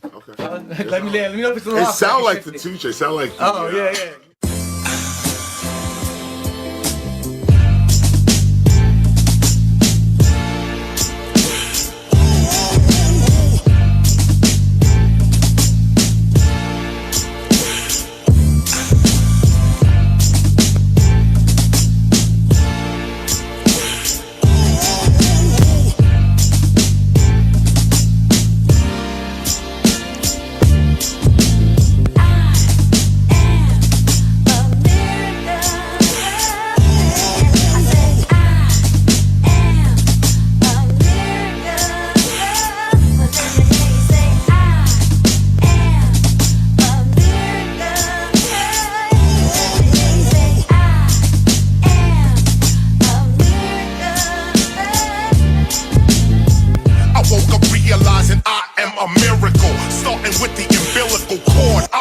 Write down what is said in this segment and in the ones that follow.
Okay. Let me know if it's a little It off, so I sound can like the shift it. teacher. It sound like. Oh, yeah.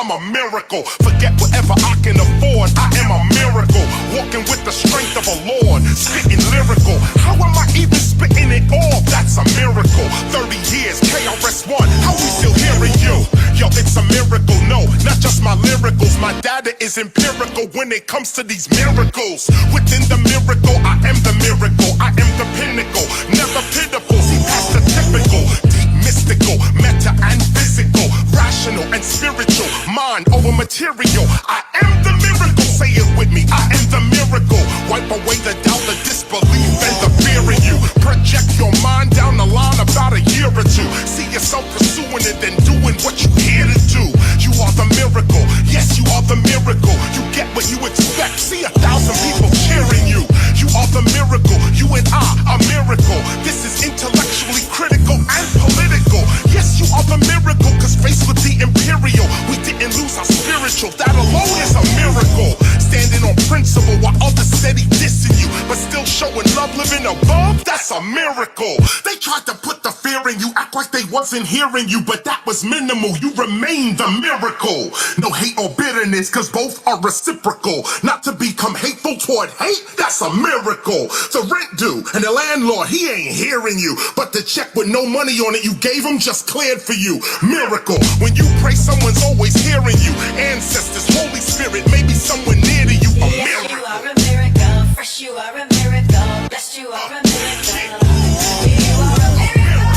I'm a miracle. Forget whatever I can afford. I am a miracle. Walking with the strength of a Lord. Spitting lyrical. How am I even spitting it all? That's a miracle. 30 years, KRS-ONE. How we still hearing you? Yo, it's a miracle. No, not just my lyricals. My data is empirical when it comes to these miracles. Within the miracle, I am the miracle. I am the pinnacle. Never pitiful. See, past the typical. Deep mystical. Meta and physical. Rational and spiritual. Mind over material. I am the miracle. Say it with me. I am the miracle. Wipe away the doubt, the disbelief, and the fear in you. Project your mind down the line about a year or two. See yourself pursuing it and doing what you here to do. You are the miracle. Yes, you are the miracle. You get what you expect. See 1,000 people cheering you. You are the miracle. You and I, a miracle. This is intellectually critical and political. Yes, you are the miracle, cause faced with the imperial, we didn't lose our spiritual. That alone is a miracle. Standing on principle while others steady dissing you, but still showing love, living above, that's a miracle. They tried to put the fear in you, act like they wasn't hearing you, but that was minimal. You remain the miracle. No hate or bitterness, cause both are reciprocal. Not to become hateful toward hate, that's a miracle. The rent due and the landlord, he ain't hearing you, but the check with no money on it you gave him just cleared for you. Miracle. When you pray, someone's always hearing you. Ancestors, Holy Spirit, maybe someone near to you. A miracle. You are a miracle. Fresh, you are a miracle. Blessed, you are a miracle. You are a miracle.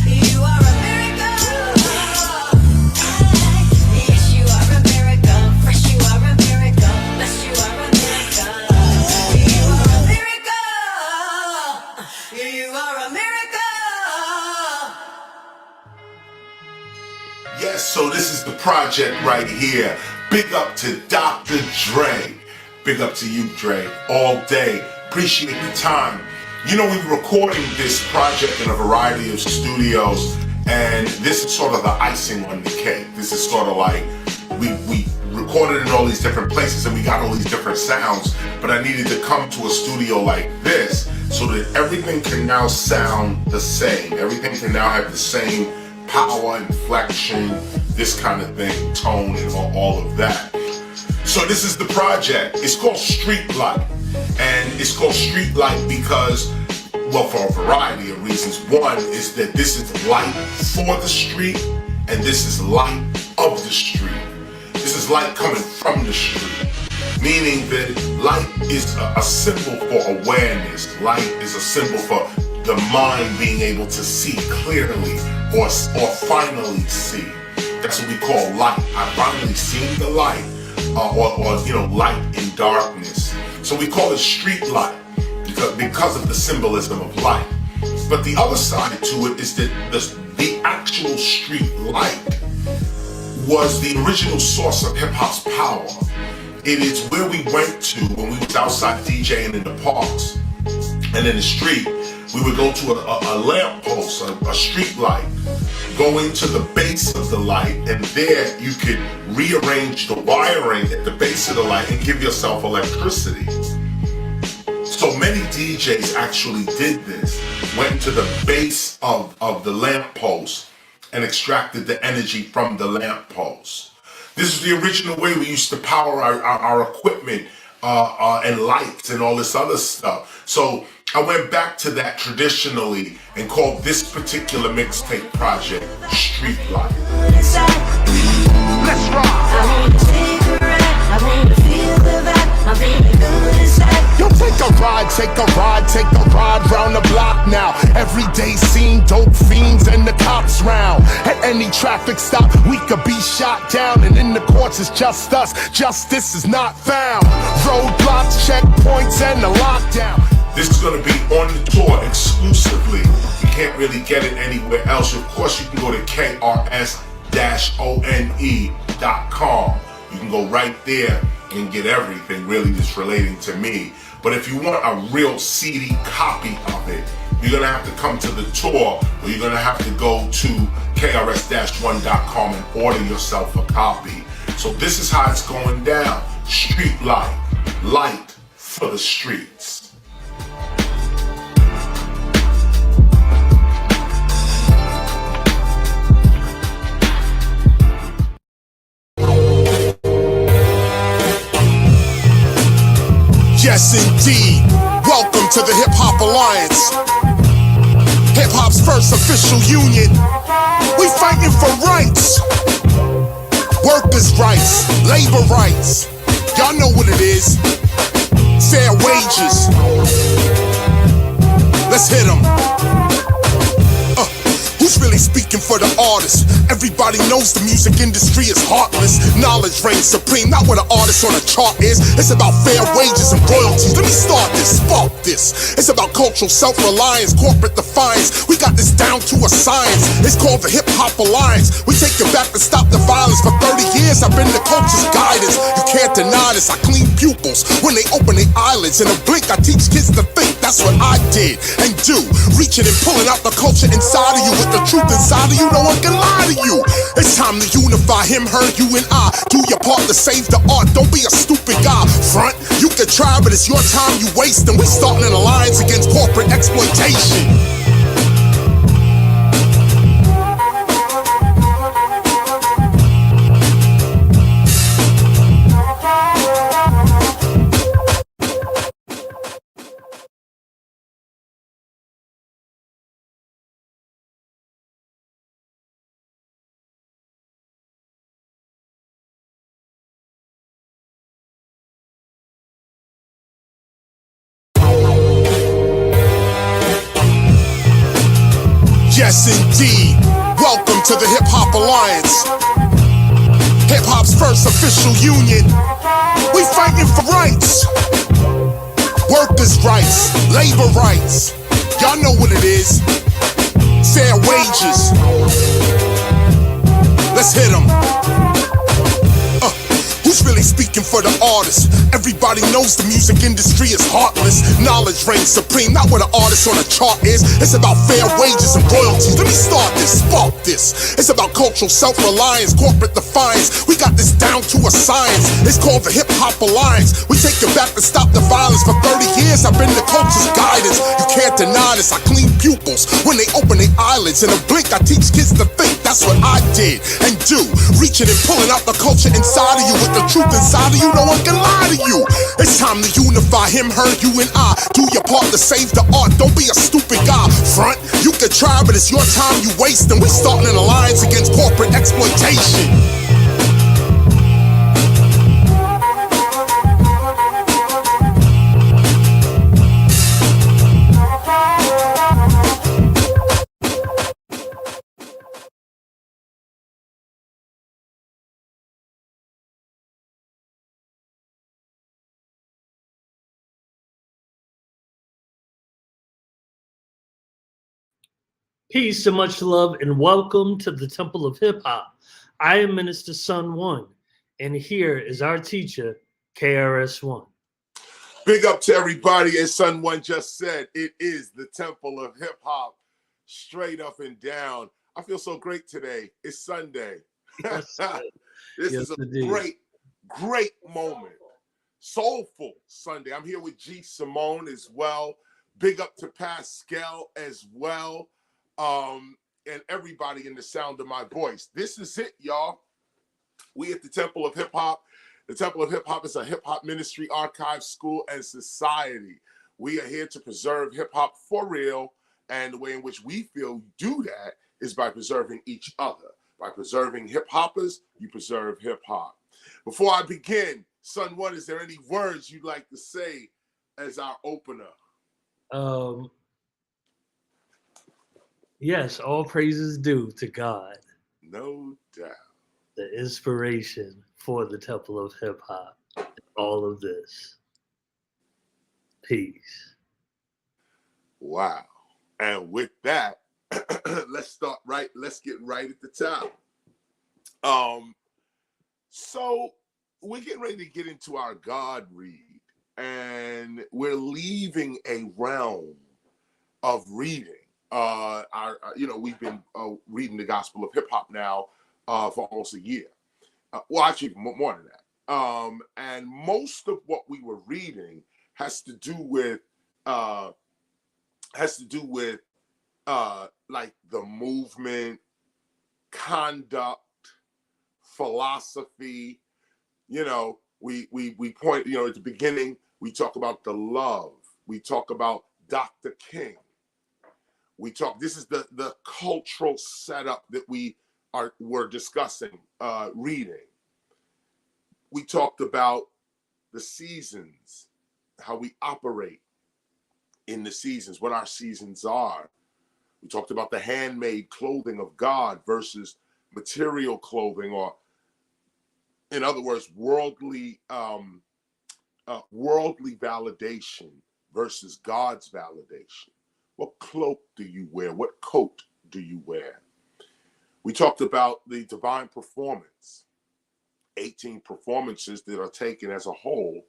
You are a miracle. Yes, you are a miracle. Fresh, you are a miracle. Blessed, you are a miracle. You are a miracle. You are a miracle. Yes, so this is the project right here. Big up to Dr. Dre. Big up to you, Dre, all day. Appreciate the time. You know, we're recording this project in a variety of studios, and this is sort of the icing on the cake. This is sort of like, we recorded in all these different places and we got all these different sounds, but I needed to come to a studio like this so that everything can now sound the same. Everything can now have the same power, inflection, this kind of thing, tone, and all of that. So this is the project. It's called Streetlight, and it's called Streetlight because, well, for a variety of reasons. One is that this is light for the street, and this is light of the street. This is light coming from the street, meaning that light is a symbol for awareness. Light is a symbol for the mind being able to see clearly or finally see. That's what we call light. I finally seen the light, or you know, light in darkness. So we call it street light because of the symbolism of light. But the other side to it is that the actual street light was the original source of hip hop's power. It is where we went to when we was outside DJing in the parks and in the street. We would go to a lamp post, a street light, go into the base of the light, and there you could rearrange the wiring at the base of the light and give yourself electricity. So many DJs actually did this, went to the base of the lamp post and extracted the energy from the lamp post. This is the original way we used to power our equipment and lights and all this other stuff. So I went back to that traditionally and called this particular mixtape project Street Life. Let's rock. I want a cigarette. I want to feel the vibe. I'm feeling good inside. Yo, take a ride, take a ride, take a ride round the block now. Every day scene, dope fiends and the cops round. At any traffic stop, we could be shot down. And in the courts, it's just us. Justice is not found. Roadblocks, checkpoints, and the lockdown. This is going to be on the tour exclusively. You can't really get it anywhere else. Of course, you can go to KRS-ONE.com. You can go right there and get everything really just relating to me. But if you want a real CD copy of it, you're going to have to come to the tour, or you're going to have to go to KRS-ONE.com and order yourself a copy. So this is how it's going down. Street light, light for the streets. Yes, indeed. Welcome to the Hip Hop Alliance. Hip Hop's first official union. We fighting for rights. Workers' rights, labor rights. Y'all know what it is. Fair wages. Let's hit 'em. Who's really speaking for the artist? Everybody knows the music industry is heartless. Knowledge reigns supreme, not what an artist on a chart is. It's about fair wages and royalties. Let me start this, spark this. It's about cultural self-reliance, corporate defiance. We got this down to a science. It's called the Hip Hop Alliance. We take it back to stop the violence. For 30 years I've been the culture's guidance. You can't deny this, I clean pupils when they open their eyelids. In a blink I teach kids to think, that's what I did and do. Reaching and pulling out the culture inside of you with the truth inside of you, no one can lie to you. It's time to unify him, her, you, and I. Do your part to save the art, don't be a stupid guy. Front, you can try, but it's your time you waste. And we starting an alliance against corporate exploitation. Yes, indeed. Welcome to the Hip Hop Alliance. Hip Hop's first official union. We fighting for rights. Workers' rights, labor rights. Y'all know what it is. Fair wages. Let's hit 'em. Who's really speaking for the artist? Everybody knows the music industry is heartless. Knowledge reigns supreme, not what an artist on a chart is. It's about fair wages and royalties. Let me start this, spark this. It's about cultural self-reliance, corporate defiance. We got this down to a science. It's called the Hip Hop Alliance. We take it back to stop the violence. For 30 years I've been the culture's guidance. You can't deny this, I clean pupils when they open their eyelids. In a blink I teach kids to think, that's what I did and do. Reaching and pulling out the culture inside of you with the truth inside of you, no one can lie to you. It's time to unify him, her, you, and I. Do your part to save the art, don't be a stupid guy. Front, you can try, but it's your time you waste. And we starting an alliance against corporate exploitation. Peace and much love, and welcome to the Temple of Hip Hop. I am Minister Sun One, and here is our teacher, KRS-ONE. Big up to everybody. As Sun One just said, it is the Temple of Hip Hop, straight up and down. I feel so great today. It's Sunday. Yes, This yes, is a indeed. great moment. Soulful Sunday. I'm here with GSIMONE as well. Big up to Pascal as well. And everybody in the sound of my voice. This is it, y'all. We at the Temple of Hip Hop. The Temple of Hip Hop is a hip hop ministry, archive, school, and society. We are here to preserve hip hop for real. And the way in which we feel do that is by preserving each other. By preserving hip hoppers, you preserve hip hop. Before I begin, Son One, is there any words you'd like to say as our opener? Yes, all praises due to God, No doubt. the inspiration for the Temple of Hip Hop, all of this. Peace. Wow. And with that, let's get right at the top. So we're getting ready to get into our God read, and we're leaving a realm of reading. We've been reading the Gospel of Hip Hop now for almost a year. Well, actually, more than that. And most of what we were reading has to do with like the movement, conduct, philosophy. You know, we point, at the beginning, we talk about the love. We talk about Dr. King. This is the cultural setup that we're discussing, reading. We talked about the seasons, how we operate in the seasons, what our seasons are. We talked about the handmade clothing of God versus material clothing, or in other words, worldly validation versus God's validation. What cloak do you wear? What coat do you wear? We talked about the divine performance, 18 performances that are taken as a whole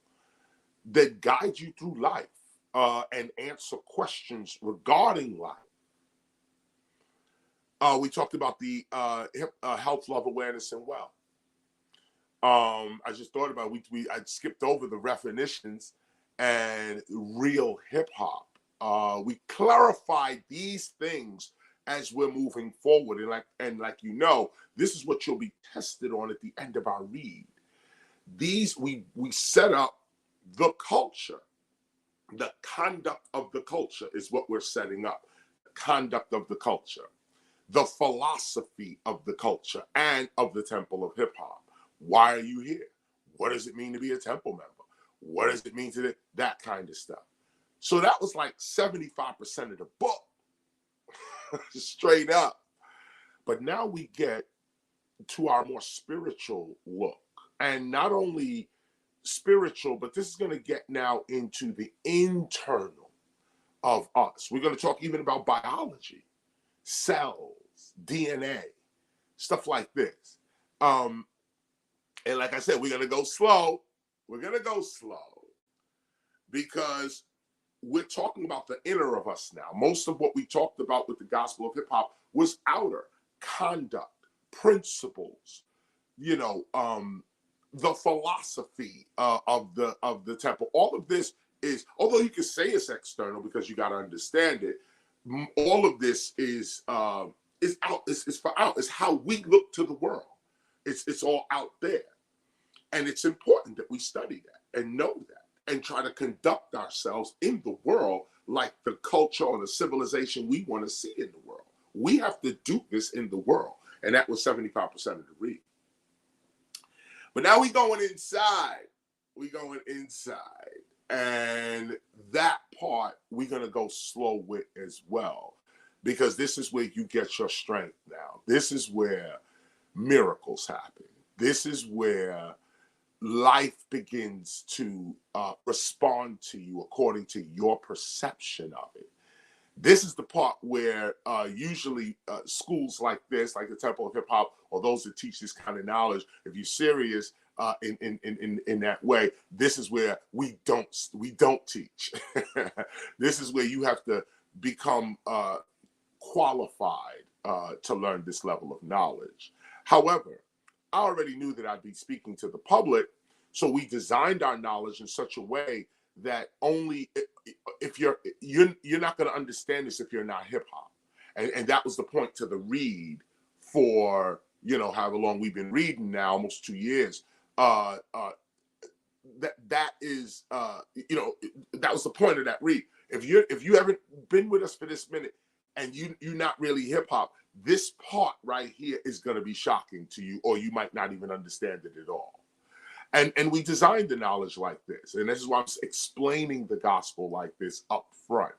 that guide you through life and answer questions regarding life. We talked about the health, love, awareness, and wealth. I just thought about I skipped over the definitions and real hip hop. We clarified these things as we're moving forward, and like this is what you'll be tested on at the end of our read. These we set up the culture, the conduct of the culture is what we're setting up. The conduct of the culture, the philosophy of the culture and of the Temple of Hip Hop. Why are you here? What does it mean to be a temple member? What does it mean to that kind of stuff? So that was like 75% of the book, straight up. But now we get to our more spiritual look. And not only spiritual, but this is going to get now into the internal of us. We're going to talk even about biology, cells, DNA, stuff like this. And like I said, we're going to go slow. We're going to go slow because we're talking about the inner of us now. Most of what we talked about with the Gospel of Hip Hop was outer conduct, principles, the philosophy of the temple. All of this is, although you can say it's external because you got to understand it, all of this is out. It's for out. It's how we look to the world. It's all out there. And it's important that we study that and know that and try to conduct ourselves in the world like the culture or the civilization we want to see in the world. We have to do this in the world. And that was 75% of the read. But now we're going inside. We're going inside. And that part we're going to go slow with as well. Because this is where you get your strength now. This is where miracles happen. This is where life begins to respond to you according to your perception of it. This is the part where usually schools like this, like the Temple of Hip Hop, or those that teach this kind of knowledge, if you're serious in that way, this is where we don't teach. This is where you have to become qualified to learn this level of knowledge. However, I already knew that I'd be speaking to the public, so we designed our knowledge in such a way that only if you're not going to understand this if you're not hip hop, and that was the point to the read for however long we've been reading now, almost 2 years. that is, that was the point of that read. If you haven't been with us for this minute and you're not really hip hop, this part right here is going to be shocking to you, or you might not even understand it at all. And we designed the knowledge like this, and this is why I'm explaining the gospel like this up front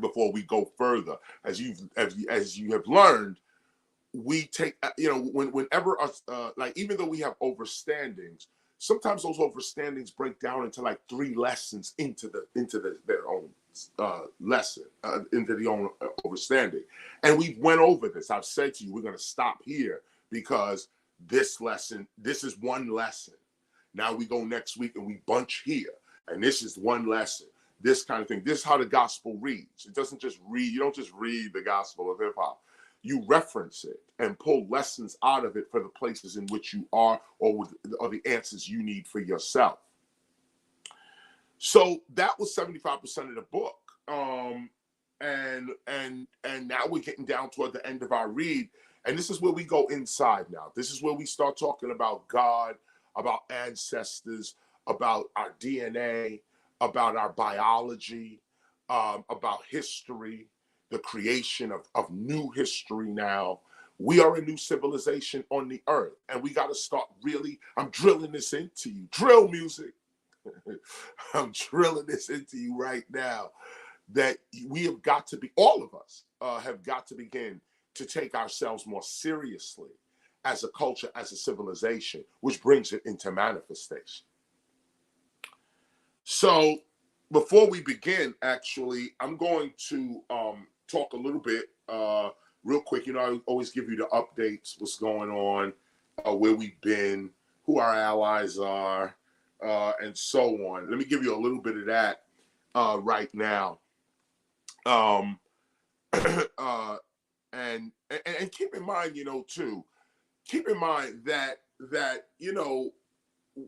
before we go further. As you have learned, we take, whenever us, like, even though we have overstandings, sometimes those overstandings break down into like 3 lessons into their own lesson, into the own overstanding. And we went over this. I've said to you, we're going to stop here because this is one lesson. Now we go next week and we bunch here, and this is one lesson. This kind of thing. This is how the gospel reads. It doesn't just read. You don't just read the gospel of hip hop. You reference it and pull lessons out of it for the places in which you are, or the answers you need for yourself. So that was 75% of the book. And now we're getting down toward the end of our read. And this is where we go inside now. This is where we start talking about God, about ancestors, about our DNA, about our biology, about history, the creation of new history now. We are a new civilization on the earth, and we got to start really, I'm drilling this into you. Drill music. I'm drilling this into you right now, that we have got to be, all of us have got to begin to take ourselves more seriously as a culture, as a civilization, which brings it into manifestation. So before we begin, actually, I'm going to talk a little bit real quick. I always give you the updates, what's going on, where we've been, who our allies are, and so on. Let me give you a little bit of that right now. And keep in mind, too, keep in mind that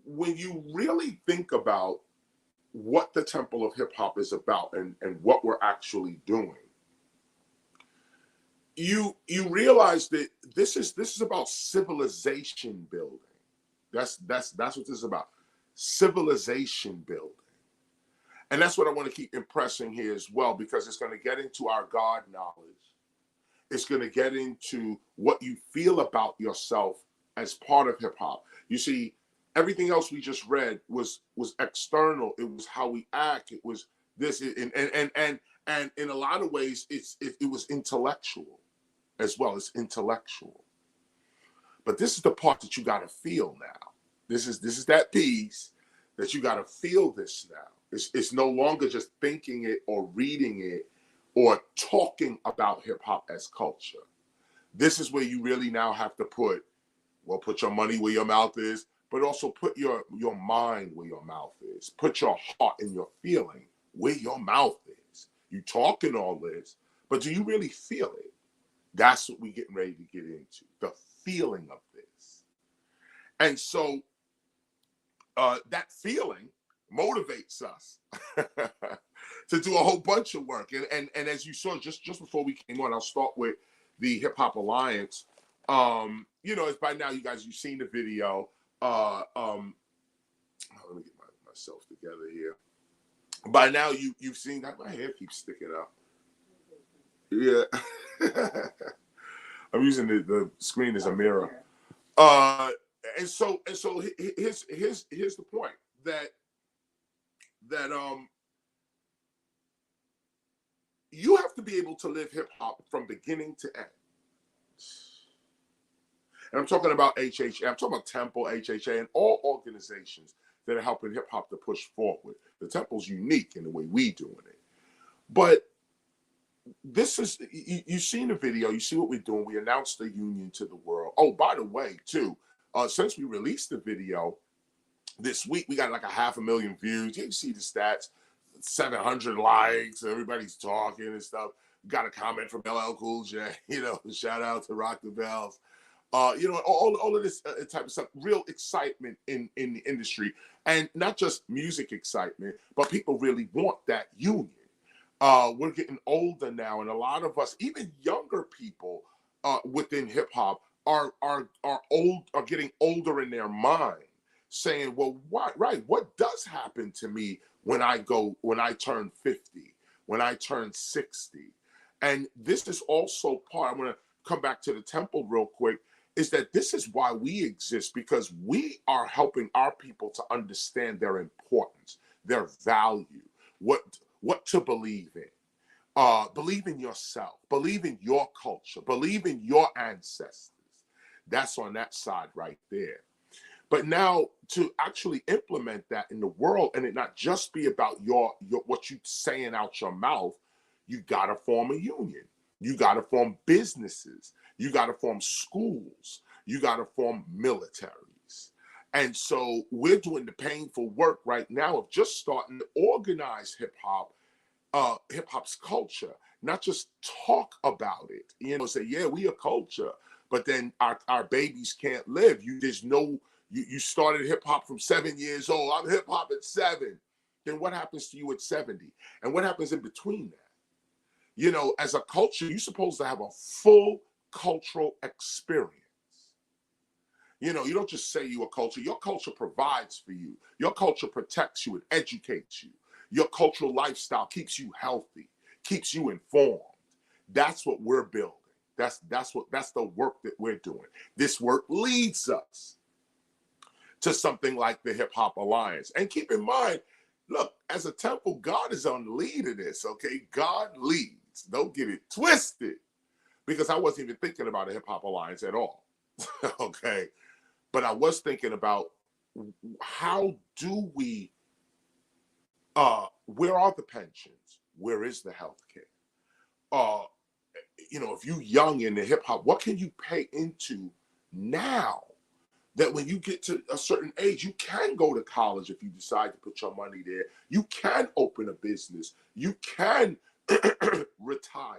when you really think about what the Temple of Hip Hop is about and what we're actually doing, you realize that this is about civilization building. That's what this is about. Civilization building. And that's what I want to keep impressing here as well, because it's going to get into our God knowledge. It's going to get into what you feel about yourself as part of hip hop. You see, everything else we just read was external. It was how we act. It was this, and in a lot of ways, it was intellectual as well. It's intellectual. But this is the part that you got to feel now. This is that piece that you got to feel this now. It's no longer just thinking it or reading it or talking about hip hop as culture. This is where you really now have to put your money where your mouth is, but also put your mind where your mouth is. Put your heart and your feeling where your mouth is. You talking all this, but do you really feel it? That's what we're getting ready to get into, the feeling of this. And so that feeling motivates us to do a whole bunch of work. And as you saw just before we came on, I'll start with the Hip Hop Alliance. It's by now you've seen the video. Let me get myself together here. By now you've seen that my hair keeps sticking up. Yeah. I'm using the screen as a mirror. And so here's the point that you have to be able to live hip hop from beginning to end. And I'm talking about HHA, I'm talking about Temple, HHA, and all organizations that are helping hip hop to push forward. The Temple's unique in the way we doing it. But this is, you've seen the video, you see what we're doing. We announced the union to the world. Oh, by the way, too, since we released the video this week, we got like 500,000 views. You can see the stats, 700 likes, everybody's talking and stuff. Got a comment from LL Cool J, shout out to Rock the Bells. All of this type of stuff, real excitement in the industry, and not just music excitement, but people really want that union. We're getting older now, and a lot of us, even younger people within hip hop, are getting older in their mind. saying, well, why, right, what does happen to me when I turn 50, when I turn 60? And this is also part, I'm going to come back to the temple real quick, is that this is why we exist, because we are helping our people to understand their importance, their value, what to believe in. Believe in yourself, believe in your culture, believe in your ancestors. That's on that side right there. But now to actually implement that in the world, and it not just be about your what you saying out your mouth, you got to form a union. You got to form businesses. You got to form schools. You got to form militaries. And so we're doing the painful work right now of just starting to organize hip hop's culture, not just talk about it, say, yeah, we a culture, but then our babies can't live. You started hip hop from 7 years old. I'm hip hop at 7. Then what happens to you at 70? And what happens in between that? As a culture, you're supposed to have a full cultural experience. You don't just say you're a culture. Your culture provides for you. Your culture protects you and educates you. Your cultural lifestyle keeps you healthy, keeps you informed. That's what we're building. That's the work that we're doing. This work leads us to something like the Hip Hop Alliance. And keep in mind, look, as a temple, God is on the lead of this, okay? God leads. Don't get it twisted, because I wasn't even thinking about a Hip Hop Alliance at all, okay? But I was thinking about how do we, where are the pensions? Where is the health care? If you young in the hip hop, what can you pay into now that when you get to a certain age, you can go to college if you decide to put your money there. You can open a business. You can retire.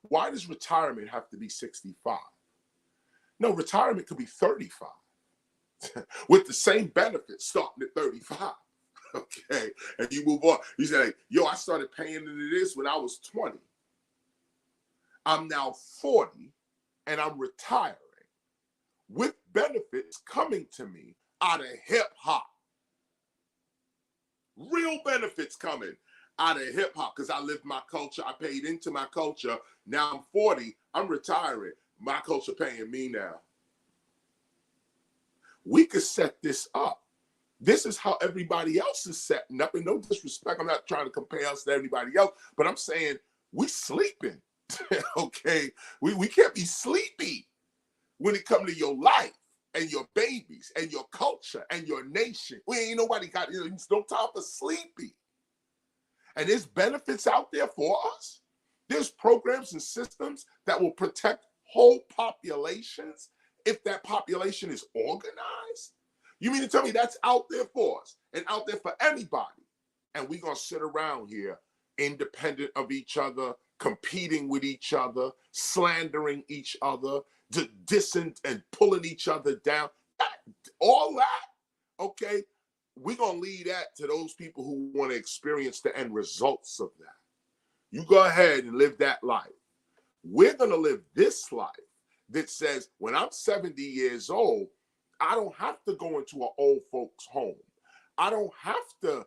Why does retirement have to be 65? No, retirement could be 35 with the same benefits starting at 35. Okay, and you move on. You say, yo, I started paying into this when I was 20. I'm now 40 and I'm retiring with benefits coming to me out of hip hop. Real benefits coming out of hip hop because I lived my culture. I paid into my culture. Now I'm 40. I'm retiring. My culture paying me now. We could set this up. This is how everybody else is setting up. And no disrespect, I'm not trying to compare us to everybody else, but I'm saying we sleeping. Okay, we can't be sleepy when it comes to your life and your babies and your culture and your nation. We ain't nobody got no time for sleepy. And there's benefits out there for us. There's programs and systems that will protect whole populations if that population is organized. You mean to tell me that's out there for us and out there for everybody? And we're going to sit around here independent of each other, competing with each other, slandering each other, dissing and pulling each other down. All that, okay, we're going to leave that to those people who want to experience the end results of that. You go ahead and live that life. We're going to live this life that says when I'm 70 years old, I don't have to go into an old folks' home. I don't have to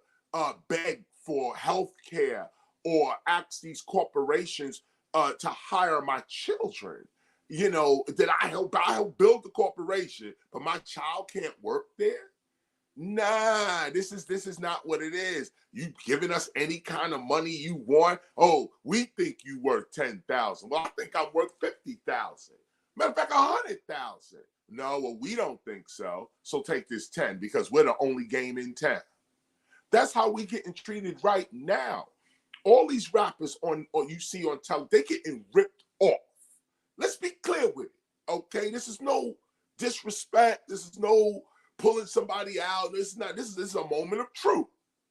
beg for health care or ask these corporations to hire my children. That I help build the corporation, but my child can't work there. Nah, this is not what it is. You giving us any kind of money you want. Oh, we think you worth 10,000. Well, I think I'm worth 50,000. Matter of fact, 100,000. No, well, we don't think so. So take this 10 because we're the only game in town. That's how we getting treated right now. All these rappers or you see on television, they getting ripped off. Let's be clear with it, okay? This is no disrespect. This is no pulling somebody out. This is a moment of truth,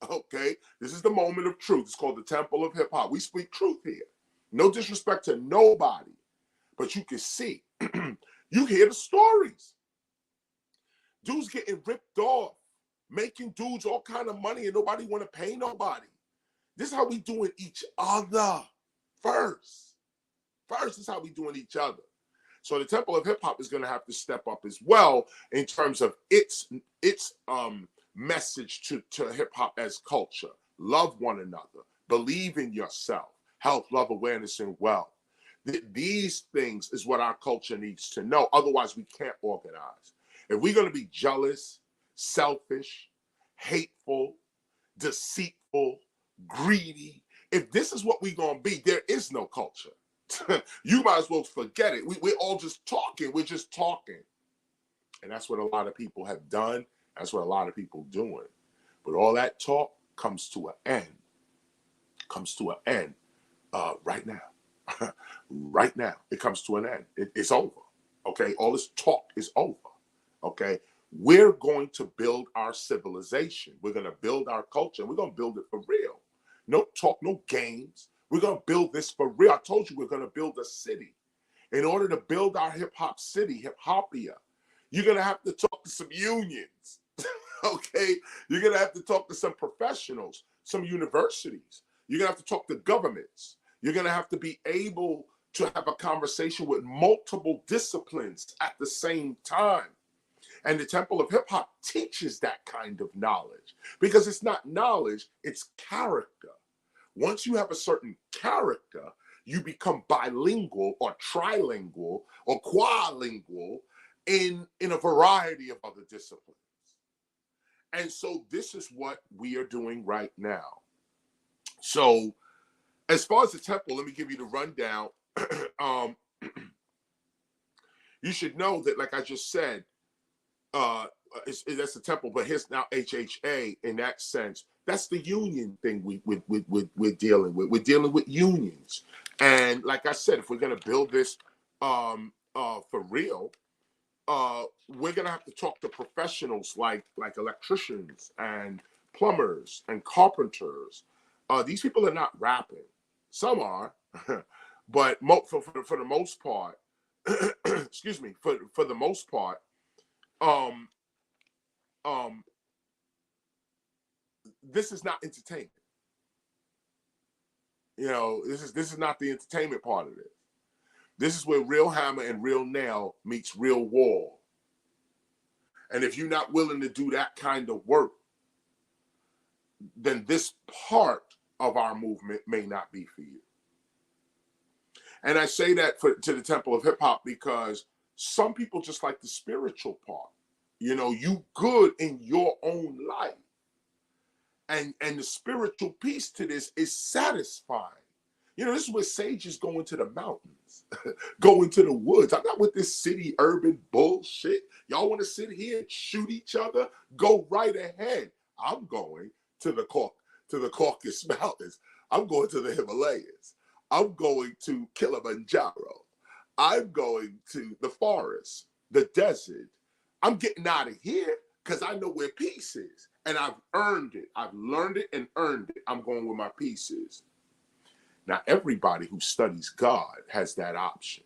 okay? This is the moment of truth. It's called the Temple of Hip Hop. We speak truth here. No disrespect to nobody, but you can see, you hear the stories. Dudes getting ripped off, making dudes all kind of money and nobody want to pay nobody. This is how we doing each other first. First is how we doing each other. So the Temple of Hip Hop is going to have to step up as well in terms of its message to hip hop as culture. Love one another, believe in yourself, health, love, awareness, and wealth. These things is what our culture needs to know. Otherwise, we can't organize. If we're going to be jealous, selfish, hateful, deceitful, greedy, if this is what we're going to be, there is no culture. You might as well forget it. We're all just talking. We're just talking. And that's what a lot of people have done. That's what a lot of people doing. But all that talk comes to an end. Comes to an end right now. Right now, it comes to an end. It's over. Okay, all this talk is over. Okay, we're going to build our civilization. We're going to build our culture. And we're going to build it for real. No talk, no games. We're going to build this for real. I told you we're going to build a city. In order to build our hip hop city, hip hopia, you're going to have to talk to some unions. Okay, you're going to have to talk to some professionals, some universities. You're going to have to talk to governments. You're going to have to be able to have a conversation with multiple disciplines at the same time. And the Temple of Hip Hop teaches that kind of knowledge because it's not knowledge, it's character. Once you have a certain character, you become bilingual or trilingual or quadlingual in a variety of other disciplines. And so this is what we are doing right now. So as far as the temple, let me give you the rundown. You should know that, like I just said, that's the temple, but here's now HHA in that sense. That's the union thing we're dealing with. We're dealing with unions. And like I said, if we're going to build this for real, we're going to have to talk to professionals like electricians and plumbers and carpenters. These people are not rapping. Some are, but for the most part, excuse me, for the most part, this is not entertainment. You know, this is not the entertainment part of it. This is where real hammer and real nail meets real wall. And if you're not willing to do that kind of work, then this part of our movement may not be for you. And I say that to the Temple of Hip Hop because some people just like the spiritual part. You know, you good in your own life. And the spiritual piece to this is satisfying. You know, this is where sages go into the mountains, go into the woods. I'm not with this city urban bullshit. Y'all want to sit here and shoot each other? Go right ahead. I'm going to the Caucasus Mountains. I'm going to the Himalayas. I'm going to Kilimanjaro. I'm going to the forest, the desert. I'm getting out of here because I know where peace is. And I've earned it. I've learned it and earned it. I'm going where my peace is. Now, everybody who studies God has that option.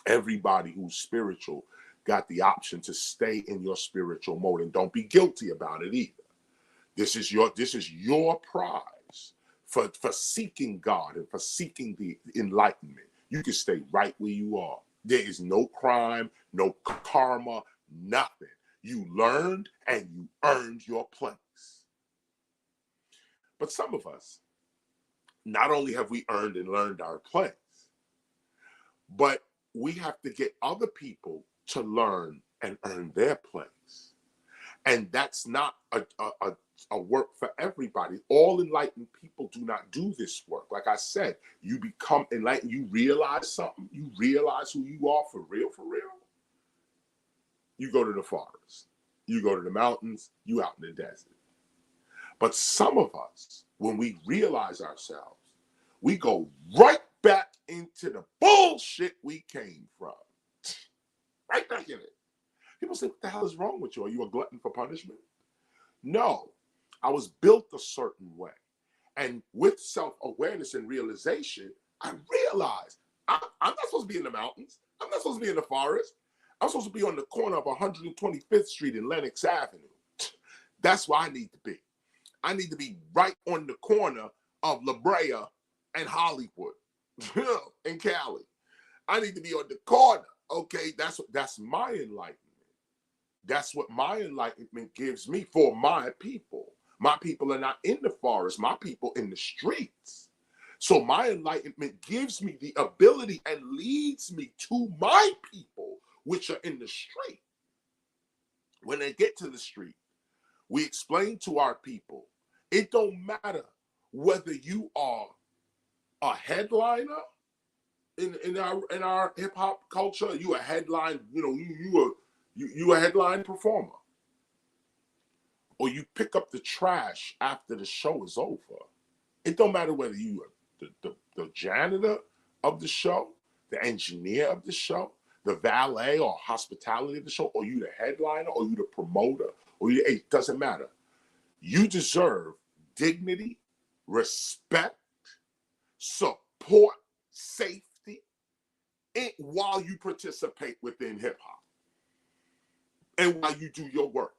Everybody who's spiritual got the option to stay in your spiritual mode, and don't be guilty about it either. This is your prize for seeking God and for seeking the enlightenment. You can stay right where you are. There is no crime, no karma, nothing. You learned and you earned your place. But some of us, not only have we earned and learned our place, but we have to get other people to learn and earn their place. And that's not a work for everybody. All enlightened people do not do this work. Like I said, you become enlightened, you realize something, you realize who you are for real, you go to the forest, you go to the mountains, you out in the desert. But some of us, when we realize ourselves, we go right back into the bullshit we came from. Right back in it. People say, what the hell is wrong with you? Are you a glutton for punishment? No, I was built a certain way. And with self-awareness and realization, I realized I'm not supposed to be in the mountains. I'm not supposed to be in the forest. I'm supposed to be on the corner of 125th Street and Lenox Avenue. That's where I need to be. I need to be right on the corner of La Brea and Hollywood in Cali. I need to be on the corner. Okay, that's my enlightenment. That's what my enlightenment gives me for my people. My people are not in the forest. My people in the streets. So my enlightenment gives me the ability and leads me to my people, which are in the street. When they get to the street, we explain to our people, it don't matter whether you are a headliner in our hip hop culture, you a headline, you a headline performer, or you pick up the trash after the show is over. It don't matter whether you are the janitor of the show, the engineer of the show, the valet or hospitality of the show, or you the headliner, or you the promoter, or it doesn't matter. You deserve dignity, respect, support, safety, while you participate within hip hop and while you do your work.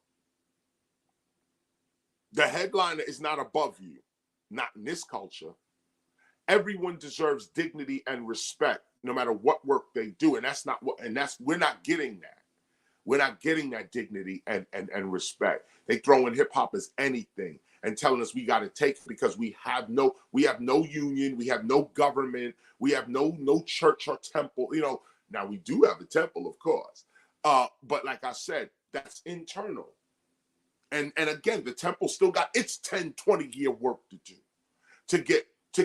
The headliner is not above you, not in this culture. Everyone deserves dignity and respect, no matter what work they do, and we're not getting that. We're not getting that dignity and respect. They throw in hip hop as anything and telling us we got to take it because we have no union, we have no government, we have no church or temple. Now we do have a temple, of course, but like I said, that's internal. And again, the temple still got its 10, 20-year work to do to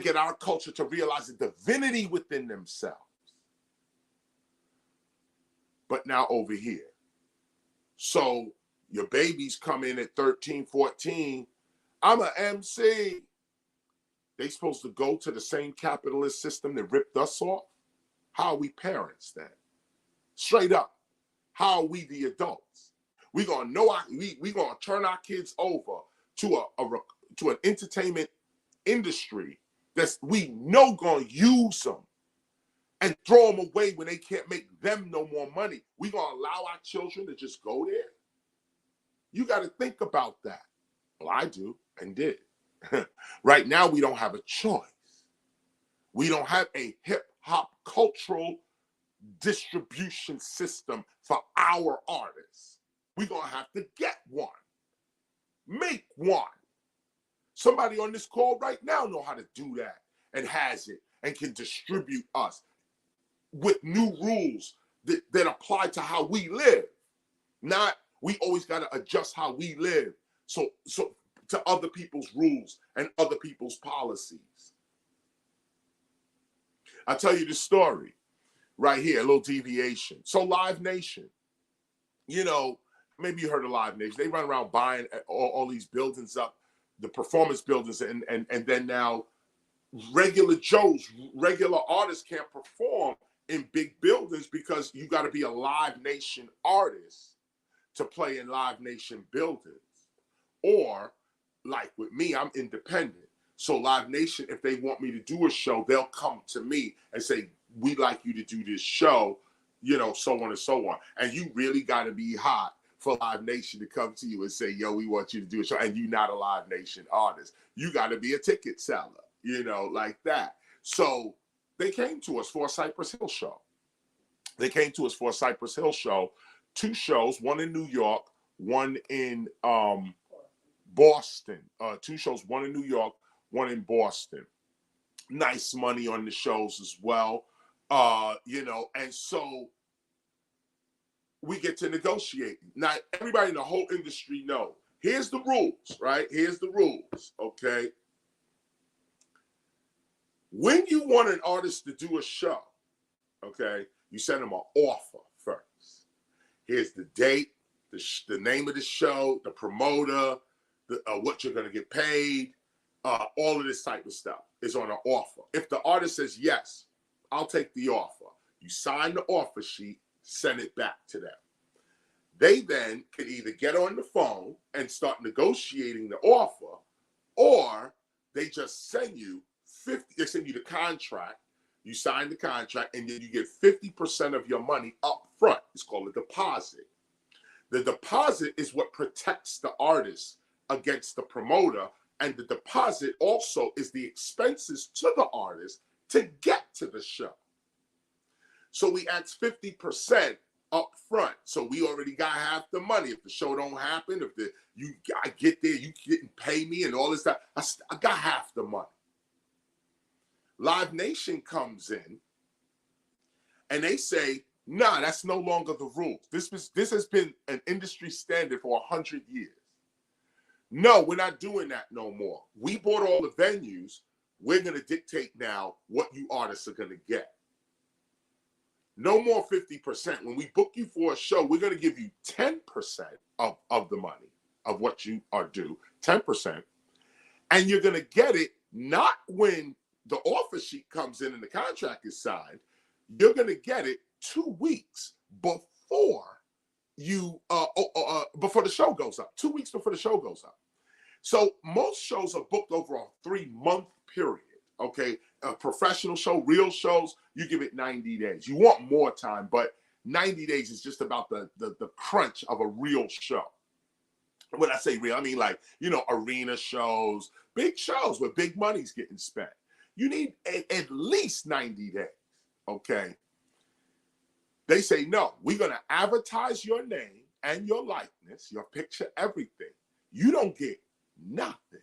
get our culture to realize the divinity within themselves. But now over here, so your babies come in at 13, 14. I'm an MC. They supposed to go to the same capitalist system that ripped us off? How are we parents then? Straight up, how are we the adults? We gonna turn our kids over to an entertainment industry that we know gonna use them and throw them away when they can't make them no more money. We gonna allow our children to just go there? You got to think about that. Well, I do and did. Right now, we don't have a choice. We don't have a hip-hop cultural distribution system for our artists. We're going to have to get one. Make one. Somebody on this call right now know how to do that and has it and can distribute us with new rules that apply to how we live. Not we always got to adjust how we live so to other people's rules and other people's policies. I'll tell you the story right here, a little deviation. So Live Nation, maybe you heard of Live Nation. They run around buying all these buildings up, the performance buildings, and then now regular artists can't perform in big buildings because you got to be a Live Nation artist to play in Live Nation buildings. Or, like with me, I'm independent. So Live Nation, if they want me to do a show, they'll come to me and say, we'd like you to do this show, so on and so on. And you really got to be hot for Live Nation to come to you and say, yo, we want you to do a show. And you're not a Live Nation artist. You got to be a ticket seller, like that. So they came to us for a Cypress Hill show. Two shows, one in New York, one in Boston. Two shows, one in New York, one in Boston. Nice money on the shows as well. And so we get to negotiate. Now, everybody in the whole industry know. Here's the rules, right? Here's the rules, okay? When you want an artist to do a show, okay, you send them an offer first. Here's the date, the name of the show, the promoter, what you're going to get paid, all of this type of stuff is on an offer. If the artist says, yes, I'll take the offer, you sign the offer sheet, send it back to them. They then can either get on the phone and start negotiating the offer, or they just send you the contract. You sign the contract, and then you get 50% of your money up front. It's called a deposit. The deposit is what protects the artist against the promoter, and the deposit also is the expenses to the artist to get to the show. So we asked 50% up front. So we already got half the money. If the show don't happen, if I get there, you didn't pay me and all this stuff, I got half the money. Live Nation comes in and they say, nah, that's no longer the rules. This has been an industry standard for 100 years. No, we're not doing that no more. We bought all the venues. We're going to dictate now what you artists are going to get. No more 50%. When we book you for a show, we're going to give you 10% of the money of what you are due, 10%. And you're going to get it not when the offer sheet comes in and the contract is signed. You're going to get it 2 weeks before before the show goes up. 2 weeks before the show goes up. So most shows are booked over a 3-month period. Okay, a professional show, real shows, you give it 90 days. You want more time, but 90 days is just about the crunch of a real show. When I say real, I mean like, arena shows, big shows where big money's getting spent. You need at least 90 days, okay? They say, no, we're going to advertise your name and your likeness, your picture, everything. You don't get nothing.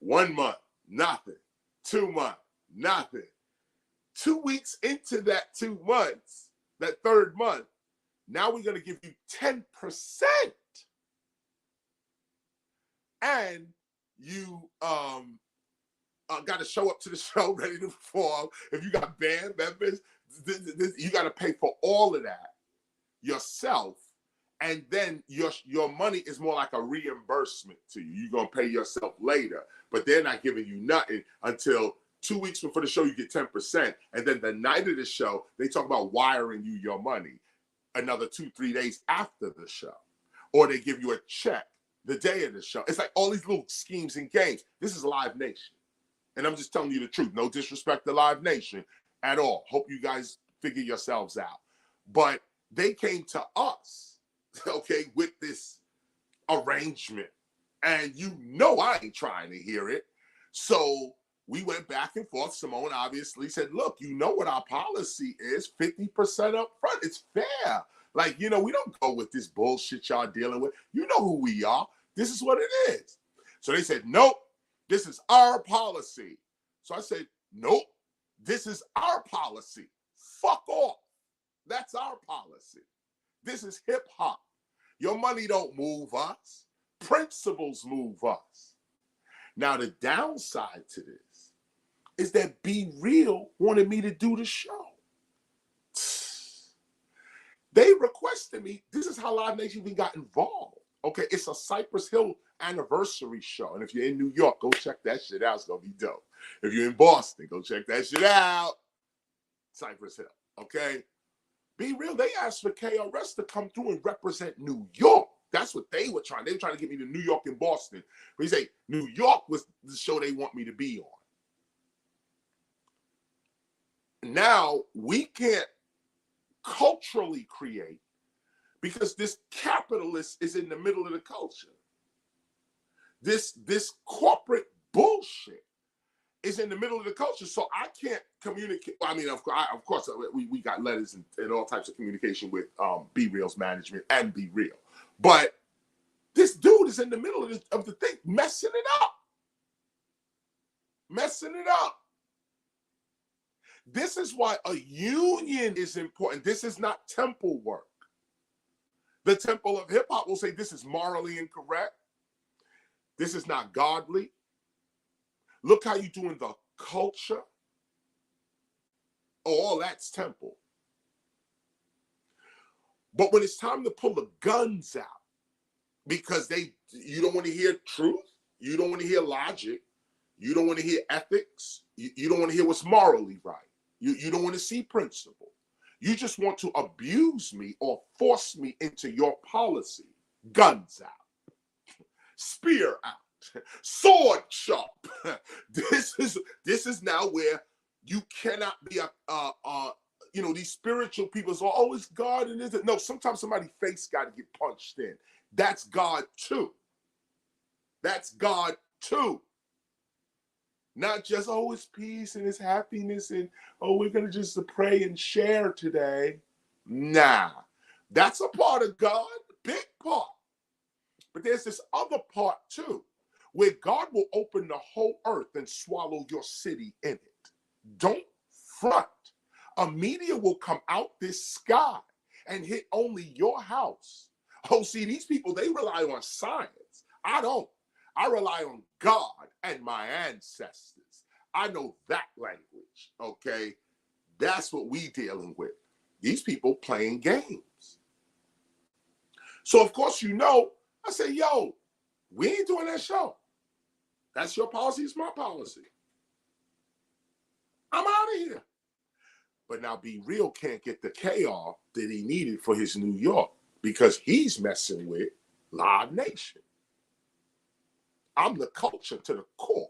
1 month, nothing. 2 months, nothing. 2 weeks into that 2 months, that third month, now we're going to give you 10%. And you got to show up to the show ready to perform. If you got band members, you got to pay for all of that yourself. And then your money is more like a reimbursement to you. You're going to pay yourself later, but they're not giving you nothing until 2 weeks before the show, you get 10%. And then the night of the show, they talk about wiring you your money another 2-3 days after the show. Or they give you a check the day of the show. It's like all these little schemes and games. This is Live Nation. And I'm just telling you the truth. No disrespect to Live Nation at all. Hope you guys figure yourselves out. But they came to us, okay, with this arrangement. And I ain't trying to hear it. So we went back and forth. Simone obviously said, look, what our policy is, 50% up front. It's fair. Like, we don't go with this bullshit y'all dealing with. You know who we are. This is what it is. So they said, nope, this is our policy. So I said, nope, this is our policy. Fuck off. That's our policy. This is hip hop. Your money don't move us. Principles move us. Now, the downside to this is that Be Real wanted me to do the show. They requested me. This is how Live Nation even got involved. Okay, it's a Cypress Hill anniversary show. And if you're in New York, go check that shit out. It's going to be dope. If you're in Boston, go check that shit out. Cypress Hill, okay? Be Real, they asked for KRS to come through and represent New York. That's what they were trying. They were trying to get me to New York and Boston. But he said New York was the show they want me to be on. Now, we can't culturally create because this capitalist is in the middle of the culture. This corporate bullshit is in the middle of the culture, so I can't communicate. I mean, of course, we got letters and all types of communication with Be Real's management and Be Real, but this dude is in the middle of the thing, messing it up. This is why a union is important. This is not temple work. The temple of hip hop will say this is morally incorrect. This is not godly. Look how you doing the culture. Oh, all that's temple. But when it's time to pull the guns out, because you don't want to hear truth, you don't want to hear logic, you don't want to hear ethics, you don't want to hear what's morally right. You don't want to see principle. You just want to abuse me or force me into your policy. Guns out. Spear out. Sword sharp. This is now where you cannot be these spiritual people say, oh, it's God and isn't. No, sometimes somebody's face got to get punched in. That's God too. That's God too. Not just, oh, it's peace and it's happiness and, oh, we're going to just pray and share today. Nah, that's a part of God, big part. But there's this other part too, where God will open the whole earth and swallow your city in it. Don't front. A meteor will come out this sky and hit only your house. Oh, see, these people, they rely on science. I don't. I rely on God and my ancestors. I know that language, okay? That's what we dealing with. These people playing games. So, of course, you know, I say, yo, we ain't doing that show. That's your policy, it's my policy. I'm out of here. But now Be Real can't get the KR that he needed for his New York because he's messing with Live Nation. I'm the culture to the core.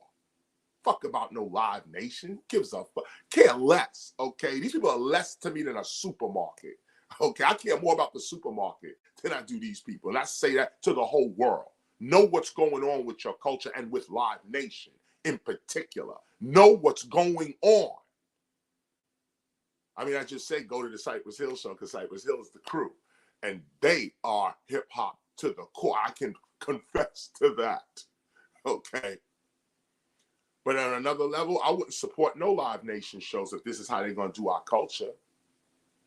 Fuck about no Live Nation. Gives a fuck. Care less, okay? These people are less to me than a supermarket, okay? I care more about the supermarket than I do these people. And I say that to the whole world. Know what's going on with your culture and with Live Nation in particular. Know what's going on. I mean, I just say go to the Cypress Hill show because Cypress Hill is the crew. And they are hip-hop to the core. I can confess to that. Okay. But on another level, I wouldn't support no Live Nation shows if this is how they're going to do our culture.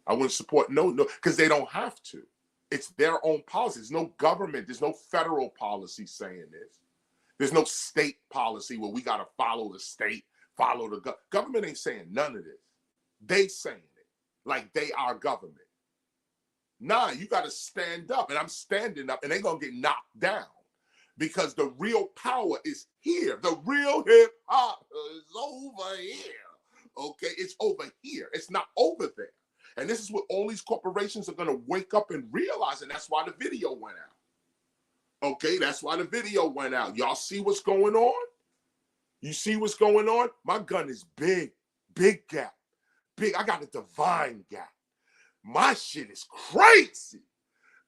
I wouldn't support no, because they don't have to. It's their own policy. There's no government. There's no federal policy saying this. There's no state policy where we got to follow the state, follow the government ain't saying none of this. They saying it like they are government. Nah, you got to stand up, and I'm standing up, and they're going to get knocked down. Because the real power is here. The real hip hop is over here. Okay, it's over here. It's not over there. And this is what all these corporations are going to wake up and realize. And that's why the video went out. Okay, that's why the video went out. Y'all see what's going on? You see what's going on? My gun is big. Big gap. Big. I got a divine gap. My shit is crazy.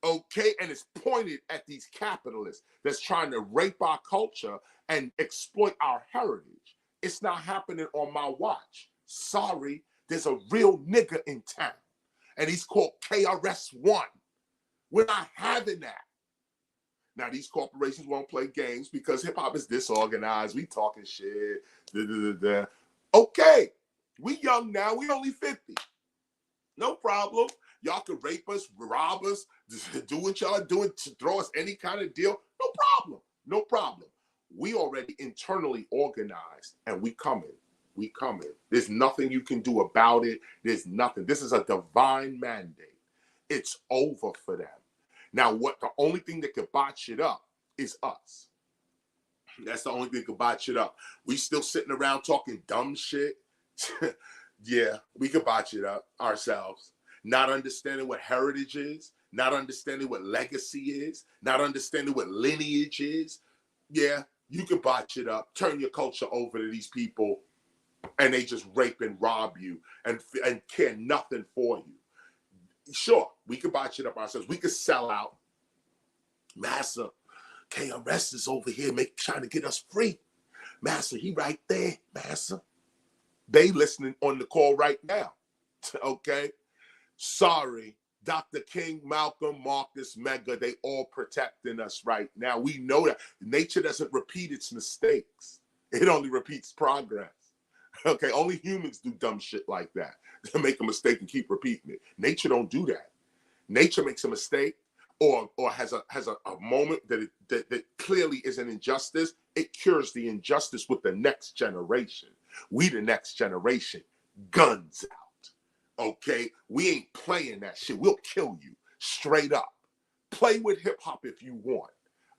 Okay, and it's pointed at these capitalists that's trying to rape our culture and exploit our heritage. It's not happening on my watch. Sorry, there's a real nigga in town, and he's called KRS-ONE. We're not having that. Now, these corporations won't play games because hip-hop is disorganized. We talking shit. Okay, we young now. We only 50. No problem. Y'all can rape us, rob us, do what y'all doing, to throw us any kind of deal. No problem. No problem. We already internally organized, and we coming. We coming. There's nothing you can do about it. There's nothing. This is a divine mandate. It's over for them. Now, the only thing that could botch it up is us. That's the only thing that could botch it up. We still sitting around talking dumb shit. Yeah, we could botch it up ourselves. Not understanding what heritage is, not understanding what legacy is, not understanding what lineage is. Yeah, you can botch it up, turn your culture over to these people, and they just rape and rob you and care nothing for you. Sure, we could botch it up ourselves. We could sell out. Massa, KRS is over here trying to get us free. Massa, he right there, Massa. They listening on the call right now, okay? Sorry, Dr. King, Malcolm, Marcus, Mega, they all protecting us right now. We know that. Nature doesn't repeat its mistakes. It only repeats progress. Okay, only humans do dumb shit like that. They make a mistake and keep repeating it. Nature don't do that. Nature makes a mistake or has a moment that clearly is an injustice. It cures the injustice with the next generation. We the next generation, guns out. Okay, we ain't playing that shit. We'll kill you straight up. Play with hip hop if you want.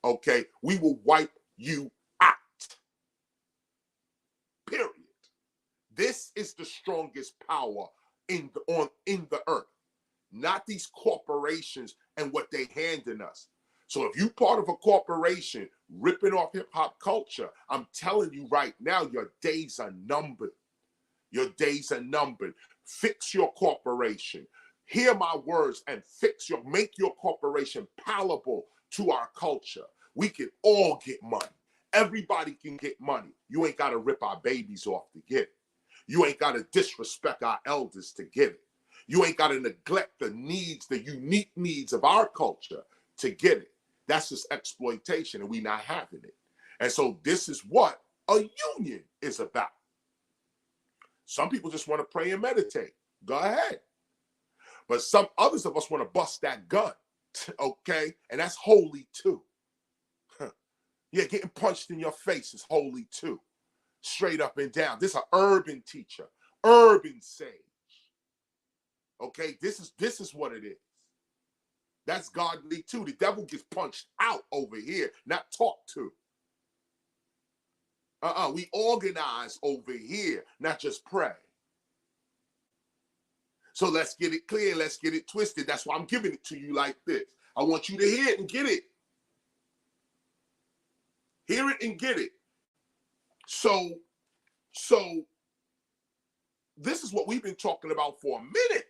Okay, we will wipe you out. Period. This is the strongest power in the earth, not these corporations and what they handing us. So if you part of a corporation ripping off hip hop culture, I'm telling you right now, your days are numbered. Your days are numbered. Fix your corporation. Hear my words and make your corporation palatable to our culture. We can all get money. Everybody can get money. You ain't got to rip our babies off to get it. You ain't got to disrespect our elders to get it. You ain't got to neglect the needs, the unique needs of our culture to get it. That's just exploitation, and we not having it. And so this is what a union is about. Some people just want to pray and meditate. Go ahead. But some others of us want to bust that gun, okay? And that's holy too. Yeah, getting punched in your face is holy too. Straight up and down. This is an urban teacher, urban sage. Okay, this is what it is. That's godly too. The devil gets punched out over here, not talked to. We organize over here, not just pray. So let's get it clear. Let's get it twisted. That's why I'm giving it to you like this. I want you to hear it and get it. Hear it and get it. So this is what we've been talking about for a minute.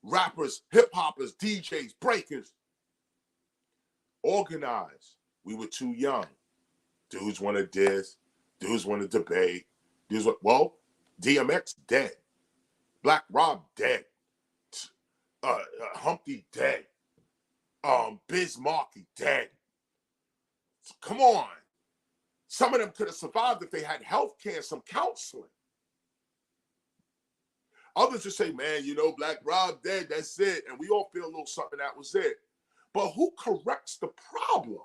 Rappers, hip hoppers, DJs, breakers. Organize. We were too young. Dudes want to diss. Dudes want to debate. Dudes want, well, DMX dead. Black Rob dead. Humpty dead. Biz Markie dead. Come on. Some of them could have survived if they had health care and some counseling. Others just say, man, you know, Black Rob dead, that's it. And we all feel a little something, that was it. But who corrects the problem?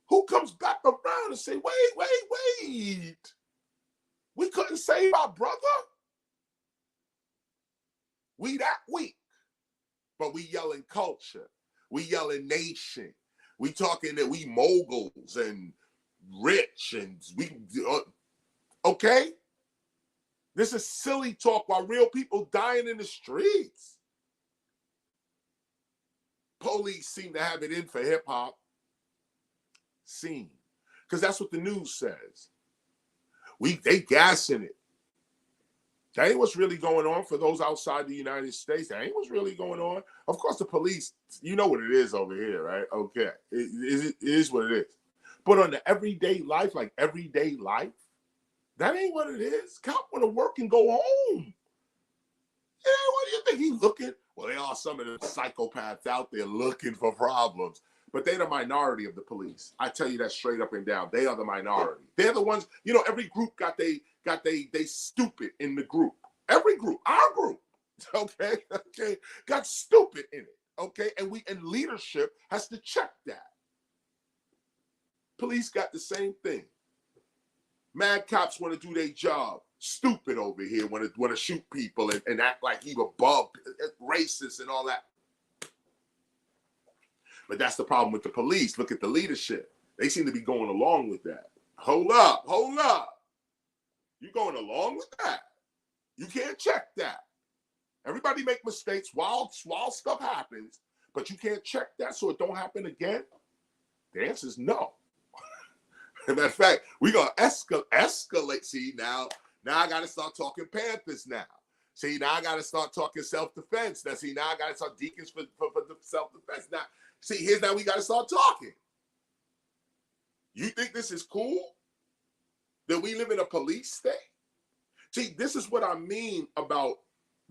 Who comes back around and say, wait. We couldn't save our brother. We that weak. But we yelling culture. We yelling nation. We talking that we moguls and rich and we, okay? This is silly talk while real people dying in the streets. Police seem to have it in for hip hop. Seem. Because that's what the news says. They gassing it. That ain't what's really going on for those outside the United States. That ain't what's really going on. Of course, the police, you know what it is over here, right? Okay. It is what it is. But on the everyday life, like everyday life, that ain't what it is. Cop want to work and go home. Yeah, what do you think he's looking? Well, there are some of the psychopaths out there looking for problems. But they're the minority of the police. I tell you that straight up and down. They are the minority. They're the ones, you know, every group got they stupid in the group. Every group, our group, okay, got stupid in it, okay? And leadership has to check that. Police got the same thing. Mad cops want to do their job. Stupid over here want to shoot people and act like he above racist and all that. But that's the problem with the police. Look at the leadership. They seem to be going along with that. Hold up. You going along with that? You can't check that. Everybody make mistakes while stuff happens, but you can't check that so it don't happen again. The answer is no. As a matter of fact, we're going to escalate. See, now I got to start talking Panthers now. See, now I got to start talking self-defense. Now, see, now I got to start deacons for the self-defense. Now, see, here's now we got to start talking. You think this is cool? That we live in a police state? See, this is what I mean about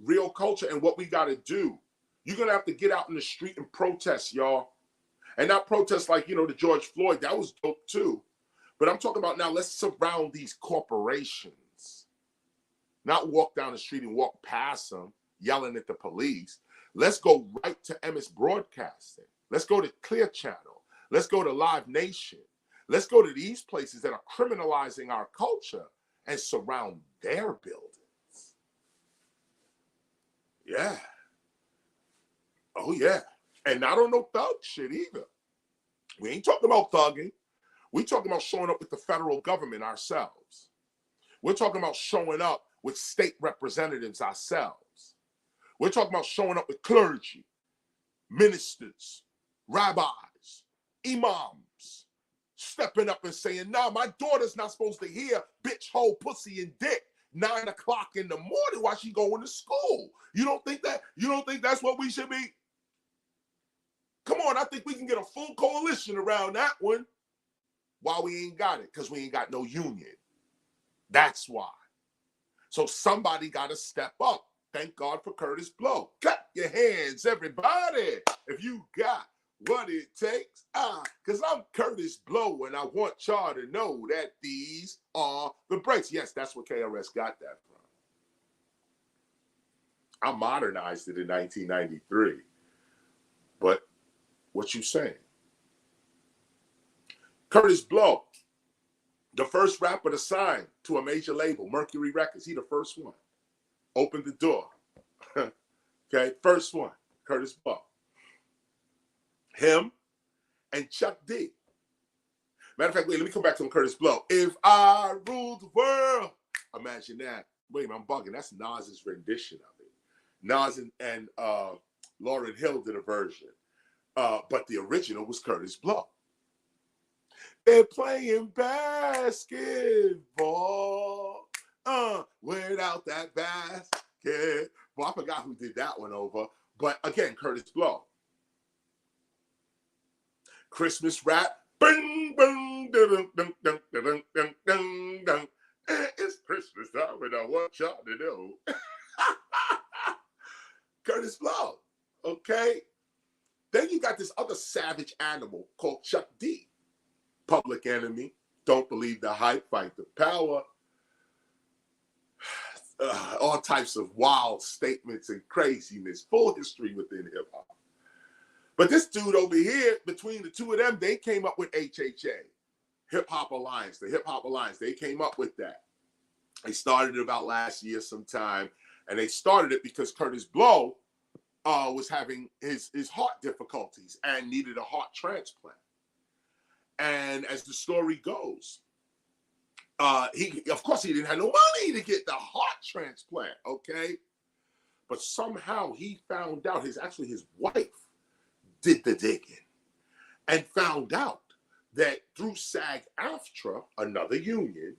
real culture and what we got to do. You're going to have to get out in the street and protest, y'all. And not protest like, you know, the George Floyd. That was dope, too. But I'm talking about now, let's surround these corporations. Not walk down the street and walk past them, yelling at the police. Let's go right to MS Broadcasting. Let's go to Clear Channel. Let's go to Live Nation. Let's go to these places that are criminalizing our culture and surround their buildings. Yeah. Oh, yeah. And not on no thug shit either. We ain't talking about thugging. We talking about showing up with the federal government ourselves. We're talking about showing up with state representatives ourselves. We're talking about showing up with clergy, ministers, rabbis, imams, stepping up and saying, nah, my daughter's not supposed to hear bitch, hoe, pussy, and dick 9 o'clock in the morning while she going to school. You don't think that? You don't think that's what we should be? Come on, I think we can get a full coalition around that one. Why we ain't got it? Because we ain't got no union. That's why. So somebody got to step up. Thank God for Curtis Blow. Clap your hands, everybody, if you got what it takes. Because I'm Curtis Blow, and I want y'all to know that these are the breaks. Yes, that's where KRS got that from. I modernized it in 1993. But what you saying? Curtis Blow, the first rapper to sign to a major label, Mercury Records. He the first one. Opened the door. Okay, first one, Curtis Blow. Him and Chuck D. Matter of fact, wait, let me come back to Curtis Blow. If I ruled the world. Imagine that. Wait a minute, I'm bugging. That's Nas's rendition of it. Nas and Lauryn Hill did a version. But the original was Curtis Blow. They're playing basketball without that basket. Well, I forgot who did that one over. But again, Curtis Blow. Christmas rap. Bing, bing, dun, dun, dun, dun, dun, dun, dun. It's Christmas time and I want y'all to know. Curtis Blow. Okay. Then you got this other savage animal called Chuck D. Public Enemy, Don't Believe the Hype, Fight the Power. All types of wild statements and craziness. Full history within hip-hop. But this dude over here, between the two of them, they came up with HHA. Hip-Hop Alliance, the Hip-Hop Alliance. They came up with that. They started it about last year sometime. And they started it because Curtis Blow was having his heart difficulties and needed a heart transplant. And as the story goes, of course he didn't have no money to get the heart transplant, okay? But somehow he found out, his wife did the digging and found out that through SAG-AFTRA, another union,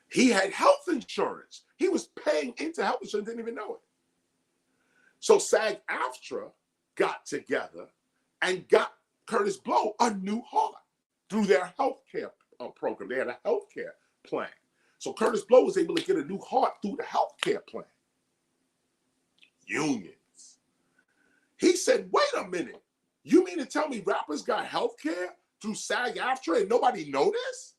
he had health insurance. He was paying into health insurance, didn't even know it. So SAG-AFTRA got together and got Curtis Blow a new heart through their healthcare program. They had a healthcare plan. So Curtis Blow was able to get a new heart through the healthcare plan. Unions. He said, wait a minute. You mean to tell me rappers got healthcare through SAG-AFTRA and nobody noticed?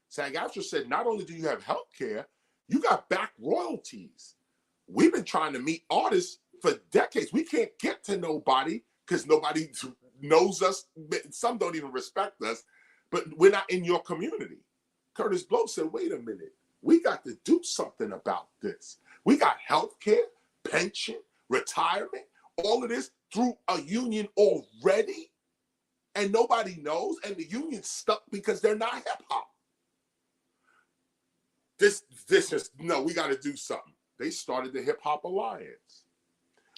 SAG-AFTRA said, not only do you have healthcare, you got back royalties. We've been trying to meet artists for decades. We can't get to nobody because nobody knows us. Some don't even respect us, but we're not in your community. Curtis Blow said, wait a minute. We got to do something about this. We got healthcare, pension, retirement, all of this through a union already, and nobody knows, and the union's stuck because they're not hip-hop. This is, no, we got to do something. They started the Hip Hop Alliance.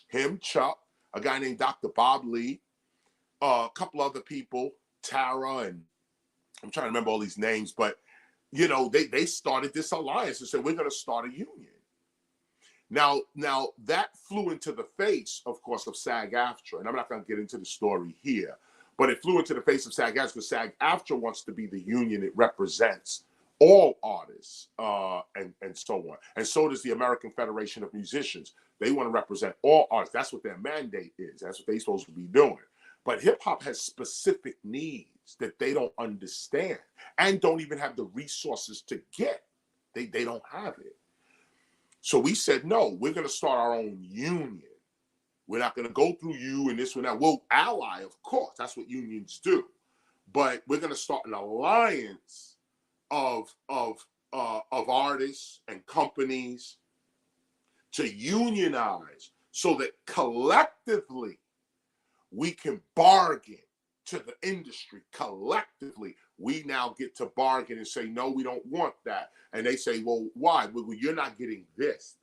Him, Chuck, a guy named Dr. Bob Lee, a couple other people, Tara, and I'm trying to remember all these names, but you know, they started this alliance and said, we're going to start a union. Now that flew into the face, of course, of SAG-AFTRA, and I'm not going to get into the story here, but it flew into the face of SAG-AFTRA because SAG-AFTRA wants to be the union. It represents all artists and so on. And so does the American Federation of Musicians. They want to represent all artists. That's what their mandate is. That's what they're supposed to be doing. But hip hop has specific needs that they don't understand and don't even have the resources to get. They don't have it. So we said, no, we're going to start our own union. We're not going to go through you and this and that. We'll ally, of course. That's what unions do. But we're going to start an alliance of artists and companies to unionize so that collectively we can bargain to the industry. Collectively, we now get to bargain and say, no, we don't want that. And they say, well, why? Well, you're not getting this.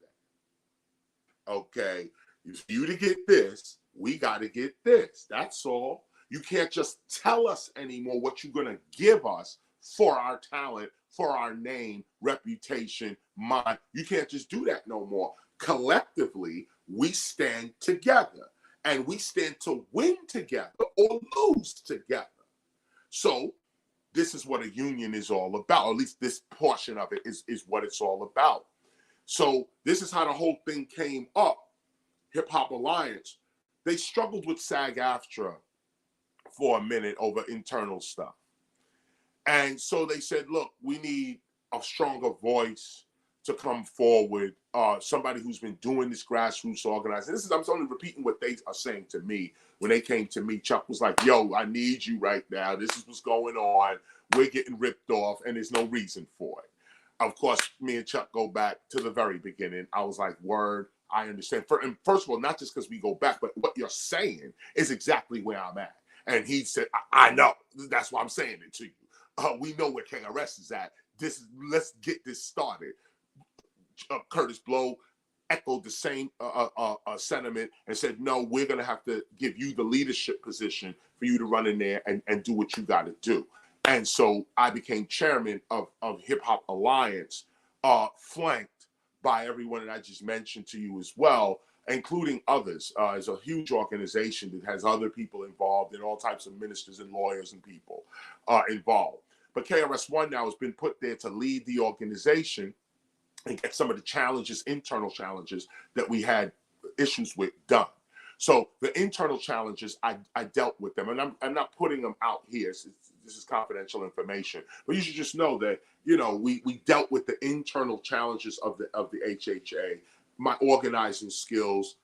Okay, for you to get this, we got to get this. That's all. You can't just tell us anymore what you're going to give us for our talent, for our name, reputation, mind. You can't just do that no more. Collectively, we stand together. and we stand to win together or lose together. So this is what a union is all about, or at least this portion of it is what it's all about. So this is how the whole thing came up. Hip Hop Alliance, they struggled with SAG-AFTRA for a minute over internal stuff. And so they said, look, we need a stronger voice to come forward, somebody who's been doing this grassroots organizing. I'm only repeating what they are saying to me. When they came to me, Chuck was like, yo, I need you right now. This is what's going on. We're getting ripped off, and there's no reason for it. Of course, me and Chuck go back to the very beginning. I was like, word, I understand. And first of all, not just because we go back, but what you're saying is exactly where I'm at. And he said, I know. That's why I'm saying it to you. We know where KRS is at. Let's get this started. Curtis Blow echoed the same sentiment and said, no, we're going to have to give you the leadership position for you to run in there and do what you got to do. And so I became chairman of Hip Hop Alliance, flanked by everyone that I just mentioned to you as well, including others. It's a huge organization that has other people involved and all types of ministers and lawyers and people involved. But KRS-ONE now has been put there to lead the organization and get some of the challenges, internal challenges that we had issues with done. So the internal challenges, I dealt with them, and I'm not putting them out here. This is confidential information, but you should just know that, you know, we dealt with the internal challenges of the HHA, my organizing skills,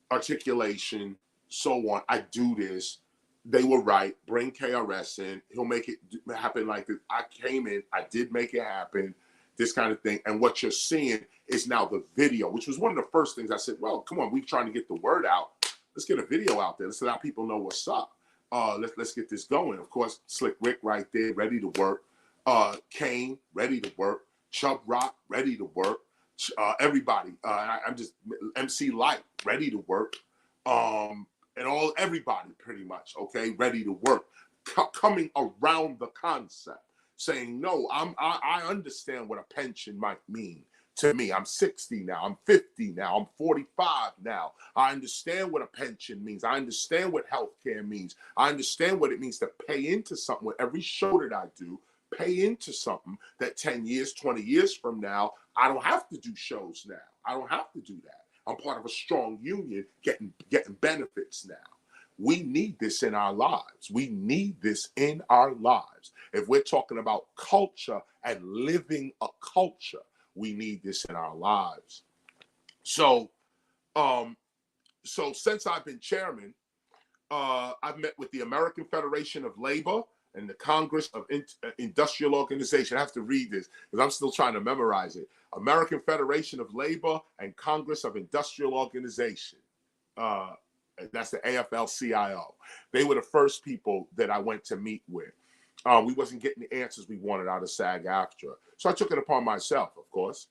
articulation, so on. I do this. They were right. Bring KRS in. He'll make it happen like this. I came in. I did make it happen. This kind of thing. And what you're seeing is now the video, which was one of the first things I said, well, come on, we're trying to get the word out. Let's get a video out there. Let's let people know what's up. Let's get this going. Of course, Slick Rick right there, ready to work. Kane, ready to work. Chubb Rock, ready to work. Everybody. I'm just MC Light, ready to work. And everybody pretty much, okay, ready to work. Coming around the concept. Saying, no, I understand what a pension might mean to me. I'm 60 now. I'm 50 now. I'm 45 now. I understand what a pension means. I understand what healthcare means. I understand what it means to pay into something. With every show that I do, pay into something that 10 years, 20 years from now, I don't have to do shows now. I don't have to do that. I'm part of a strong union getting benefits now. We need this in our lives. We need this in our lives. If we're talking about culture and living a culture, we need this in our lives. So since I've been chairman, I've met with the American Federation of Labor and the Congress of Industrial Organization. I have to read this because I'm still trying to memorize it. American Federation of Labor and Congress of Industrial Organization. That's the AFL-CIO. They were the first people that I went to meet with. We wasn't getting the answers we wanted out of SAG-AFTRA. So I took it upon myself, of course,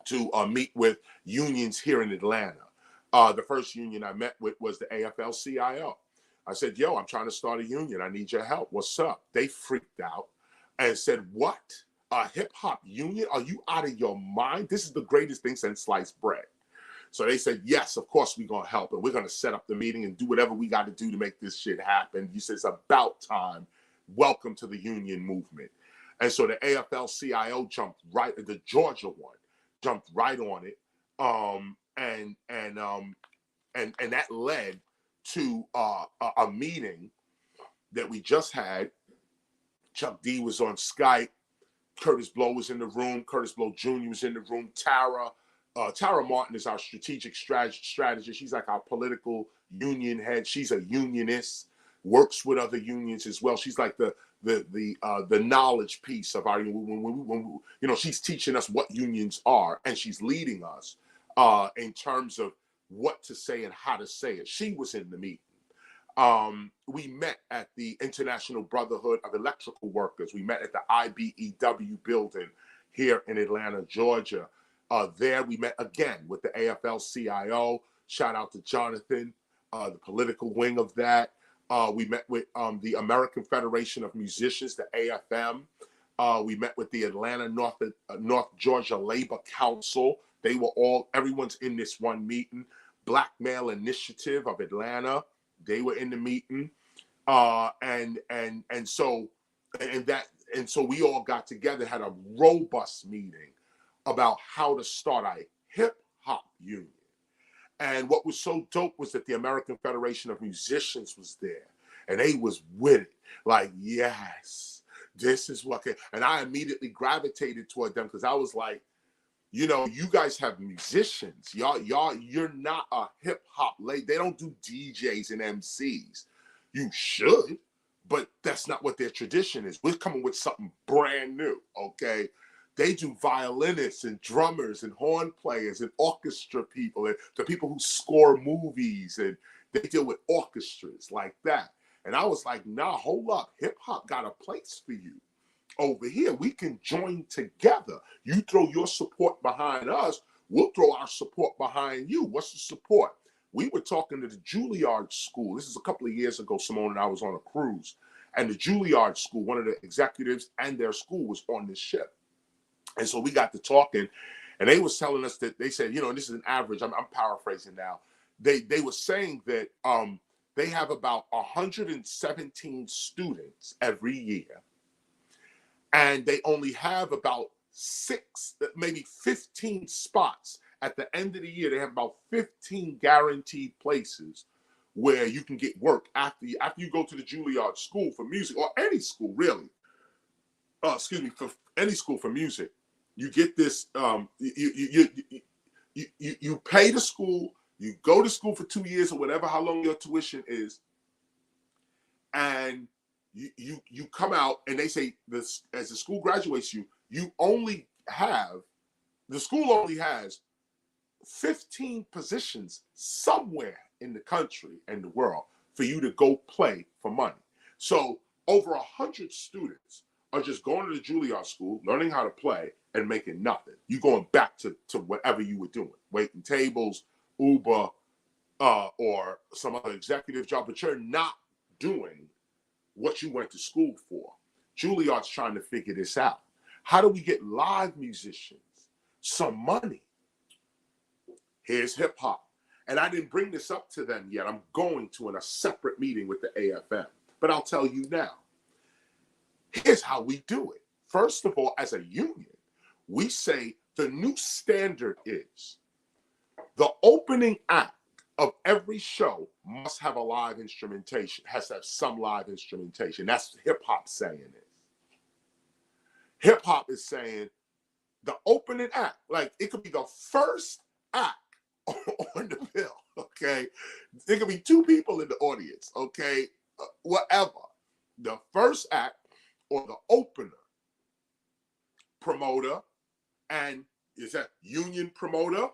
to meet with unions here in Atlanta. The first union I met with was the AFL-CIO. I said, yo, I'm trying to start a union. I need your help. What's up? They freaked out and said, what? A hip-hop union? Are you out of your mind? This is the greatest thing since sliced bread. So they said, yes, of course we're going to help. And we're going to set up the meeting and do whatever we got to do to make this shit happen. You said, it's about time. Welcome to the union movement. And so the AFL-CIO jumped right, the Georgia one, jumped right on it. And that led to a meeting that we just had. Chuck D was on Skype. Curtis Blow was in the room. Curtis Blow Jr. was in the room. Tara Martin is our strategic strategist. She's like our political union head. She's a unionist, works with other unions as well. She's like the knowledge piece of our when you know, she's teaching us what unions are, and she's leading us in terms of what to say and how to say it. She was in the meeting. We met at the International Brotherhood of Electrical Workers. We met at the IBEW building here in Atlanta, Georgia. There we met again with the AFL-CIO. Shout out to Jonathan, the political wing of that. We met with the American Federation of Musicians, the AFM. We met with the Atlanta North Georgia Labor Council. They were everyone's in this one meeting. Black Male Initiative of Atlanta. They were in the meeting. And so we all got together, had a robust meeting about how to start a hip hop union. And what was so dope was that the American Federation of Musicians was there, and they was with it. Like, yes, this is what. And I immediately gravitated toward them because I was like, you know, you guys have musicians. You're not a hip hop lady. They don't do DJs and MCs. You should, but that's not what their tradition is. We're coming with something brand new, okay? They do violinists and drummers and horn players and orchestra people and the people who score movies, and they deal with orchestras like that. And I was like, nah, hold up. Hip hop got a place for you over here. We can join together. You throw your support behind us, we'll throw our support behind you. What's the support? We were talking to the Juilliard School. This is a couple of years ago. Simone and I was on a cruise, and the Juilliard School, one of the executives and their school was on this ship. And so we got to talking, and they was telling us that they said, you know, and this is an average. I'm paraphrasing now. They were saying that they have about 117 students every year, and they only have about 6, maybe 15 spots. At the end of the year, they have about 15 guaranteed places where you can get work after you go to the Juilliard School for music, or any school really. For any school for music, you get this. You pay the school. You go to school for 2 years or whatever, how long your tuition is, and you come out, and they say this as the school graduates you only have, the school only has 15 positions somewhere in the country and the world for you to go play for money. So over 100 students are just going to the Juilliard School, learning how to play, and making nothing. You going back to whatever you were doing, waiting tables, Uber, or some other executive job, but you're not doing what you went to school for. Juilliard's trying to figure this out. How do we get live musicians some money? Here's hip hop. And I didn't bring this up to them yet. I'm going to in a separate meeting with the AFM. But I'll tell you now. Here's how we do it. First of all, as a union, we say the new standard is the opening act of every show must have a live instrumentation, has to have some live instrumentation. That's hip hop saying it. Hip hop is saying the opening act, like it could be the first act on the bill, okay? There could be 2 people in the audience, okay? Whatever. The first act or the opener, promoter, and is that union promoter,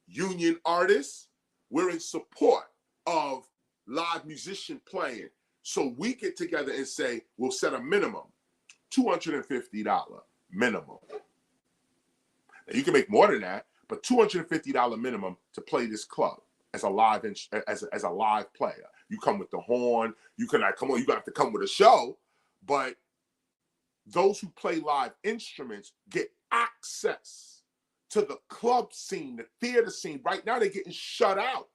union artist, we're in support of live musician playing. So we get together and say, we'll set a minimum, $250 minimum. Now you can make more than that, but $250 minimum to play this club as a live as a live player. You come with the horn. You cannot come on. You have to come with a show. But those who play live instruments get access to the club scene, the theater scene. Right now, they're getting shut out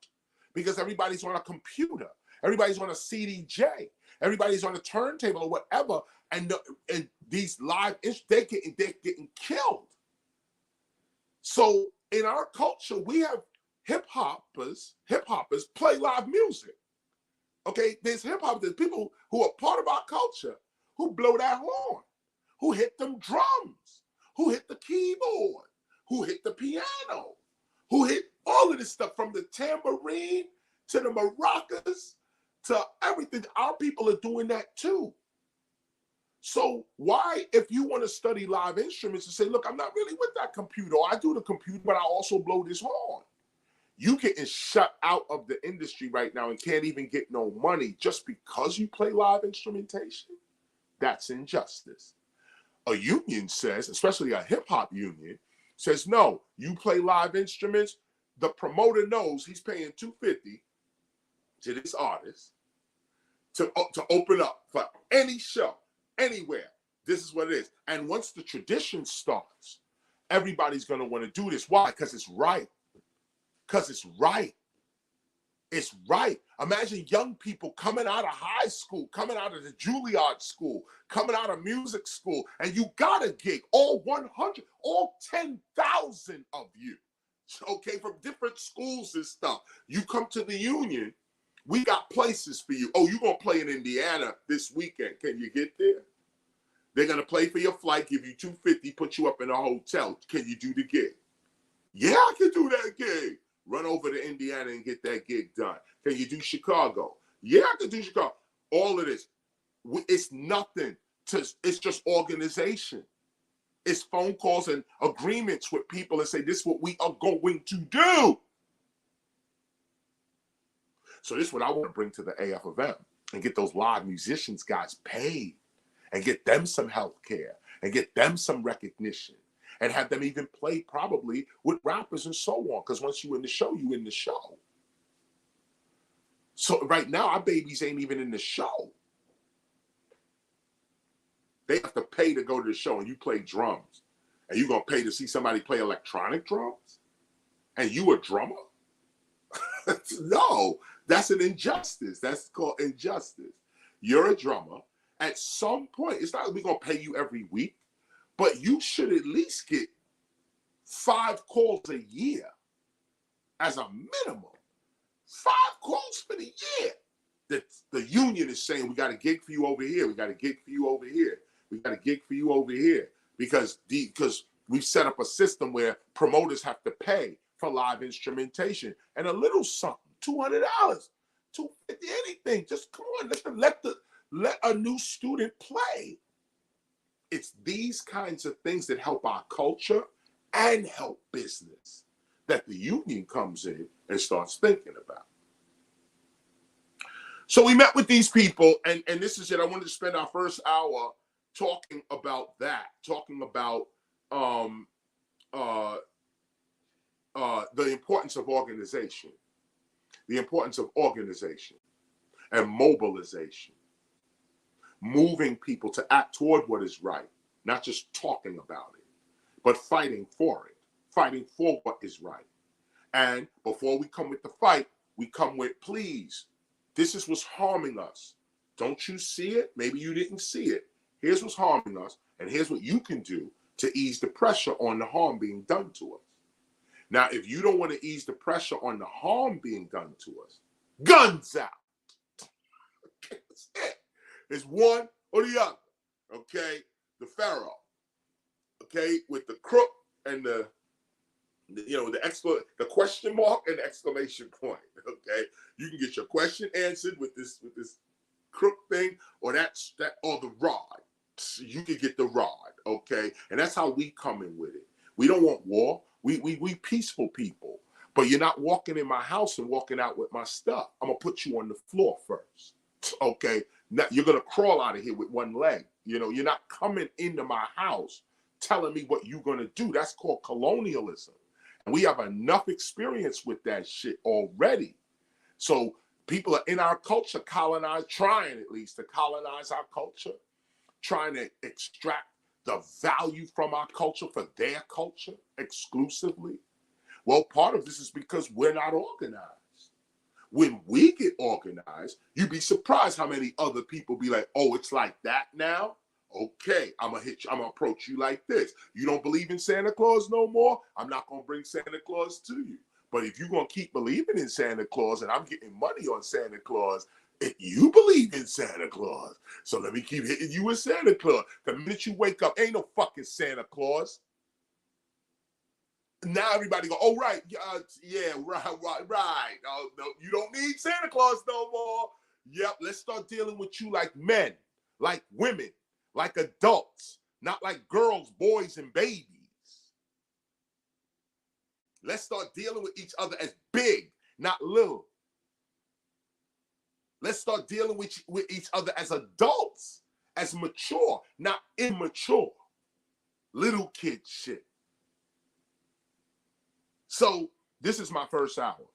because everybody's on a computer. Everybody's on a CDJ. Everybody's on a turntable or whatever. And these live they're getting killed. So in our culture, we have hip hoppers play live music. Okay, there's hip hop, there's people who are part of our culture who blow that horn, who hit them drums, who hit the keyboard, who hit the piano, who hit all of this stuff from the tambourine to the maracas to everything. Our people are doing that too. So why, if you want to study live instruments and say, look, I'm not really with that computer, I do the computer, but I also blow this horn. You getting shut out of the industry right now and can't even get no money just because you play live instrumentation. That's injustice. A union says, especially a hip hop union, says, no, you play live instruments. The promoter knows he's paying $250 to this artist to open up for any show. Anywhere. This is what it is. And once the tradition starts, everybody's going to want to do this. Why? Because it's right. Because it's right. It's right. Imagine young people coming out of high school, coming out of the Juilliard school, coming out of music school, and you got a gig, all 100, all 10,000 of you, okay, from different schools and stuff. You come to the Union, we got places for you. Oh, you're going to play in Indiana this weekend. Can you get there? They're going to pay for your flight, give you $250, put you up in a hotel. Can you do the gig? Yeah, I can do that gig. Run over to Indiana and get that gig done. Can you do Chicago? Yeah, I can do Chicago. All of this. It's nothing. It's just organization. It's phone calls and agreements with people and say, this is what we are going to do. So this is what I want to bring to the AF of M and get those live musicians guys paid and get them some health care and get them some recognition. And have them even play probably with rappers and so on. Because once you in the show, you in the show. So right now, our babies ain't even in the show. They have to pay to go to the show and you play drums. And you're going to pay to see somebody play electronic drums? And you a drummer? No, that's an injustice. That's called injustice. You're a drummer. At some point, it's not like we're going to pay you every week. But you should at least get 5 calls a year as a minimum. 5 calls for the year. The union is saying, we got a gig for you over here. We got a gig for you over here. We got a gig for you over here. Because we've set up a system where promoters have to pay for live instrumentation. And a little something, $200, $250, anything. Just come on, let a new student play. It's these kinds of things that help our culture and help business that the union comes in and starts thinking about. So we met with these people, and this is it. I wanted to spend our first hour talking about that, talking about the importance of organization, and mobilization. Moving people to act toward what is right, not just talking about it, but fighting for what is right. And before we come with the fight, we come with, please, this is what's harming us. Don't you see it? Maybe you didn't see it. Here's what's harming us, and here's what you can do to ease the pressure on the harm being done to us. Now, if you don't want to ease the pressure on the harm being done to us, guns out. That's it. It's one or the other, okay? The pharaoh, okay, with the crook and the question mark and the exclamation point, okay? You can get your question answered with this crook thing, or that or the rod. You can get the rod, okay? And that's how we come in with it. We don't want war. We peaceful people. But you're not walking in my house and walking out with my stuff. I'm gonna put you on the floor first, okay? Now, you're going to crawl out of here with one leg. You're not coming into my house telling me what you're going to do. That's called colonialism. And we have enough experience with that shit already. So people are in our culture trying at least to colonize our culture, trying to extract the value from our culture for their culture exclusively. Well, part of this is because we're not organized. When we get organized, you'd be surprised how many other people be like, oh, it's like that now? Okay, I'm gonna approach you like this. You don't believe in Santa Claus no more? I'm not gonna bring Santa Claus to you. But if you're gonna keep believing in Santa Claus and I'm getting money on Santa Claus, you believe in Santa Claus. So let me keep hitting you with Santa Claus. The minute you wake up, ain't no fucking Santa Claus. Now everybody go, oh, right, yeah, right. Oh, no, you don't need Santa Claus no more. Yep, let's start dealing with you like men, like women, like adults, not like girls, boys, and babies. Let's start dealing with each other as big, not little. Let's start dealing with each other as adults, as mature, not immature. Little kid shit. So this is my first hour.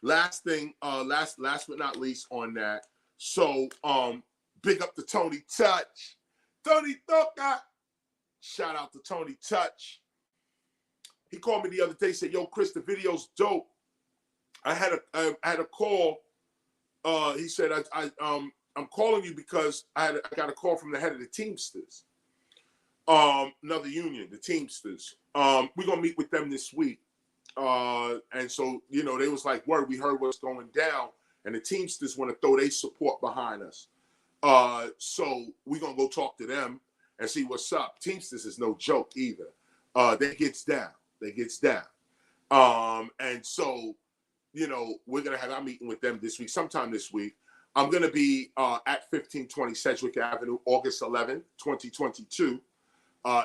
Last thing, last but not least on that. So big up to Tony Touch. Tony Toca. Shout out to Tony Touch. He called me the other day, said, yo, Chris, the video's dope. I had a call. He said, I'm calling you because I got a call from the head of the Teamsters. Another union, the Teamsters. We're gonna meet with them this week. And so, you know, they was like, word, we heard what's going down, and the Teamsters want to throw their support behind us. So we're gonna go talk to them and see what's up. Teamsters is no joke either. They gets down. And so, you know, we're gonna have our meeting with them this week, sometime this week. I'm gonna be at 1520 Sedgwick Avenue, August 11, 2022,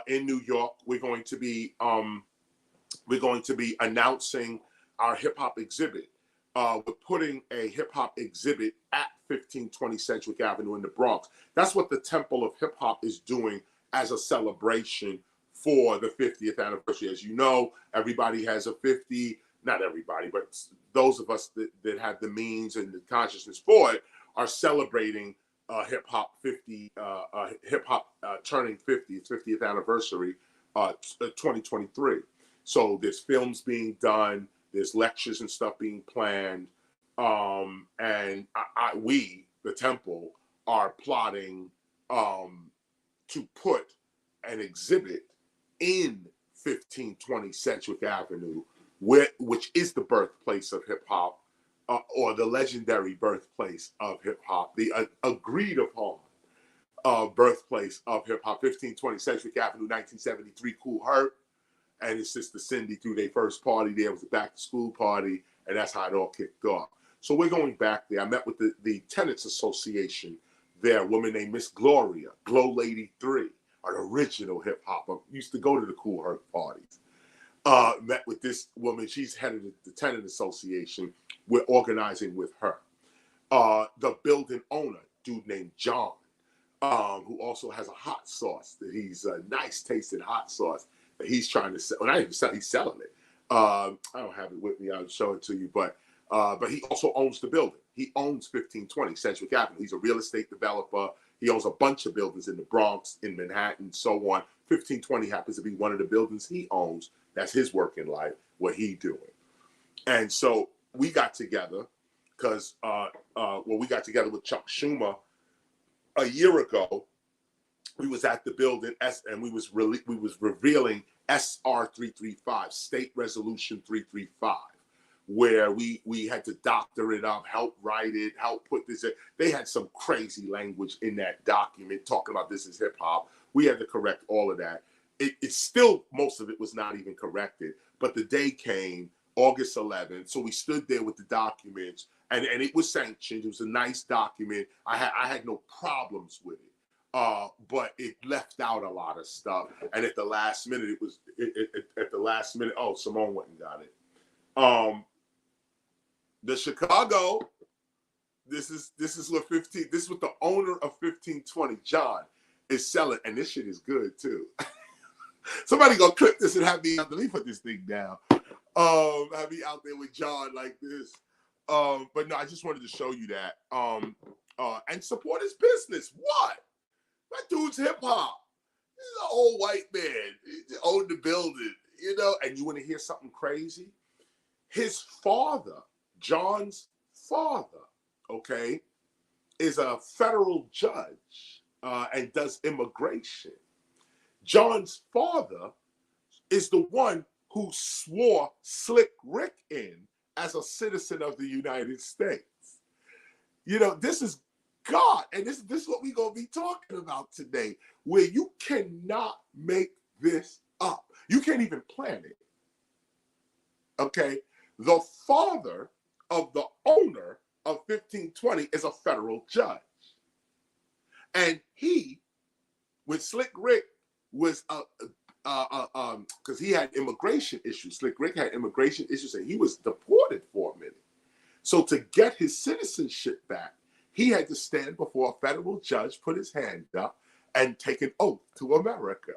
in New York. We're going to be announcing our hip hop exhibit. We're putting a hip hop exhibit at 1520 Sedgwick Avenue in the Bronx. That's what the Temple of Hip Hop is doing as a celebration for the 50th anniversary. As you know, everybody has a 50, not everybody, but those of us that have the means and the consciousness for it are celebrating hip hop 50, hip hop turning 50, its 50th anniversary, 2023. So there's films being done, there's lectures and stuff being planned, and we, the Temple, are plotting to put an exhibit in 1520 Sedgwick Avenue, which is the birthplace of hip hop, or the legendary birthplace of hip hop, the agreed upon birthplace of hip hop. 1520 Sedgwick Avenue, 1973, Cool Herc and his sister Cindy threw their first party there. It was a back to school party, and that's how it all kicked off. So we're going back there. I met with the Tenants Association there, a woman named Miss Gloria, Glow Lady 3, an original hip hopper. Used to go to the Cool Herc parties. Met with this woman. She's head of the Tenant Association. We're organizing with her. The building owner, dude named John, who also has a hot sauce. That he's a nice tasting hot sauce that he's trying to sell. Well, not even sell, he's selling it. I don't have it with me. I'll show it to you. But he also owns the building. He owns 1520 Sedgwick Avenue. He's a real estate developer. He owns a bunch of buildings in the Bronx, in Manhattan, so on. 1520 happens to be one of the buildings he owns. That's his working life, what he doing. And so we got together because, we got together with Chuck Schumer a year ago. We was at the building and we was revealing SR 335, State Resolution 335, where we had to doctor it up, help write it, help put this in. They had some crazy language in that document talking about this is hip hop. We had to correct all of that. It's still, most of it was not even corrected, but the day came, August 11th. So we stood there with the documents and it was sanctioned. It was a nice document. I had no problems with it. But it left out a lot of stuff. And at the last minute, oh, Simone went and got it. The Chicago, this is what the owner of 1520, John, is selling. And this shit is good too. Somebody gonna clip this and have me let me put this thing down. Have me out there with John like this. But no, I just wanted to show you that. And support his business. What? That dude's hip hop. He's an old white man. He owned the building, you know. And you want to hear something crazy? His father, John's father, okay, is a federal judge and does immigration. John's father is the one who swore Slick Rick in as a citizen of the United States. You know, this is God, and this is what we're going to be talking about today, where you cannot make this up. You can't even plan it. Okay? The father of the owner of 1520 is a federal judge. And he, with Slick Rick, was because he had immigration issues. Slick Rick had immigration issues and he was deported for a minute. So to get his citizenship back, he had to stand before a federal judge, put his hand up, and take an oath to America.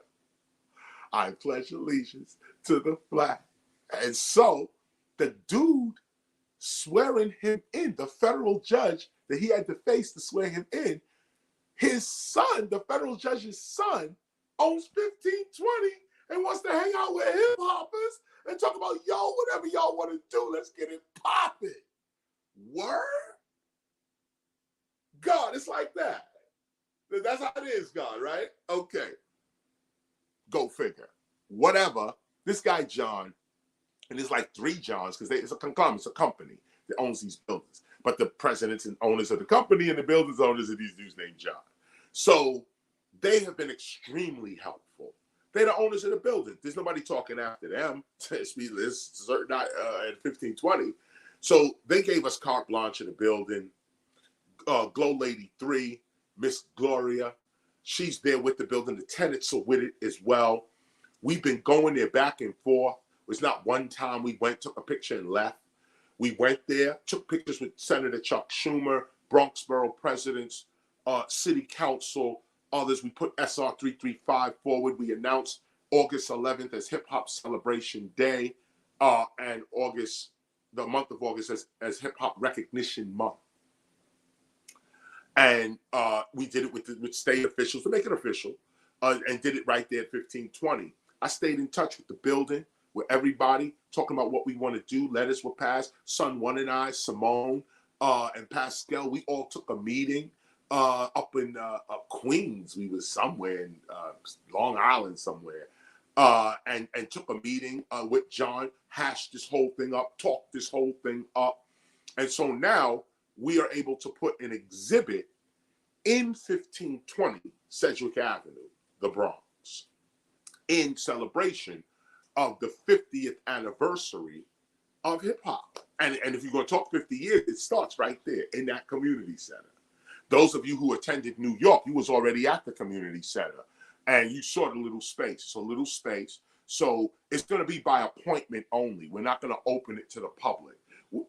I pledge allegiance to the flag. And so the dude swearing him in, the federal judge that he had to face to swear him in, his son, the federal judge's son, owns 1520 and wants to hang out with hip hoppers and talk about, yo, whatever y'all want to do, let's get it popping. Word? God, it's like that. That's how it is, God, right? Okay. Go figure. Whatever. This guy, John, and there's like 3 Johns, because it's a conglomerate, it's a company that owns these buildings. But the presidents and owners of the company and the buildings owners are these dudes named John. So they have been extremely helpful. They're the owners of the building. There's nobody talking after them. It's certain at 1520. So they gave us carte blanche in the building. Glow Lady 3, Miss Gloria, she's there with the building. The tenants are with it as well. We've been going there back and forth. It was not one time we went, took a picture and left. We went there, took pictures with Senator Chuck Schumer, Bronx Borough presidents, city council, others. We put SR 335 forward. We announced August 11th as Hip Hop Celebration Day, and the month of August as Hip Hop Recognition Month. And we did it with state officials to make it official, and did it right there at 1520. I stayed in touch with the building, with everybody, talking about what we want to do. Letters were passed. Son One and I, Simone, and Pascal, we all took a meeting up in Queens. We was somewhere in Long Island somewhere, and took a meeting with John, hashed this whole thing up, talked this whole thing up. And so now we are able to put an exhibit in 1520 Sedgwick Avenue, the Bronx, in celebration of the 50th anniversary of hip hop. And if you're going to talk 50 years, it starts right there in that community center. Those of you who attended New York, you was already at the community center and you saw the little space. It's a little space. So it's going to be by appointment only. We're not going to open it to the public.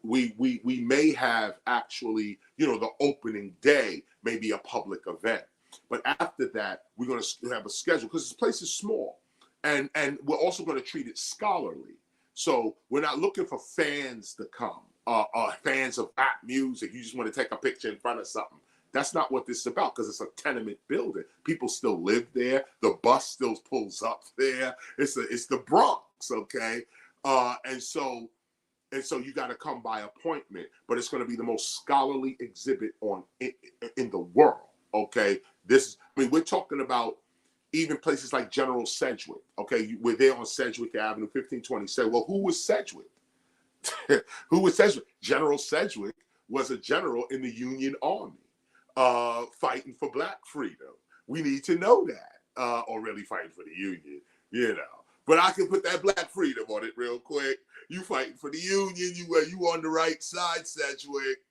We may have actually, the opening day may be a public event. But after that, we're going to have a schedule because this place is small. And we're also going to treat it scholarly. So we're not looking for fans to come, fans of rap music. You just want to take a picture in front of something. That's not what this is about, because it's a tenement building. People still live there. The bus still pulls up there. It's the Bronx, okay? And so you got to come by appointment. But it's going to be the most scholarly exhibit in the world, okay? We're talking about even places like General Sedgwick, okay? We're there on Sedgwick Avenue, 1520. Say, well, who was Sedgwick? Who was Sedgwick? General Sedgwick was a general in the Union Army, fighting for black freedom. We need to know that, or really fighting for the Union, But I can put that black freedom on it real quick. You fighting for the Union, you on the right side, Sedgwick.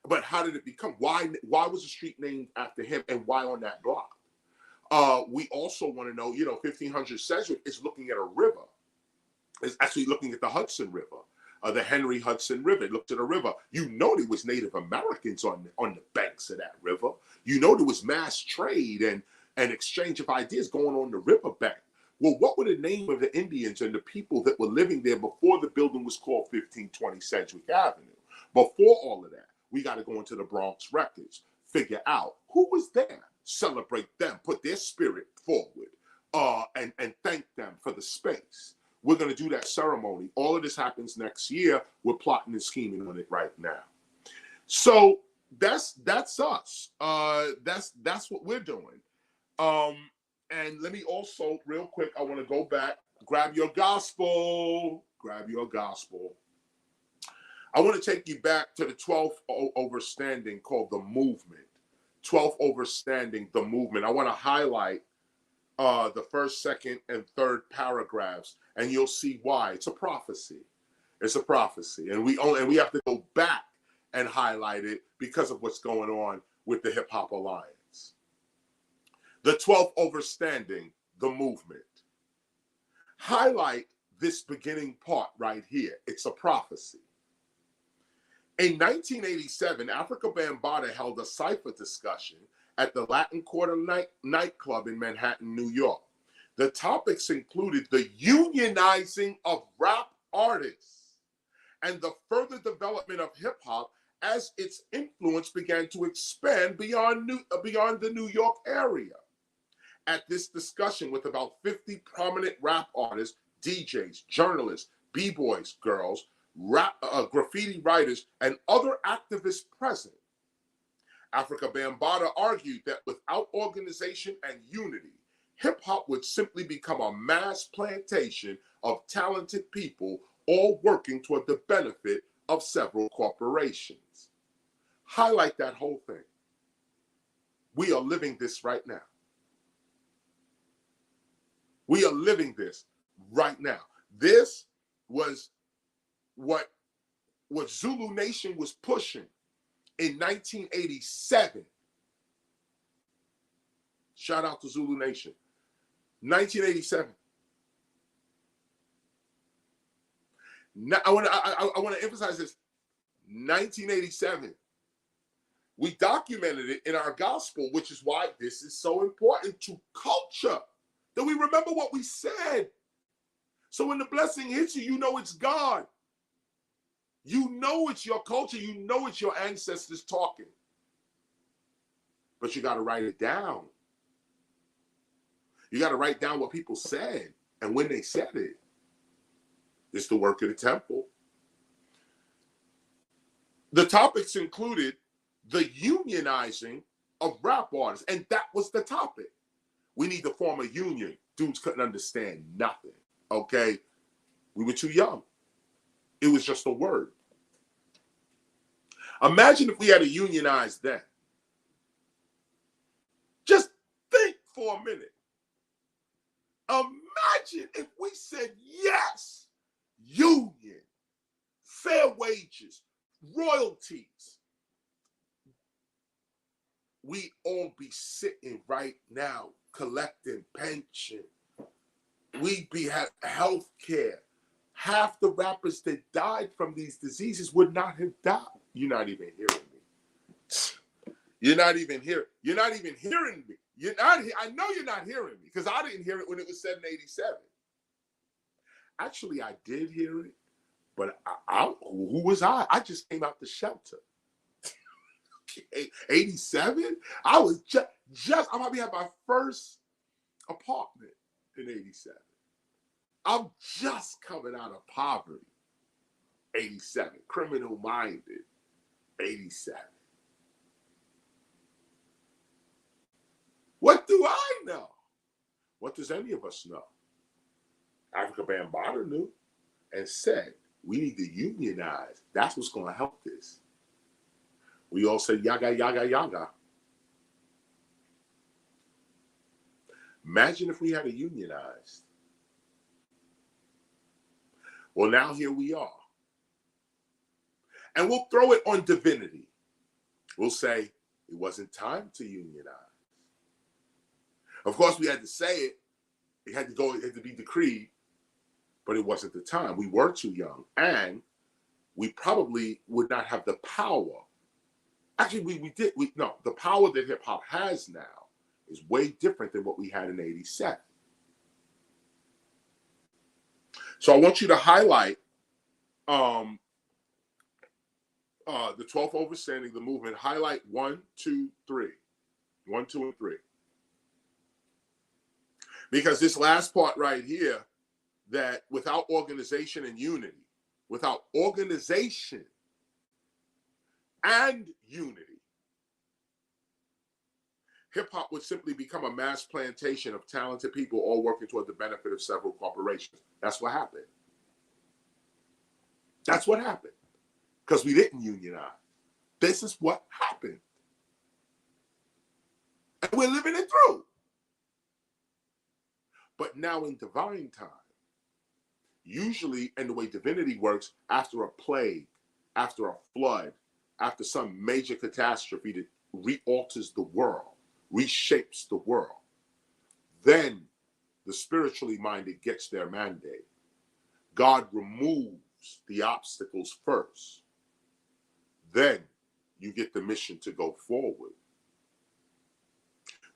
But how did it become? Why was the street named after him, and why on that block? We also want to know, 1500 Sedgwick is looking at a river. It's actually looking at the Hudson River, the Henry Hudson River. It looked at a river. There was Native Americans on the banks of that river. There was mass trade and exchange of ideas going on the riverbank. Well, what were the name of the Indians and the people that were living there before the building was called 1520 Sedgwick Avenue? Before all of that, we got to go into the Bronx records, figure out who was there, celebrate them, put their spirit forward, and thank them for the space. We're going to do that ceremony. All of this happens next year. We're plotting and scheming on it right now. So that's us. That's what we're doing. And let me also, real quick, I want to go back. Grab your gospel. Grab your gospel. I want to take you back to the 12th overstanding called the movement. 12th overstanding, the movement. I want to highlight the first, second, and third paragraphs, and you'll see why. It's a prophecy. It's a prophecy, and we have to go back and highlight it because of what's going on with the Hip Hop Alliance. The 12th overstanding, the movement. Highlight this beginning part right here. It's a prophecy. In 1987, Africa Bambaataa held a cipher discussion at the Latin Quarter nightclub in Manhattan, New York. The topics included the unionizing of rap artists and the further development of hip hop as its influence began to expand beyond the New York area. At this discussion with about 50 prominent rap artists, DJs, journalists, b-boys, girls, graffiti writers, and other activists present. Africa Bambaataa argued that without organization and unity, hip-hop would simply become a mass plantation of talented people all working toward the benefit of several corporations. Highlight that whole thing. We are living this right now. We are living this right now. This was what Zulu Nation was pushing in 1987. Shout out to Zulu Nation. 1987. Now, I want to emphasize this. 1987. We documented it in our gospel, which is why this is so important to culture, that we remember what we said. So when the blessing hits you, you know it's God. You know it's your culture. You know it's your ancestors talking. But you got to write it down. You got to write down what people said and when they said it. It's the work of the temple. The topics included the unionizing of rap artists, and that was the topic. We need to form a union. Dudes couldn't understand nothing, okay? We were too young. It was just a word. Imagine if we had to unionize then. Just think for a minute. Imagine if we said yes, union, fair wages, royalties. We all be sitting right now collecting pension. We'd be have health care. Half the rappers that died from these diseases would not have died. You're not even hearing me. You're not even hearing. You're not even hearing me. You're not. I know you're not hearing me because I didn't hear it when it was 787. Actually, I did hear it, but who was I? I just came out the shelter. 87. I was just. I might be at my first apartment in 87. I'm just coming out of poverty. 87. Criminal minded. 87. What do I know? What does any of us know? Africa Bambaataa knew and said, we need to unionize. That's what's going to help this. We all said, yaga, yaga, yaga. Imagine if we had a unionized. Well, now here we are. And we'll throw it on divinity. We'll say, it wasn't time to unionize. Of course, we had to say it. It had to be decreed, but it wasn't the time. We were too young, and we probably would not have the power. Actually, the power that hip hop has now is way different than what we had in 87. So I want you to highlight the 12th overstanding the movement. Highlight 1, 2, 3. 1, 2, and 3. Because this last part right here, that without organization and unity, without organization and unity, hip-hop would simply become a mass plantation of talented people all working toward the benefit of several corporations. That's what happened. That's what happened. Because we didn't unionize. This is what happened. And we're living it through. But now in divine time, usually in the way divinity works, after a plague, after a flood, after some major catastrophe that re-alters the world, reshapes the world, then the spiritually minded gets their mandate. God removes the obstacles first. Then you get the mission to go forward.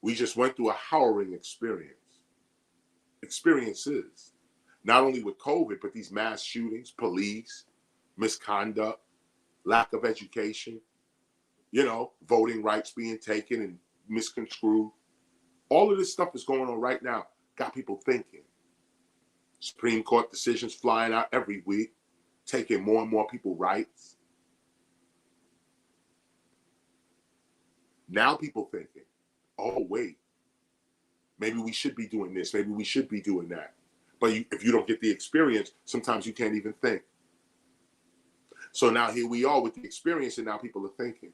We just went through a harrowing experiences, not only with COVID, but these mass shootings, police, misconduct, lack of education, voting rights being taken and misconstrued. All of this stuff is going on right now. Got people thinking. Supreme Court decisions flying out every week, taking more and more people's rights. Now people thinking, oh, wait, maybe we should be doing this. Maybe we should be doing that. But if you don't get the experience, sometimes you can't even think. So now here we are with the experience, and now people are thinking.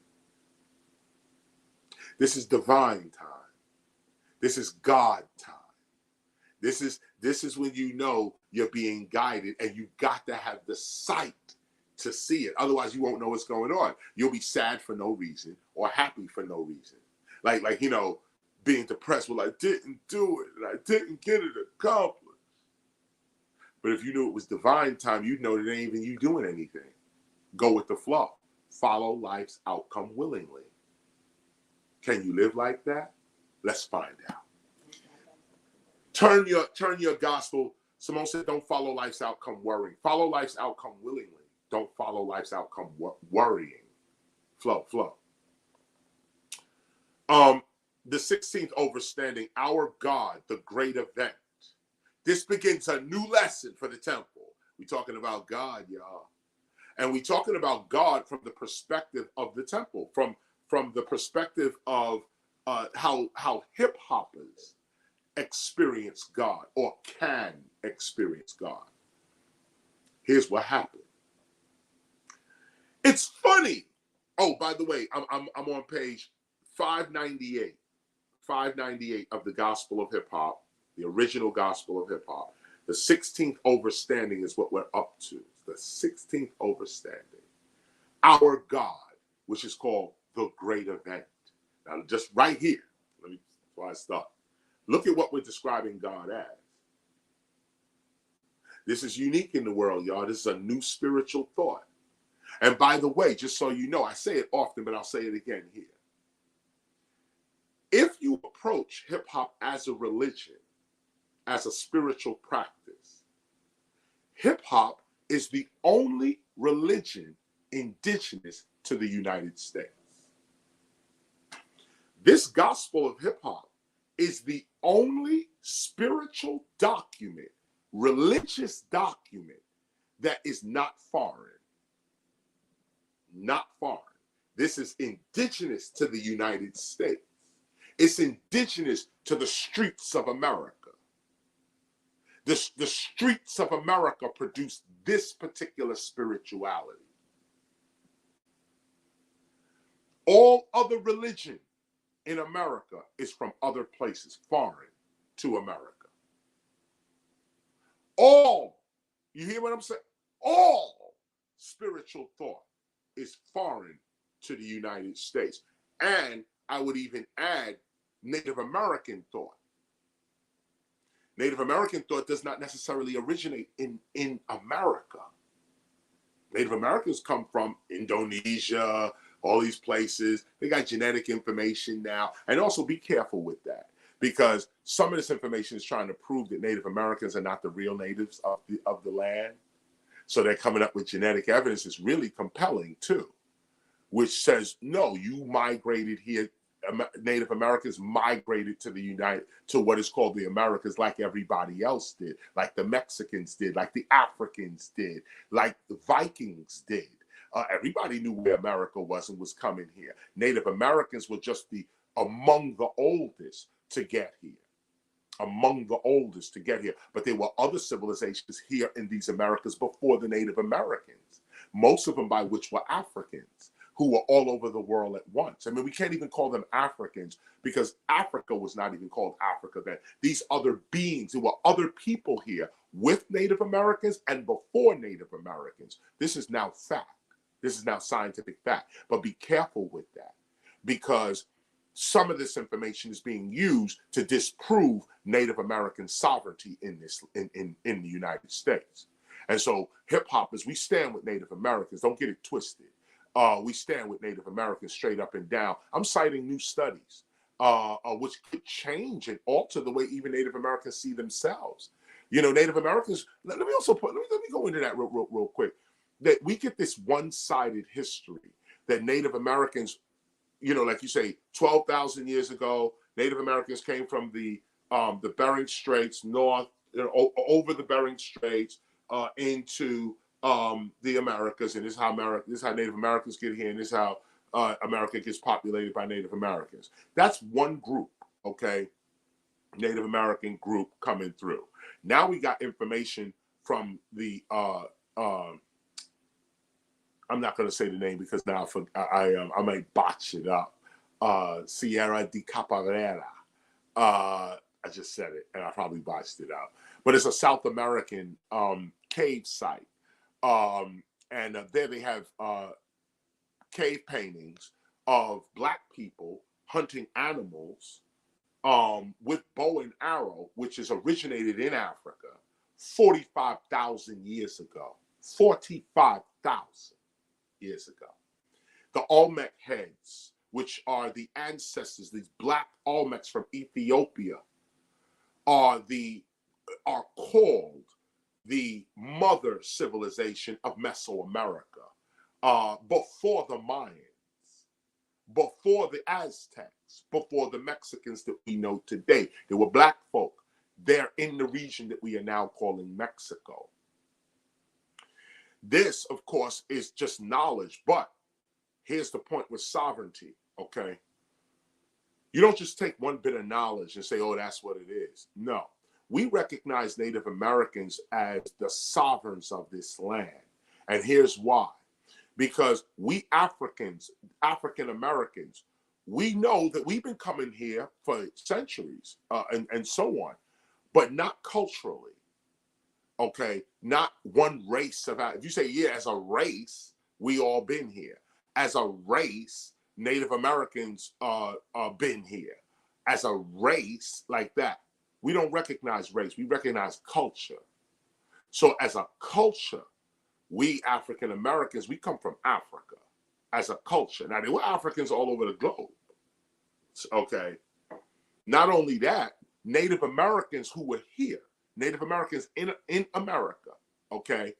This is divine time. This is God time. This is when you know you're being guided, and you got to have the sight to see it. Otherwise, you won't know what's going on. You'll be sad for no reason or happy for no reason. Like you know, being depressed, well, I didn't do it, and I didn't get it accomplished. But if you knew it was divine time, you'd know that it ain't even you doing anything. Go with the flow. Follow life's outcome willingly. Can you live like that? Let's find out. Turn your gospel. Simone said, don't follow life's outcome worrying. Follow life's outcome willingly. Don't follow life's outcome worrying. Flow. The 16th overstanding, our God, the great event. This begins a new lesson for the temple. We're talking about God, y'all. And we're talking about God from the perspective of the temple, from the perspective of how hip-hoppers experience God or can experience God. Here's what happened. It's funny. Oh, by the way, I'm on page 598 of the Gospel of Hip Hop, the original Gospel of Hip Hop. The 16th overstanding is what we're up to. The 16th overstanding. Our God, which is called the great event. Now, just right here, that's why I start. Look at what we're describing God as. This is unique in the world, y'all. This is a new spiritual thought. And by the way, just so you know, I say it often, but I'll say it again here. If you approach hip hop as a religion, as a spiritual practice, hip hop is the only religion indigenous to the United States. This gospel of hip hop is the only spiritual document, religious document that is not foreign. Not foreign. This is indigenous to the United States. It's indigenous to the streets of America. The streets of America produced this particular spirituality. All other religion in America is from other places, foreign to America. All, you hear what I'm saying? All spiritual thought is foreign to the United States. And I would even add Native American thought. Native American thought does not necessarily originate in America. Native Americans come from Indonesia, all these places. They got genetic information now. And also be careful with that, because some of this information is trying to prove that Native Americans are not the real natives of the land. So they're coming up with genetic evidence that's really compelling too, which says, no, you migrated here. Native Americans migrated to what is called the Americas, like everybody else did, like the Mexicans did, like the Africans did, like the Vikings did. Everybody knew where America was and was coming here. Native Americans were just among the oldest to get here. Among the oldest to get here. But there were other civilizations here in these Americas before the Native Americans, most of them by which were Africans, who were all over the world at once. I mean, we can't even call them Africans because Africa was not even called Africa then. These other beings, there were other people here with Native Americans and before Native Americans. This is now fact. This is now scientific fact. But be careful with that, because some of this information is being used to disprove Native American sovereignty in the United States. And so hip hoppers, we stand with Native Americans. Don't get it twisted. We stand with Native Americans straight up and down. I'm citing new studies, which could change and alter the way even Native Americans see themselves. You know, Native Americans, let me go into that real quick. That we get this one-sided history that Native Americans, you know, like you say, 12,000 years ago, Native Americans came from the Bering Straits north over the Bering Straits into the Americas, and this is how Native Americans get here, and this is how America gets populated by Native Americans. That's one group, okay? Native American group coming through. Now we got information from the I'm not going to say the name because now I might botch it up. Sierra de Capoeira. I just said it, and I probably botched it out. But it's a South American cave site. And there they have cave paintings of Black people hunting animals with bow and arrow, which is originated in Africa 45,000 years ago. 45,000 years ago. The Olmec heads, which are the ancestors, these Black Olmecs from Ethiopia, are called the mother civilization of Mesoamerica, before the Mayans, before the Aztecs, before the Mexicans that we know today. They were Black folk. They're in the region that we are now calling Mexico. This, of course, is just knowledge, but here's the point with sovereignty, okay? You don't just take one bit of knowledge and say, oh, that's what it is. No. We recognize Native Americans as the sovereigns of this land. And here's why. Because we Africans, African Americans, we know that we've been coming here for centuries and so on, but not culturally. Okay, not one race of, if you say, yeah, as a race, we all been here. As a race, Native Americans been here. As a race like that, we don't recognize race, we recognize culture. So as a culture, we African Americans, we come from Africa as a culture. Now, there were Africans all over the globe, okay? Not only that, Native Americans who were here, Native Americans in America, okay?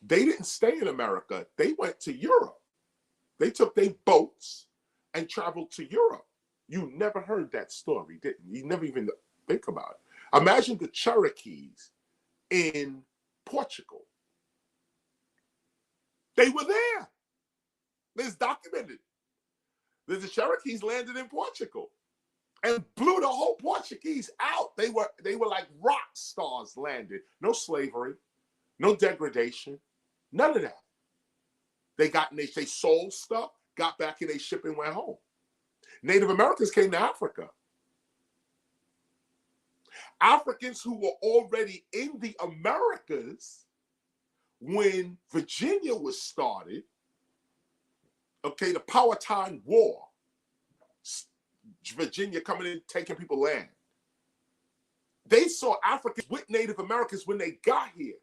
They didn't stay in America. They went to Europe. They took their boats and traveled to Europe. You never heard that story, didn't you? You never even think about it. Imagine the Cherokees in Portugal. They were there. It's documented. The Cherokees landed in Portugal and blew the whole Portuguese out. They were like rock stars landed. No slavery, no degradation, none of that. They got in, they sold stuff, got back in their ship and went home. Native Americans came to Africa. Africans who were already in the Americas when Virginia was started, okay, the Powhatan War, Virginia coming in, taking people land. They saw Africans with Native Americans when they got here,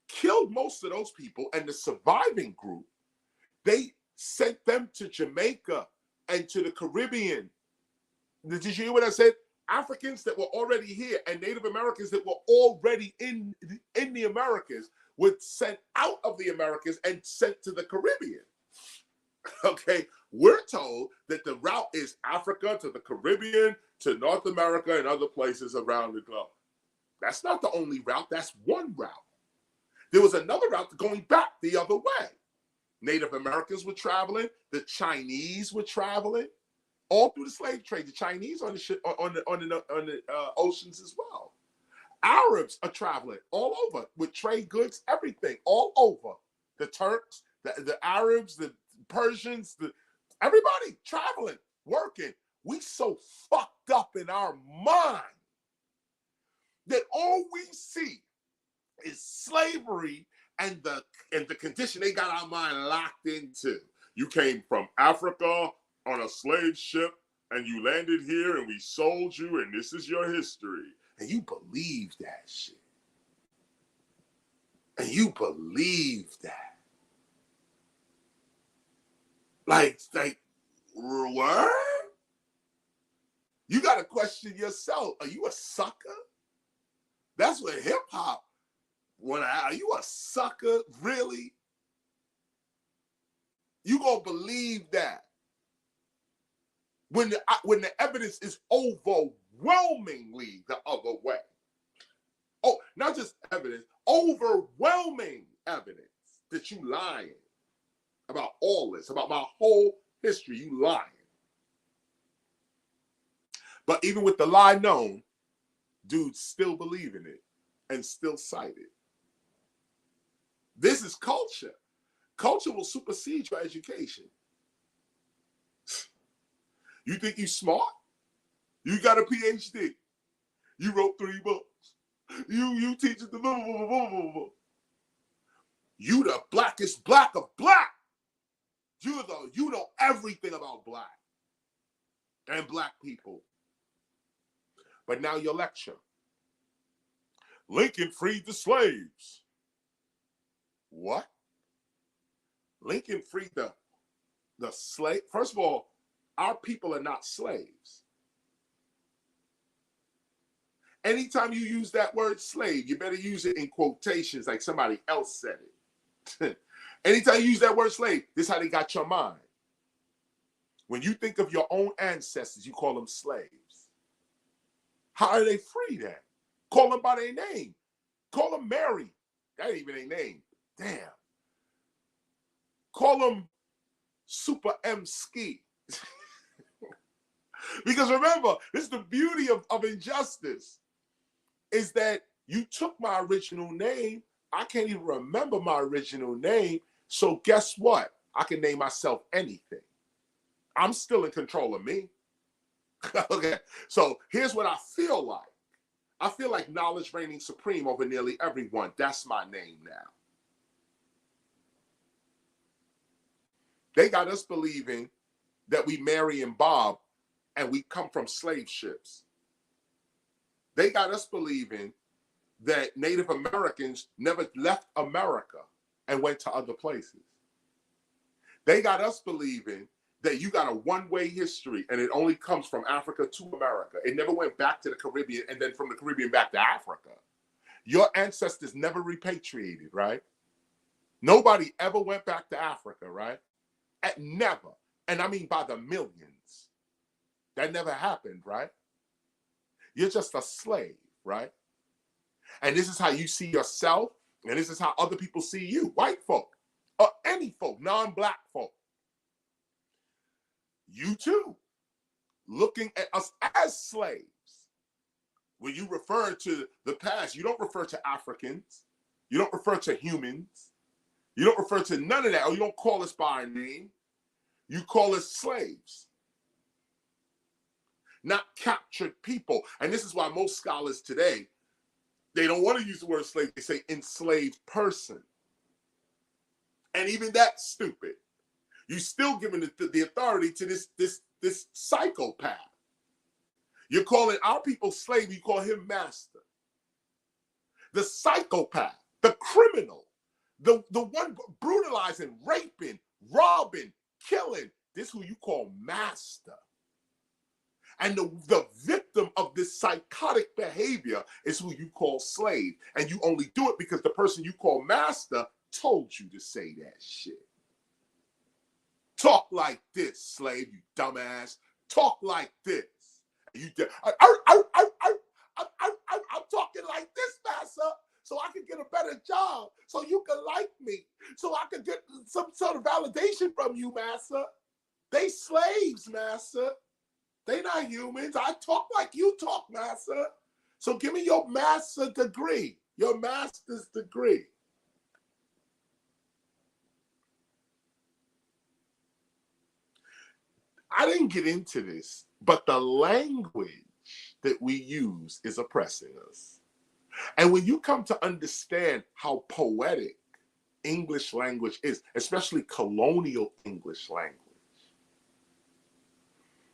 killed most of those people, and the surviving group, they sent them to Jamaica and to the Caribbean. Did you hear what I said? Africans that were already here and Native Americans that were already in the Americas were sent out of the Americas and sent to the Caribbean. Okay, we're told that the route is Africa to the Caribbean to North America and other places around the globe. That's not the only route, that's one route. There was another route going back the other way. Native Americans were traveling, the Chinese were traveling, all through the slave trade. The Chinese on the ship, on the oceans as well. Arabs are traveling all over with trade goods, everything, all over. The Turks, the Arabs, the Persians, everybody traveling, working. We so fucked up in our mind that all we see is slavery and the condition they got our mind locked into. You came from Africa on a slave ship and you landed here and we sold you and this is your history. And you believe that shit. And you believe that. Like, what? You got to question yourself. Are you a sucker? That's what hip hop, are you a sucker, really? You gonna believe that when the evidence is overwhelmingly the other way. Oh, not just evidence, overwhelming evidence that you lying about all this, about my whole history, you lying. But even with the lie known, dudes still believe in it and still cite it. This is culture. Culture will supersede your education. You think you smart? You got a PhD. You wrote 3 books. You teach at the blah, blah, blah, blah, blah, blah. You the blackest black of black. You know everything about black and black people. But now your lecture. Lincoln freed the slaves. What? Lincoln freed the slave. First of all, our people are not slaves. Anytime you use that word slave, you better use it in quotations like somebody else said it. Anytime you use that word slave, this is how they got your mind. When you think of your own ancestors, you call them slaves. How are they free then? Call them by their name. Call them Mary. That ain't even their name. Damn. Call them Super M Ski. Because remember, this is the beauty of injustice, is that you took my original name. I can't even remember my original name. So guess what? I can name myself anything. I'm still in control of me. Okay, so here's what I feel like. I feel like knowledge reigning supreme over nearly everyone. That's my name now. They got us believing that we Mary and Bob and we come from slave ships. They got us believing that Native Americans never left America and went to other places. They got us believing that you got a one-way history and it only comes from Africa to America. It never went back to the Caribbean and then from the Caribbean back to Africa. Your ancestors never repatriated, right? Nobody ever went back to Africa, right? Never. And I mean by the millions. That never happened, right? You're just a slave, right? And this is how you see yourself, and this is how other people see you, white folk, or any folk, non-black folk. You too, looking at us as slaves. When you refer to the past, you don't refer to Africans, you don't refer to humans, you don't refer to none of that, or you don't call us by our name. You call us slaves. Not captured people. And this is why most scholars today, they don't want to use the word slave. They say enslaved person. And even that's stupid. You're still giving the authority to this psychopath. You're calling our people slave, you call him master. The psychopath, the criminal, the one brutalizing, raping, robbing, killing, this is who you call master. And the victim of this psychotic behavior is who you call slave. And you only do it because the person you call master told you to say that shit. Talk like this, slave, you dumbass. Talk like this. I'm talking like this, master, so I can get a better job, so you can like me, so I can get some sort of validation from you, master. They slaves, master. They not humans. I talk like you talk, master. So give me your master degree, your master's degree. I didn't get into this, but the language that we use is oppressing us. And when you come to understand how poetic English language is, especially colonial English language,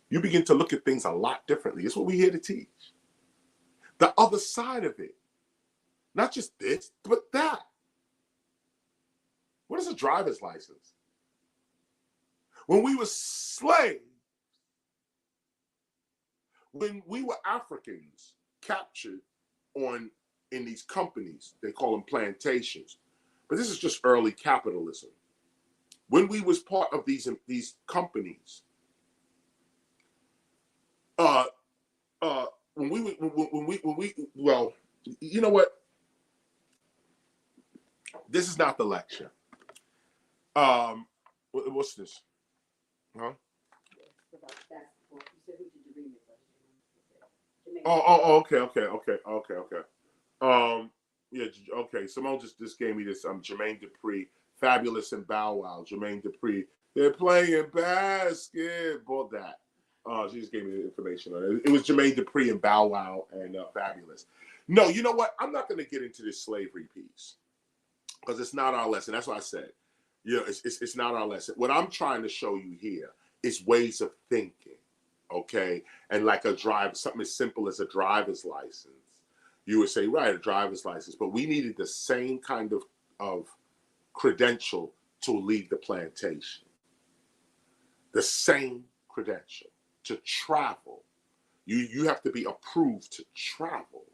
you begin to look at things a lot differently. It's what we're here to teach. The other side of it. Not just this, but that. What is a driver's license? When we were slaves, when we were Africans captured in these companies, they call them plantations, but this is just early capitalism. When we was part of these companies, well, you know what? This is not the lecture. What's this? Huh? Okay. Yeah, okay. Simone just gave me this. Jermaine Dupri, Fabulous and Bow Wow. Jermaine Dupri, they're playing basketball. That. She just gave me the information on it. It was Jermaine Dupri and Bow Wow and Fabulous. No, you know what? I'm not going to get into this slavery piece because it's not our lesson. That's what I said. It's not our lesson. What I'm trying to show you here is ways of thinking, okay? And like something as simple as a driver's license. You would say, right, a driver's license, but we needed the same kind of credential to leave the plantation. The same credential to travel. You have to be approved to travel.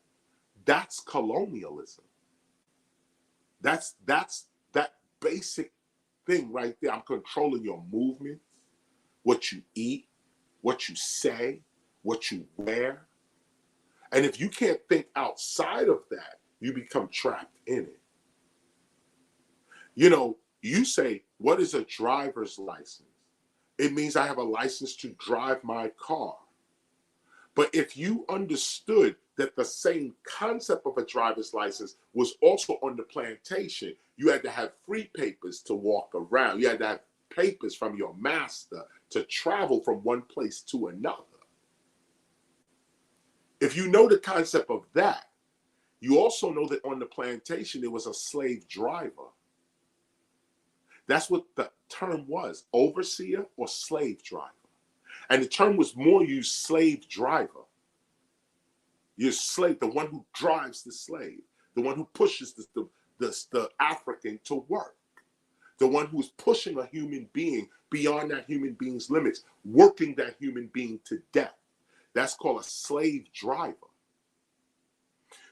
That's colonialism. That's that basic thing right there. I'm controlling your movements, what you eat, what you say, what you wear. And if you can't think outside of that, you become trapped in it. You know, you say, what is a driver's license? It means I have a license to drive my car. But if you understood that the same concept of a driver's license was also on the plantation, you had to have free papers to walk around. You had to have papers from your master to travel from one place to another. If you know the concept of that, you also know that on the plantation there was a slave driver. That's what the term was, overseer or slave driver. And the term was more used, slave driver. Your slave, the one who drives the slave, the one who pushes the African to work, the one who's pushing a human being beyond that human being's limits, working that human being to death. That's called a slave driver.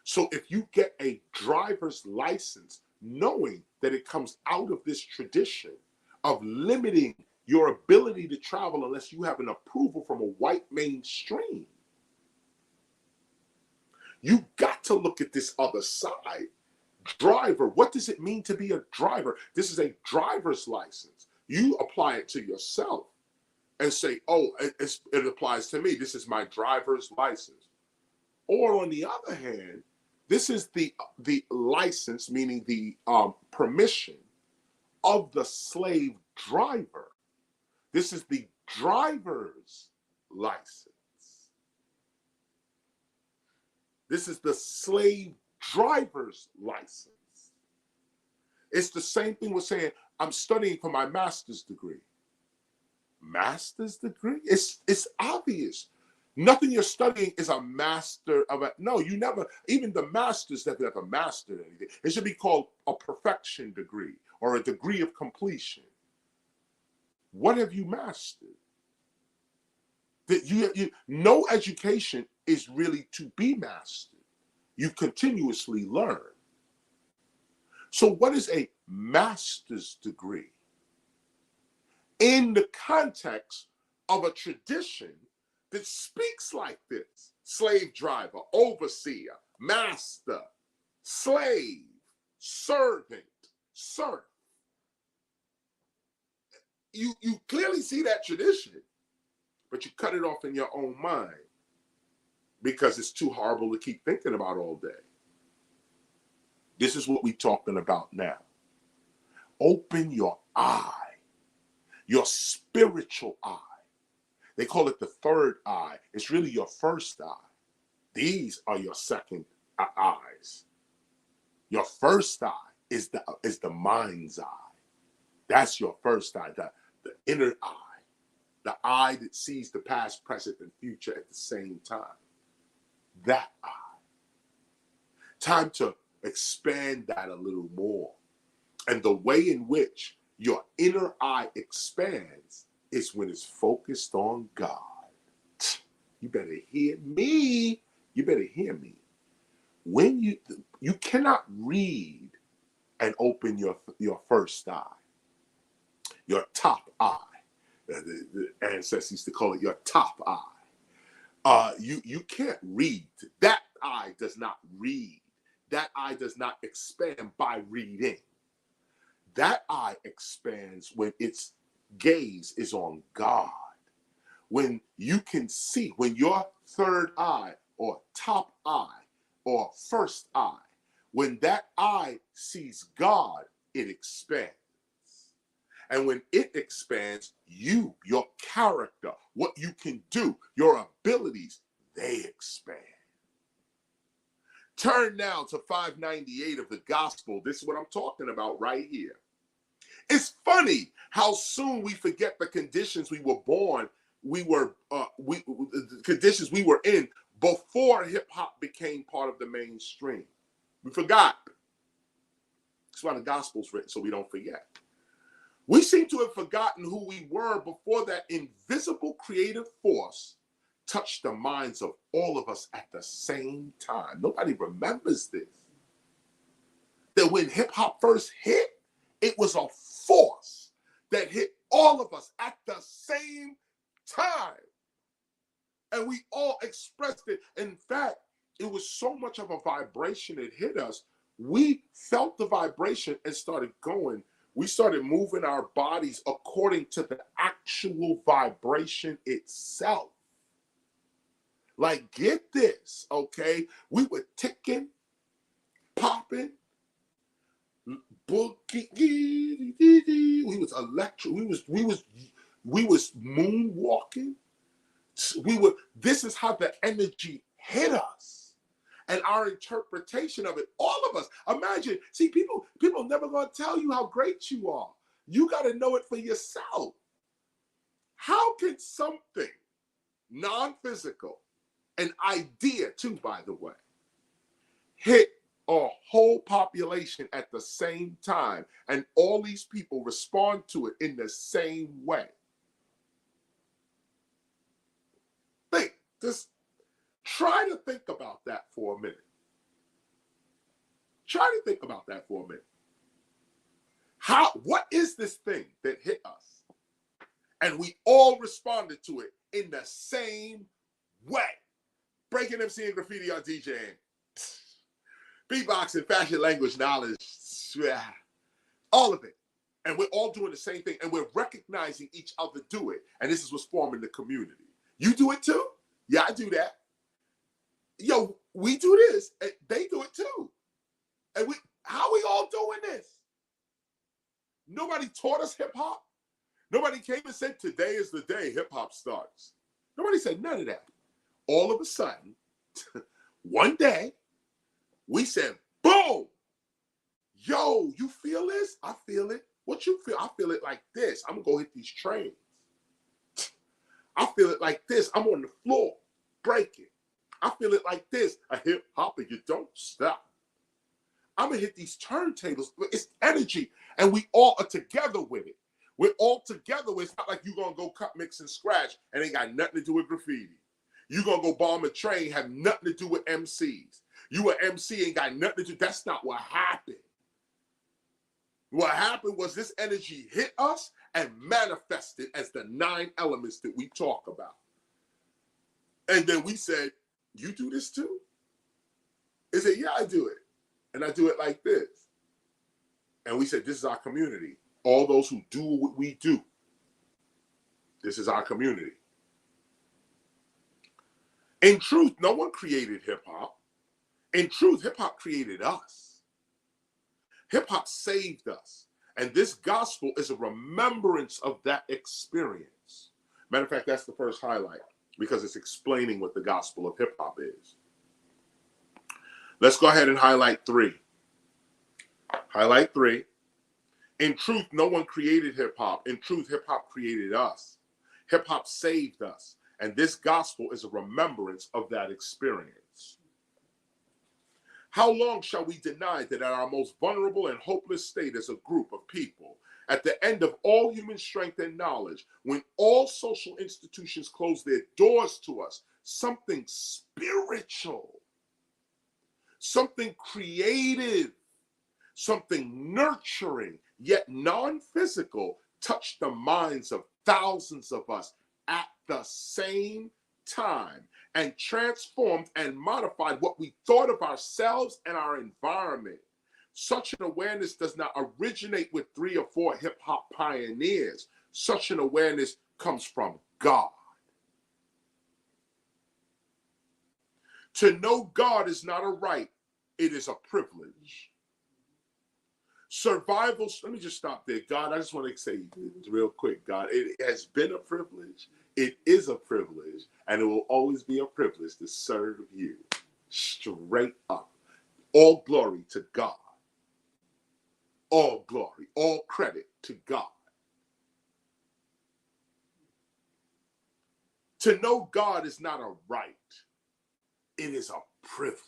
So if you get a driver's license, knowing that it comes out of this tradition of limiting your ability to travel unless you have an approval from a white mainstream, you got to look at this other side. Driver, what does it mean to be a driver? This is a driver's license. You apply it to yourself and say, oh, it applies to me. This is my driver's license. Or on the other hand, this is the license, meaning the permission of the slave driver. This is the driver's license. This is the slave driver's license. It's the same thing with saying, I'm studying for my master's degree. Master's degree? It's obvious. Nothing you're studying is a master of no, you never, even the masters that never mastered anything. It should be called a perfection degree or a degree of completion. What have you mastered? That no education is really to be mastered. You continuously learn. So what is a master's degree? In the context of a tradition that speaks like this: slave driver, overseer, master, slave, servant, serf. You clearly see that tradition, but you cut it off in your own mind because it's too horrible to keep thinking about all day. This is what we're talking about now. Open your eye, your spiritual eye. They call it the third eye. It's really your first eye. These are your second eyes. Your first eye is the mind's eye. That's your first eye, the inner eye, the eye that sees the past, present, and future at the same time. That eye. Time to expand that a little more. And the way in which your inner eye expands is when it's focused on God. You better hear me. You better hear me. When you cannot read and open your first eye, your top eye. The ancestors used to call it your top eye. You can't read. That eye does not read. That eye does not expand by reading. That eye expands when its gaze is on God. When you can see, when your third eye or top eye or first eye, when that eye sees God, it expands. And when it expands, you, your character, what you can do, your abilities, they expand. Turn now to 598 of the gospel. This is what I'm talking about right here. It's funny how soon we forget the conditions we were born, the conditions we were in before hip hop became part of the mainstream. We forgot. That's why the gospel's written, so we don't forget. We seem to have forgotten who we were before that invisible creative force touched the minds of all of us at the same time. Nobody remembers this. That when hip hop first hit, it was a force that hit all of us at the same time. And we all expressed it. In fact, it was so much of a vibration it hit us. We felt the vibration and started going. We started moving our bodies according to the actual vibration itself. Like, get this, okay? We were ticking, popping, boogie, we was electric, we was moonwalking. This is how the energy hit us. And our interpretation of it, all of us, imagine, see, people never gonna tell you how great you are. You gotta know it for yourself. How can something non-physical, an idea too, by the way, hit a whole population at the same time and all these people respond to it in the same way? Try to think about that for a minute. Try to think about that for a minute. What is this thing that hit us? And we all responded to it in the same way. Breaking MC and graffiti on DJing. Beatboxing, fashion, language, knowledge, all of it. And we're all doing the same thing. And we're recognizing each other do it. And this is what's forming the community. You do it too? Yeah, I do that. Yo, we do this. And they do it too. And how are we all doing this? Nobody taught us hip hop. Nobody came and said, today is the day hip hop starts. Nobody said none of that. All of a sudden, one day, we said, boom. Yo, you feel this? I feel it. What you feel? I feel it like this. I'm going to go hit these trains. I feel it like this. I'm on the floor, breaking. I feel it like this. A hip hop and you don't stop. I'm going to hit these turntables. It's energy. And we all are together with it. We're all together. It's not like you're going to go cut, mix, and scratch and ain't got nothing to do with graffiti. You're going to go bomb a train, have nothing to do with MCs. You an MC ain't got nothing to do. That's not what happened. What happened was this energy hit us and manifested as the 9 elements that we talk about. And then we said, you do this too? They said, yeah, I do it. And I do it like this. And we said, this is our community. All those who do what we do. This is our community. In truth, no one created hip hop. In truth, hip hop created us. Hip hop saved us. And this gospel is a remembrance of that experience. Matter of fact, that's the first highlight because it's explaining what the gospel of hip hop is. Let's go ahead and highlight 3. Highlight 3. In truth, no one created hip hop. In truth, hip hop created us. Hip hop saved us. And this gospel is a remembrance of that experience. How long shall we deny that at our most vulnerable and hopeless state as a group of people, at the end of all human strength and knowledge, when all social institutions close their doors to us, something spiritual, something creative, something nurturing, yet non-physical, touched the minds of thousands of us at the same time and transformed and modified what we thought of ourselves and our environment. Such an awareness does not originate with 3 or 4 hip-hop pioneers. Such an awareness comes from God. To know God is not a right, it is a privilege. Survival, let me just stop there. God, I just want to say real quick, God, it has been a privilege, it is a privilege, and it will always be a privilege to serve you. Straight up. All glory to God. All glory, all credit to God. To know God is not a right, it is a privilege.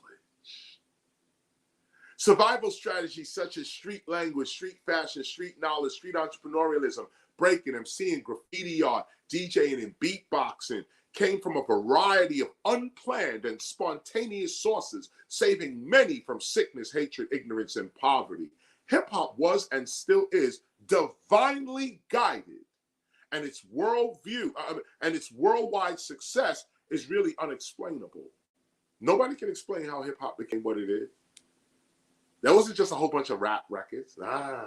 Survival strategies such as street language, street fashion, street knowledge, street entrepreneurialism, breaking, emceeing, graffiti art, DJing, and beatboxing came from a variety of unplanned and spontaneous sources, saving many from sickness, hatred, ignorance, and poverty. Hip-hop was and still is divinely guided, and its worldview and its worldwide success is really unexplainable. Nobody can explain how hip-hop became what it is. That wasn't just a whole bunch of rap records. Nah,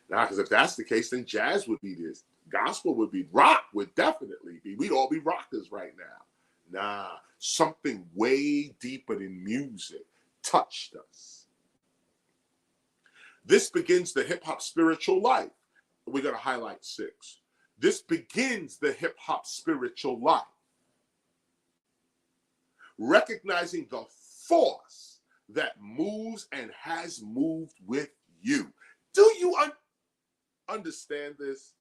because if that's the case, then jazz would be this. Gospel would be, rock would definitely be. We'd all be rockers right now. Nah, something way deeper than music touched us. This begins the hip-hop spiritual life. We're going to highlight 6. This begins the hip-hop spiritual life. Recognizing the force that moves and has moved with you. Do you understand this?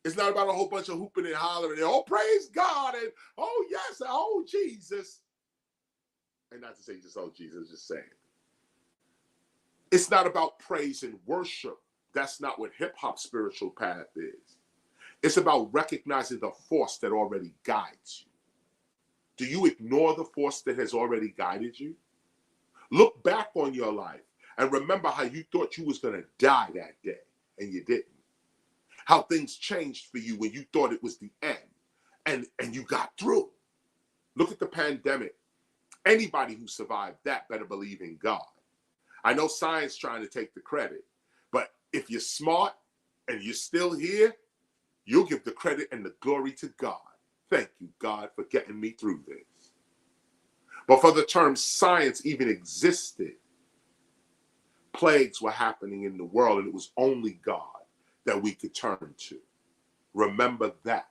It's not about a whole bunch of hooping and hollering and, oh, praise God, and oh, yes, and oh, Jesus. And not to say just, oh, Jesus, just saying. It's not about praise and worship. That's not what hip-hop spiritual path is. It's about recognizing the force that already guides you. Do you ignore the force that has already guided you? Look back on your life and remember how you thought you was going to die that day and you didn't. How things changed for you when you thought it was the end and you got through. Look at the pandemic. Anybody who survived that better believe in God. I know science trying to take the credit, but if you're smart and you're still here, you'll give the credit and the glory to God. Thank you, God, for getting me through this. Before the term science even existed, plagues were happening in the world, and it was only God that we could turn to. Remember that.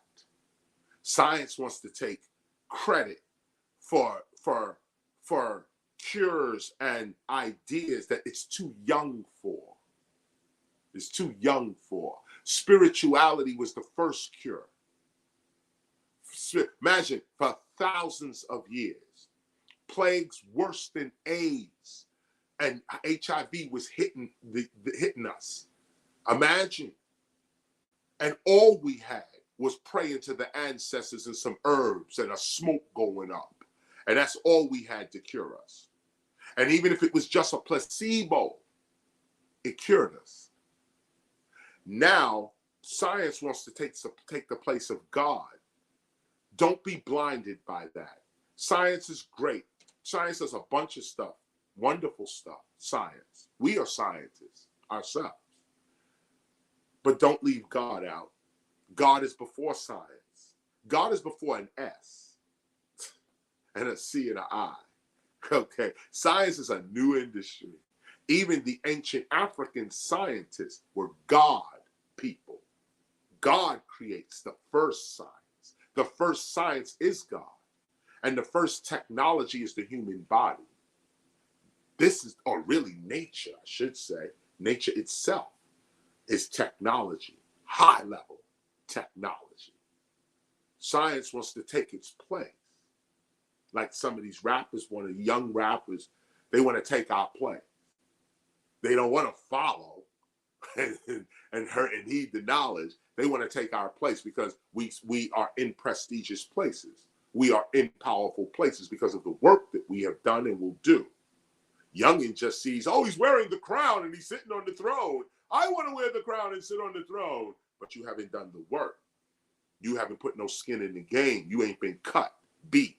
Science wants to take credit for cures and ideas that it's too young for. It's too young for. Spirituality was the first cure. Imagine, for thousands of years, plagues worse than AIDS and HIV was hitting us. Imagine. And all we had was praying to the ancestors and some herbs and a smoke going up. And that's all we had to cure us. And even if it was just a placebo, it cured us. Now, science wants to take the place of God. Don't be blinded by that. Science is great. Science does a bunch of stuff, wonderful stuff, science. We are scientists ourselves. But don't leave God out. God is before science. God is before an S and a C and an I. Okay, science is a new industry. Even the ancient African scientists were God people. God creates the first science. The first science is God. And the first technology is the human body. This is, or really nature, I should say. Nature itself is technology, high level technology. Science wants to take its place. Like some of these rappers, one of the young rappers, they want to take our place. They don't want to follow and heed the knowledge. They want to take our place because we are in prestigious places. We are in powerful places because of the work that we have done and will do. Youngin just sees, oh, he's wearing the crown and he's sitting on the throne. I want to wear the crown and sit on the throne. But you haven't done the work. You haven't put no skin in the game. You ain't been cut, beat,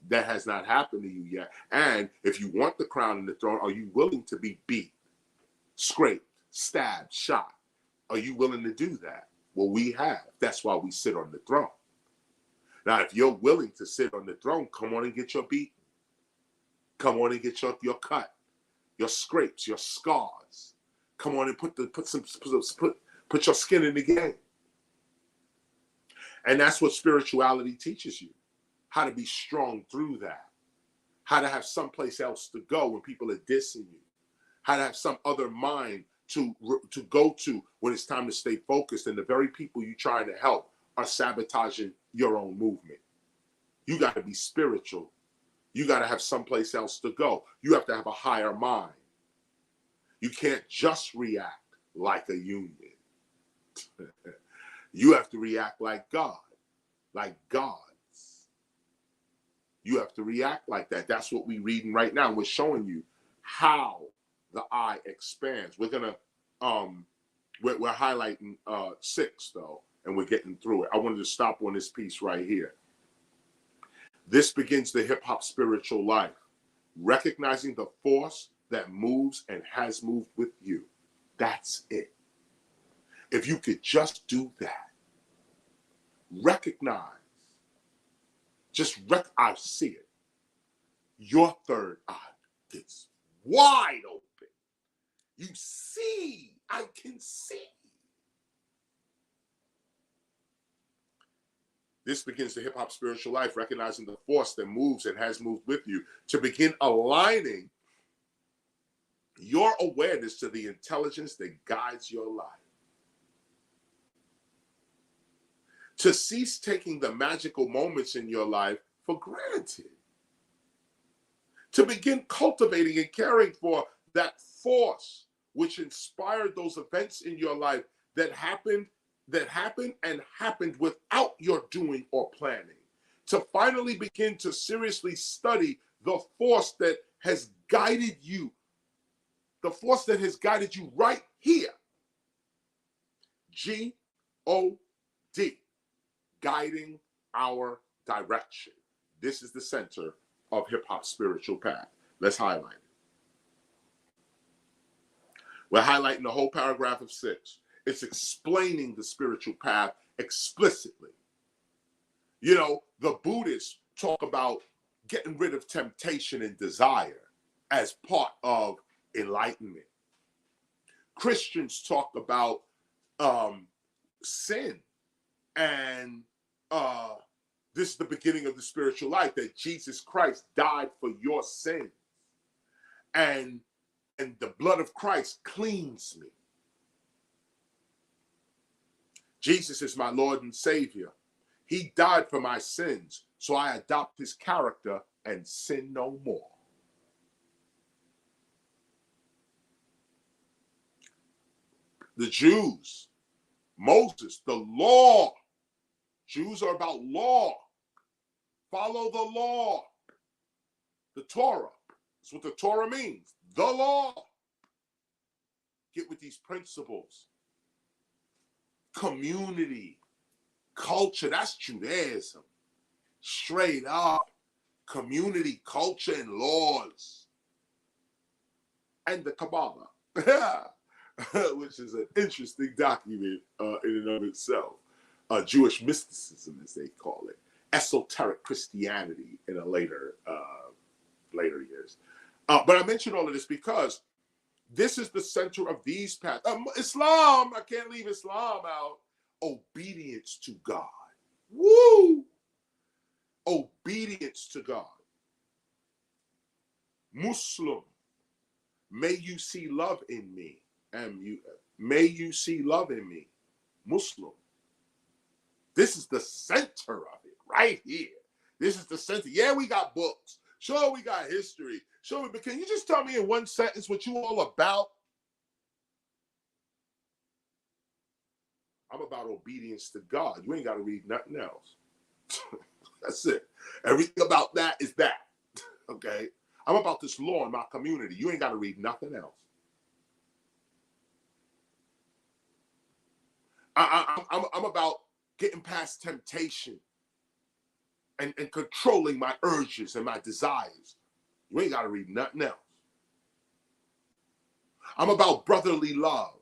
That has not happened to you yet. And if you want the crown and the throne, are you willing to be beat, scraped, stabbed, shot? Are you willing to do that? Well, we have. That's why we sit on the throne. Now, if you're willing to sit on the throne, come on and get your beat. Come on and get your cut, your scrapes, your scars. Come on and put your skin in the game. And that's what spirituality teaches you. How to be strong through that. How to have someplace else to go when people are dissing you. How to have some other mind to go to when it's time to stay focused, and the very people you're trying to help are sabotaging your own movement. You got to be spiritual. You got to have someplace else to go. You have to have a higher mind. You can't just react like a union. You have to react like God, like gods. You have to react like that. That's what we're reading right now. We're showing you how the eye expands. We're gonna we're highlighting 6 though, and we're getting through it. I wanted to stop on this piece right here. This begins the hip-hop spiritual life, recognizing the force that moves and has moved with you. That's it. If you could just do that, recognize, I see it. Your third eye gets wide open. You see, I can see. This begins the hip-hop spiritual life, recognizing the force that moves and has moved with you, to begin aligning your awareness to the intelligence that guides your life. To cease taking the magical moments in your life for granted. To begin cultivating and caring for that force which inspired those events in your life that happened without your doing or planning. To finally begin to seriously study the force that has guided you, the force that has guided you right here. G-O-D, guiding our direction. This is the center of hip-hop spiritual path. Let's highlight it. We're highlighting the whole paragraph of 6. It's explaining the spiritual path explicitly. You know, the Buddhists talk about getting rid of temptation and desire as part of enlightenment. Christians talk about sin, and this is the beginning of the spiritual life, that Jesus Christ died for your sin, and the blood of Christ cleans me. Jesus is my Lord and Savior. He died for my sins, so I adopt his character and sin no more. The Jews, Moses, the law. Jews are about law. Follow the law. The Torah. That's what the Torah means. The law. Get with these principles. Community, culture, that's Judaism. Straight up. Community, culture, and laws. And the Kabbalah, which is an interesting document in and of itself. Jewish mysticism, as they call it. Esoteric Christianity in a later years. But I mention all of this because this is the center of these paths. Islam, I can't leave Islam out. Obedience to God. Woo! Obedience to God. Muslim, may you see love in me. May you see love in me. Muslim. This is the center of it right here. This is the center. Yeah, we got books. Sure, we got history. Sure, but can you just tell me in one sentence what you all about? I'm about obedience to God. You ain't got to read nothing else. That's it. Everything about that is that. Okay? I'm about this law in my community. You ain't got to read nothing else. I'm about getting past temptation. and controlling my urges and my desires. You ain't got to read nothing else. I'm about brotherly love,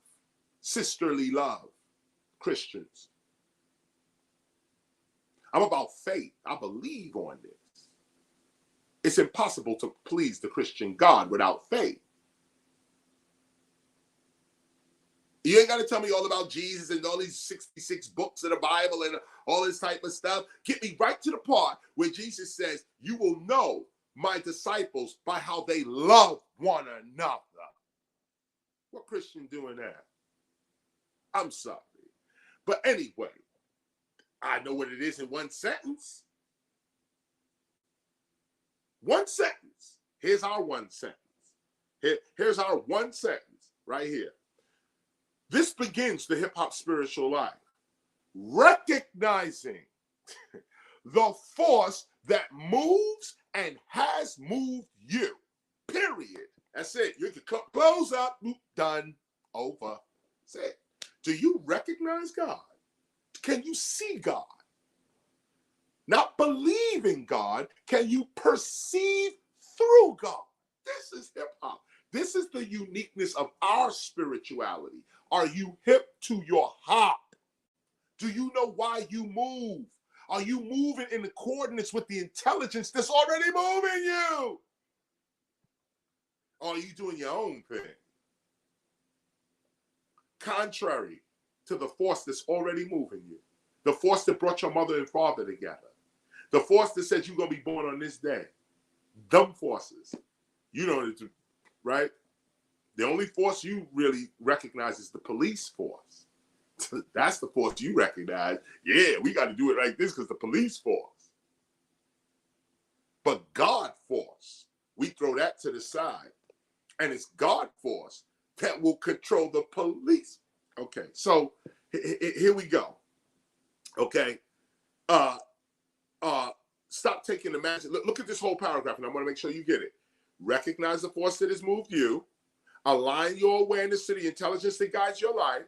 sisterly love, Christians. I'm about faith. I believe on this. It's impossible to please the Christian God without faith. You ain't got to tell me all about Jesus and all these 66 books of the Bible and all this type of stuff. Get me right to the part where Jesus says, you will know my disciples by how they love one another. What Christian doing that? I'm sorry. But anyway, I know what it is in one sentence. One sentence. Here's our one sentence. Here's our one sentence right here. This begins the hip-hop spiritual life. Recognizing the force that moves and has moved you. Period. That's it. You can close up. Done. Over. That's it. Do you recognize God? Can you see God? Not believe in God. Can you perceive through God? This is hip-hop. This is the uniqueness of our spirituality. Are you hip to your hop? Do you know why you move? Are you moving in the coordinates with the intelligence that's already moving you? Or are you doing your own thing? Contrary to the force that's already moving you. The force that brought your mother and father together. The force that said you're going to be born on this day. Dumb forces. You know, right? The only force you really recognize is the police force. That's the force you recognize. Yeah, we got to do it like this because the police force. But God force, we throw that to the side. And it's God force that will control the police. Okay, so here we go. Okay. Stop taking the magic. Look at this whole paragraph, and I want to make sure you get it. Recognize the force that has moved you. Align your awareness to the intelligence that guides your life.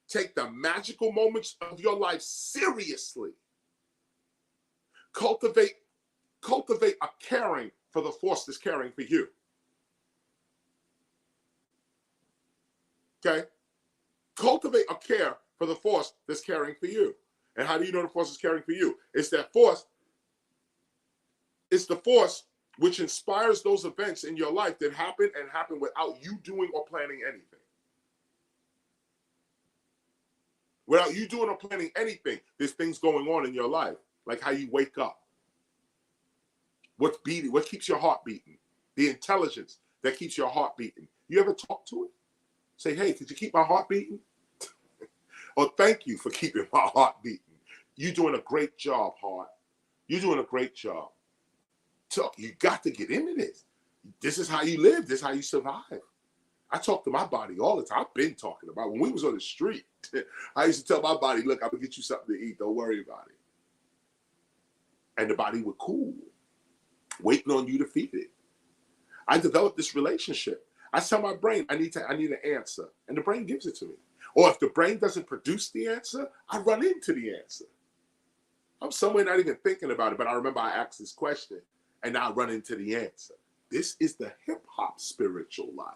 Take the magical moments of your life seriously. Cultivate a caring for the force that's caring for you. Okay? Cultivate a care for the force that's caring for you. And how do you know the force is caring for you? It's that force. It's the force which inspires those events in your life that happen without you doing or planning anything. Without you doing or planning anything, there's things going on in your life, like how you wake up. What's beating? What keeps your heart beating? The intelligence that keeps your heart beating. You ever talk to it? Say, hey, could you keep my heart beating? Or thank you for keeping my heart beating. You're doing a great job, heart. You're doing a great job. You got to get into this. This is how you live. This is how you survive. I talk to my body all the time. I've been talking about it. When we was on the street, I used to tell my body, look, I'm going to get you something to eat. Don't worry about it. And the body would cool, waiting on you to feed it. I developed this relationship. I tell my brain, I need an answer. And the brain gives it to me. Or if the brain doesn't produce the answer, I run into the answer. I'm somewhere not even thinking about it, but I remember I asked this question. And now I run into the answer. This is the hip-hop spiritual life.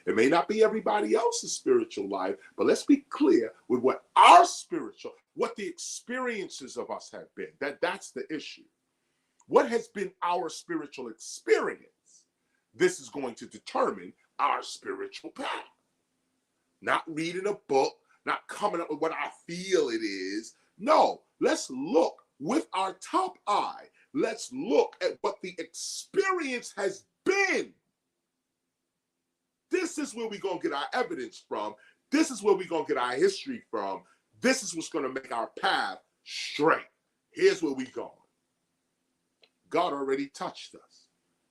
It may not be everybody else's spiritual life, but let's be clear with what our spiritual, what the experiences of us have been. That's the issue. What has been our spiritual experience? This is going to determine our spiritual path. Not reading a book, not coming up with what I feel it is. No, let's look with our top eye. Let's look at what the experience has been. This is where we're going to get our evidence from. This is where we're going to get our history from. This is what's going to make our path straight. Here's where we're going. God already touched us.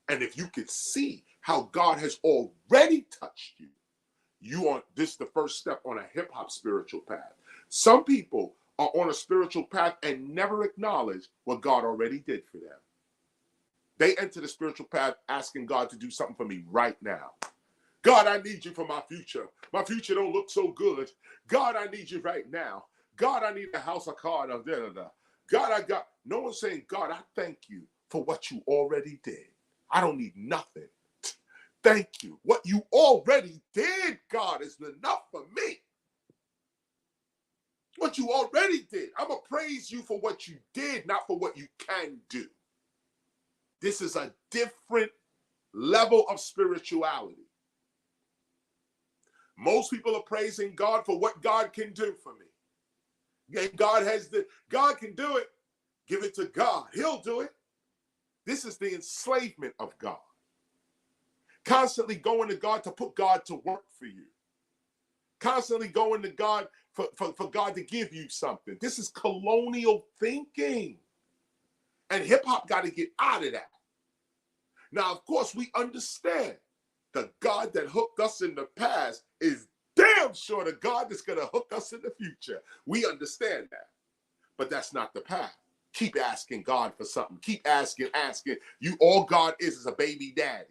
And if you could see how God has already touched you, this is the first step on a hip-hop spiritual path. Some people are on a spiritual path and never acknowledge what God already did for them. They enter the spiritual path asking God to do something for me right now. God, I need you for my future. My future don't look so good. God, I need you right now. God, I need a house, a car, da, da, da. No one's saying, God, I thank you for what you already did. I don't need nothing. Thank you. What you already did, God, is enough for me. What you already did. I'm going to praise you for what you did, not for what you can do. This is a different level of spirituality. Most people are praising God for what God can do for me. And God can do it. Give it to God. He'll do it. This is the enslavement of God. Constantly going to God to put God to work for you. Constantly going to God for God to give you something. This is colonial thinking. And hip-hop got to get out of that. Now, of course, we understand the God that hooked us in the past is damn sure the God that's going to hook us in the future. We understand that. But that's not the path. Keep asking God for something. Keep asking. All God is a baby daddy.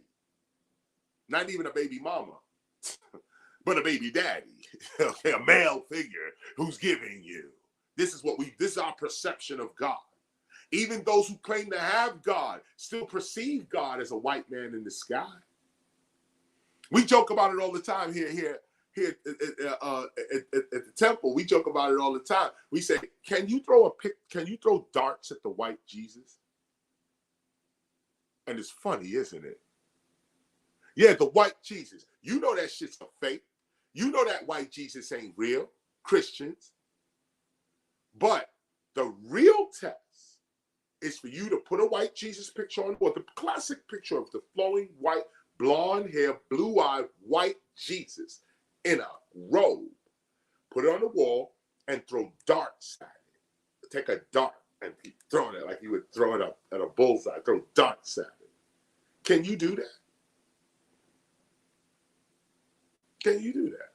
Not even a baby mama, but a baby daddy. Okay, a male figure who's giving you. This is our perception of God. Even those who claim to have God still perceive God as a white man in the sky. We joke about it all the time here at the temple. We joke about it all the time. We say, can you throw darts at the white Jesus? And it's funny, isn't it? Yeah, the white Jesus. You know that shit's a fake. You know that white Jesus ain't real. Christians. But the real test is for you to put a white Jesus picture on, or the classic picture of the flowing white, blonde hair, blue-eyed white Jesus in a robe. Put it on the wall and throw darts at it. Take a dart and keep throwing it like you would throw it up at a bullseye. Throw darts at it. Can you do that? Can you do that?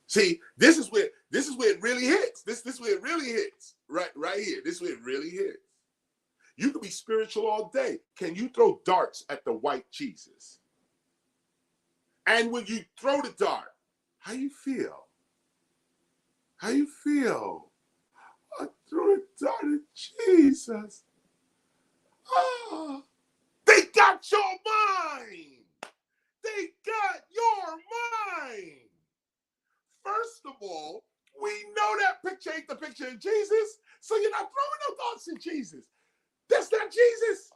See, this is where it really hits. This is where it really hits. Right here. This is where it really hits. You can be spiritual all day. Can you throw darts at the white Jesus? And when you throw the dart, how you feel? How you feel? I threw a dart at Jesus. Ah, they got your mind. They got your mind. First of all, we know that picture ain't the picture of Jesus, so you're not throwing no thoughts at Jesus. That's not Jesus.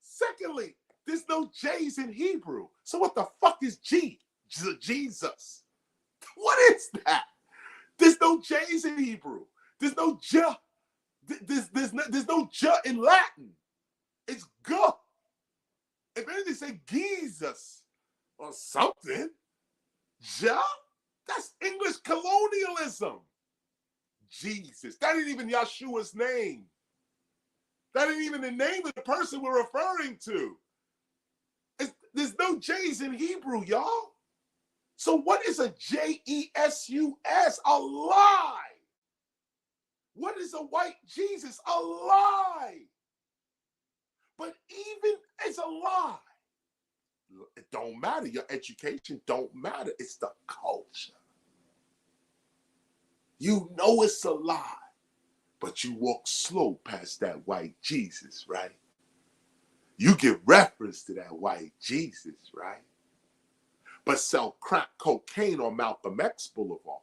Secondly, there's no J's in Hebrew. So what the fuck is Jesus? What is that? There's no J's in Hebrew. There's no J. There's no J in Latin. It's G. If anything, say Jesus or something. Ja? That's English colonialism. Jesus. That ain't even Yeshua's name. That ain't even the name of the person we're referring to. There's no J's in Hebrew, y'all. So what is a Jesus? A lie. What is a white Jesus? A lie. But even it's a lie. It don't matter. Your education don't matter. It's the culture. You know it's a lie, but you walk slow past that white Jesus, right? You give reference to that white Jesus, right? But sell crack cocaine on Malcolm X Boulevard.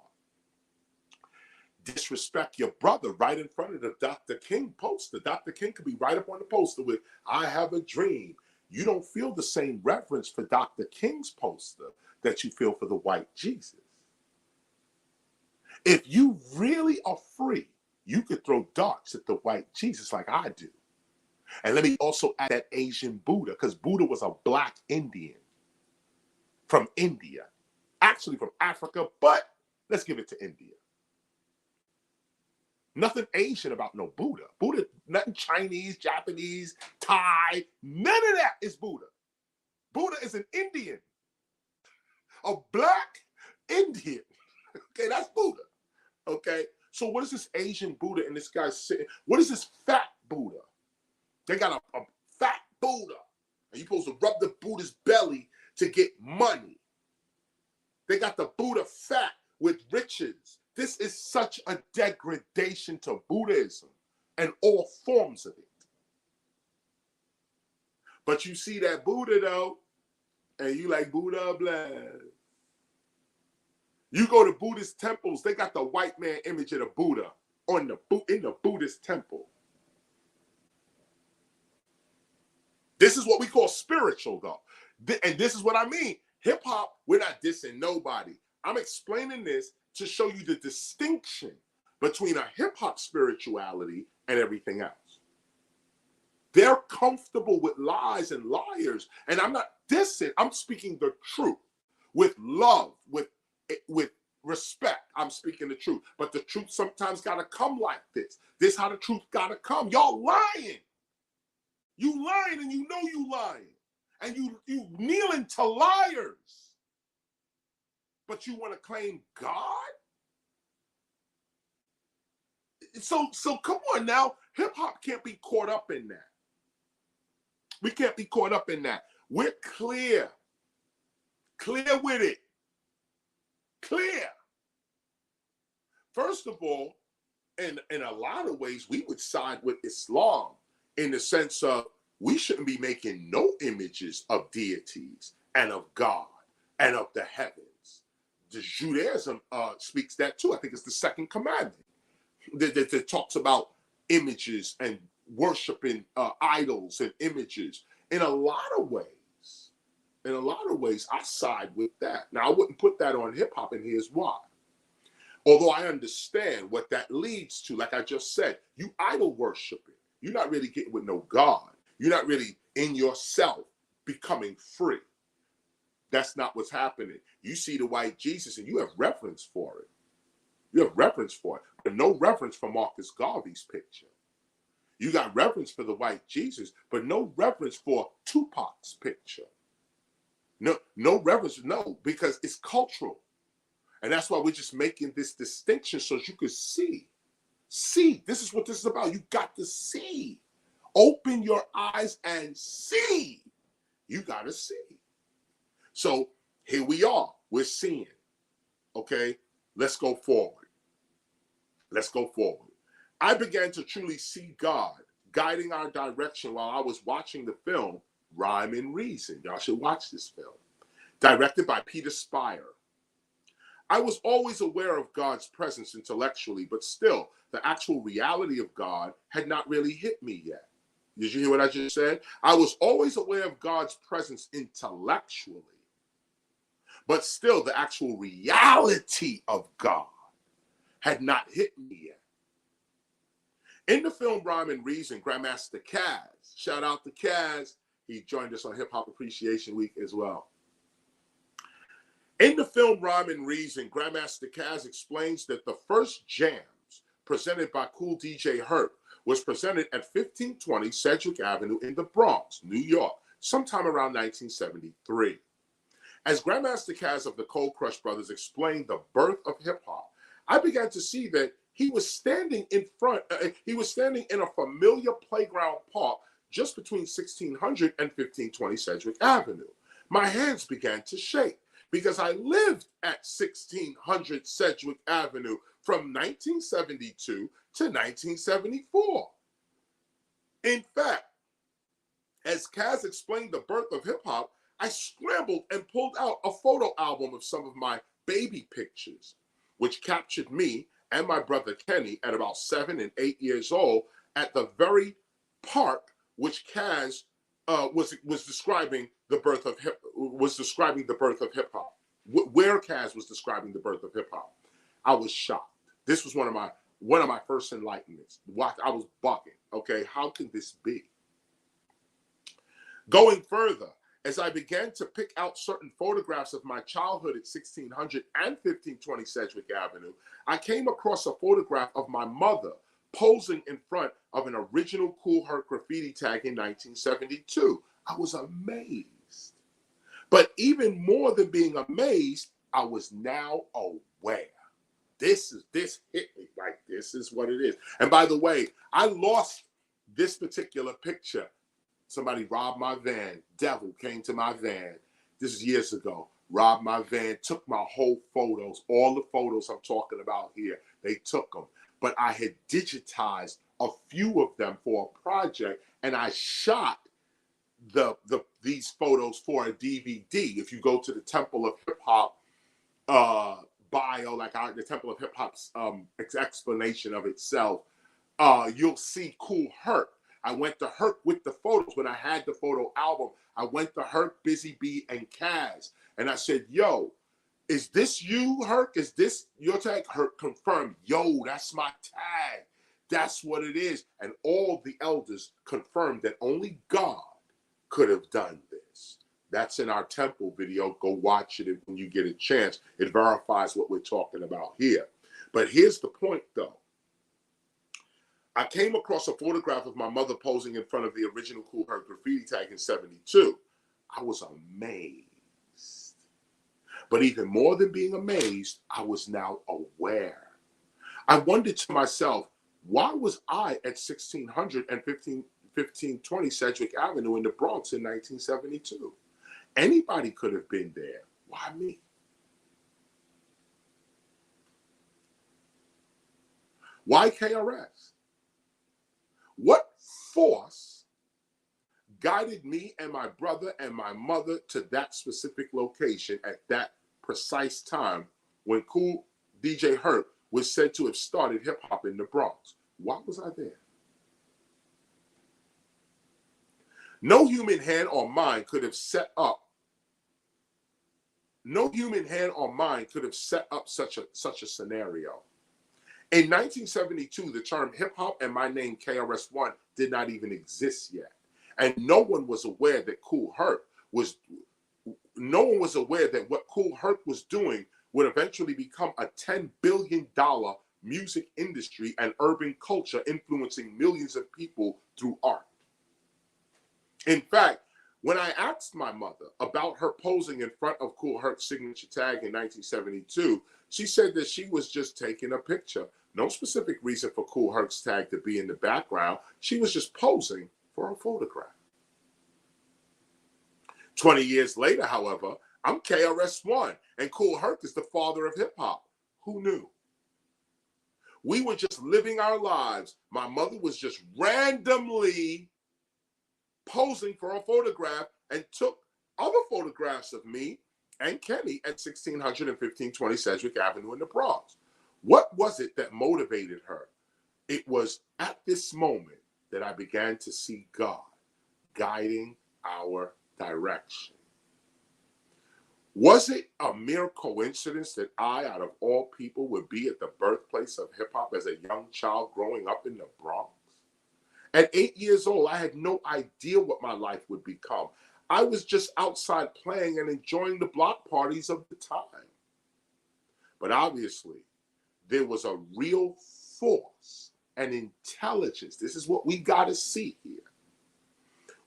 Disrespect your brother right in front of the Dr. King poster. Dr. King could be right up on the poster with, I have a dream. You don't feel the same reverence for Dr. King's poster that you feel for the white Jesus. If you really are free, you could throw darts at the white Jesus like I do. And let me also add that Asian Buddha, because Buddha was a black Indian from India. Actually from Africa, but let's give it to India. Nothing Asian about no Buddha. Buddha, nothing Chinese, Japanese, Thai, none of that is Buddha. Buddha is an Indian. A black Indian. Okay, that's Buddha. Okay, so what is this Asian Buddha and this guy sitting? What is this fat Buddha? They got a fat Buddha. And you're supposed to rub the Buddha's belly to get money. They got the Buddha fat with riches This is such a degradation to Buddhism and all forms of it. But you see that Buddha though, and you like Buddha bless. You go to Buddhist temples, they got the white man image of the Buddha in the Buddhist temple. This is what we call spiritual though. And this is what I mean. Hip hop, we're not dissing nobody. I'm explaining this to show you the distinction between a hip hop spirituality and everything else. They're comfortable with lies and liars. And I'm not dissing, I'm speaking the truth with love, with respect. I'm speaking the truth. But the truth sometimes gotta come like this. This is how the truth gotta come. Y'all lying. You lying and you know you lying. And you kneeling to liars. But you want to claim God? So come on now. Hip hop can't be caught up in that. We can't be caught up in that. We're clear. Clear with it. Clear. First of all, in a lot of ways, we would side with Islam in the sense of we shouldn't be making no images of deities and of God and of the heavens. The Judaism speaks that too. I think it's the second commandment that talks about images and worshiping idols and images. In a lot of ways, I side with that. Now, I wouldn't put that on hip hop, and here's why. Although I understand what that leads to, like I just said, you idol worshiping. You're not really getting with no God. You're not really in yourself becoming free. That's not what's happening. You see the white Jesus and you have reverence for it. You have reverence for it, but no reverence for Marcus Garvey's picture. You got reverence for the white Jesus, but no reverence for Tupac's picture. No reverence, no, because it's cultural. And that's why we're just making this distinction so you could see. See, this is what this is about. You got to see. Open your eyes and see. You got to see. So here we are. We're seeing. Okay? Let's go forward. Let's go forward. I began to truly see God guiding our direction while I was watching the film Rhyme and Reason. Y'all should watch this film. Directed by Peter Spire. I was always aware of God's presence intellectually, but still, the actual reality of God had not really hit me yet. Did you hear what I just said? I was always aware of God's presence intellectually, but still, the actual reality of God had not hit me yet. In the film Rhyme and Reason, Grandmaster Caz, shout out to Caz, he joined us on Hip Hop Appreciation Week as well. In the film Rhyme and Reason, Grandmaster Caz explains that the first jams presented by Cool DJ Herc was presented at 1520 Sedgwick Avenue in the Bronx, New York, sometime around 1973. As Grandmaster Caz of the Cold Crush Brothers explained the birth of hip-hop, I began to see that he was standing in a familiar playground park just between 1600 and 1520 Sedgwick Avenue. My hands began to shake because I lived at 1600 Sedgwick Avenue from 1972 to 1974. In fact, as Caz explained the birth of hip-hop, I scrambled and pulled out a photo album of some of my baby pictures, which captured me and my brother Kenny at about 7 and 8 years old at the very park which Caz was describing the birth of hip hop. Where Caz was describing the birth of hip hop, I was shocked. This was one of my first enlightenments. I was bugging. Okay, how can this be? Going further, as I began to pick out certain photographs of my childhood at 1600 and 1520 Sedgwick Avenue, I came across a photograph of my mother posing in front of an original Kool Herc graffiti tag in 1972. I was amazed. But even more than being amazed, I was now aware. This hit me like this is what it is. And by the way, I lost this particular picture. Somebody robbed my van. Devil came to my van. This is years ago. robbed my van, took my whole photos, all the photos I'm talking about here. They took them. But I had digitized a few of them for a project, and I shot these photos for a DVD. If you go to the Temple of Hip Hop bio, like the Temple of Hip Hop's explanation of itself, you'll see Kool Herc. I went to Herc with the photos. When I had the photo album, I went to Herc, Busy Bee, and Kaz. And I said, yo, is this you, Herc? Is this your tag? Herc confirmed, yo, that's my tag. That's what it is. And all the elders confirmed that only God could have done this. That's in our temple video. Go watch it when you get a chance. It verifies what we're talking about here. But here's the point, though. I came across a photograph of my mother posing in front of the original Kool Herc graffiti tag in '72. I was amazed. But even more than being amazed, I was now aware. I wondered to myself, why was I at 1600 and 1520 Sedgwick Avenue in the Bronx in 1972? Anybody could have been there. Why me? Why KRS? What force guided me and my brother and my mother to that specific location at that precise time when Kool DJ Herc was said to have started hip hop in the Bronx? Why was I there? No human hand or mind could have set up. No human hand or mind could have set up such a scenario. In 1972, the term hip hop and my name KRS-ONE did not even exist yet, and no one was aware that Kool Herc was. No one was aware that what Kool Herc was doing would eventually become a $10 billion music industry and urban culture, influencing millions of people through art. In fact, when I asked my mother about her posing in front of Kool Herc's signature tag in 1972, she said that she was just taking a picture. No specific reason for Kool Herc's tag to be in the background. She was just posing for a photograph. 20 years later, however, I'm KRS-ONE, and Kool Herc is the father of hip hop. Who knew? We were just living our lives. My mother was just randomly posing for a photograph and took other photographs of me and Kenny at 1600 and 1520 Sedgwick Avenue in the Bronx. What was it that motivated her? It was at this moment that I began to see God guiding our direction. Was it a mere coincidence that I, out of all people, would be at the birthplace of hip hop as a young child growing up in the Bronx? At 8 years old, I had no idea what my life would become. I was just outside playing and enjoying the block parties of the time. But obviously, there was a real force and intelligence. This is what we got to see here.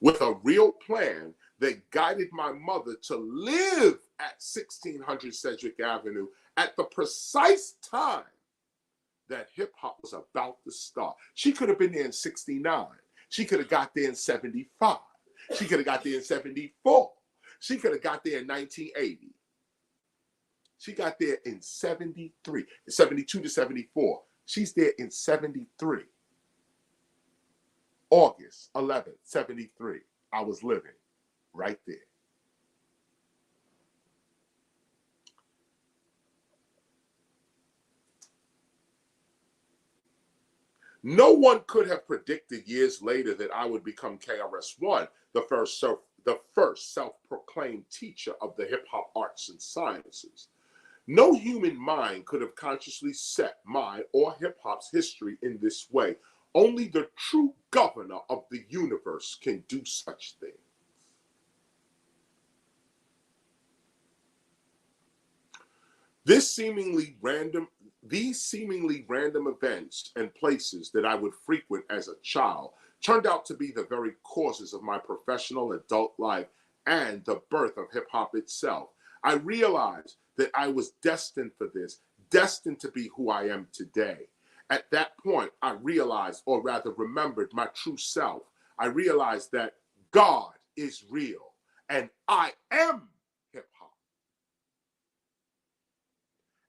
With a real plan that guided my mother to live at 1600 Sedgwick Avenue at the precise time that hip hop was about to start. She could have been there in 69. She could have got there in 75. She could have got there in 74. She could have got there in 1980. She got there in 73, 72 to 74. She's there in 73. August 11th, 73. I was living right there. No one could have predicted years later that I would become KRS-ONE, the first self-proclaimed teacher of the hip-hop arts and sciences. No human mind could have consciously set my or hip-hop's history in this way. Only the true governor of the universe can do such things. These seemingly random events and places that I would frequent as a child turned out to be the very causes of my professional adult life and the birth of hip hop itself. I realized that I was destined for this, destined to be who I am today. At that point, I realized, or rather remembered, my true self. I realized that God is real and I am hip hop.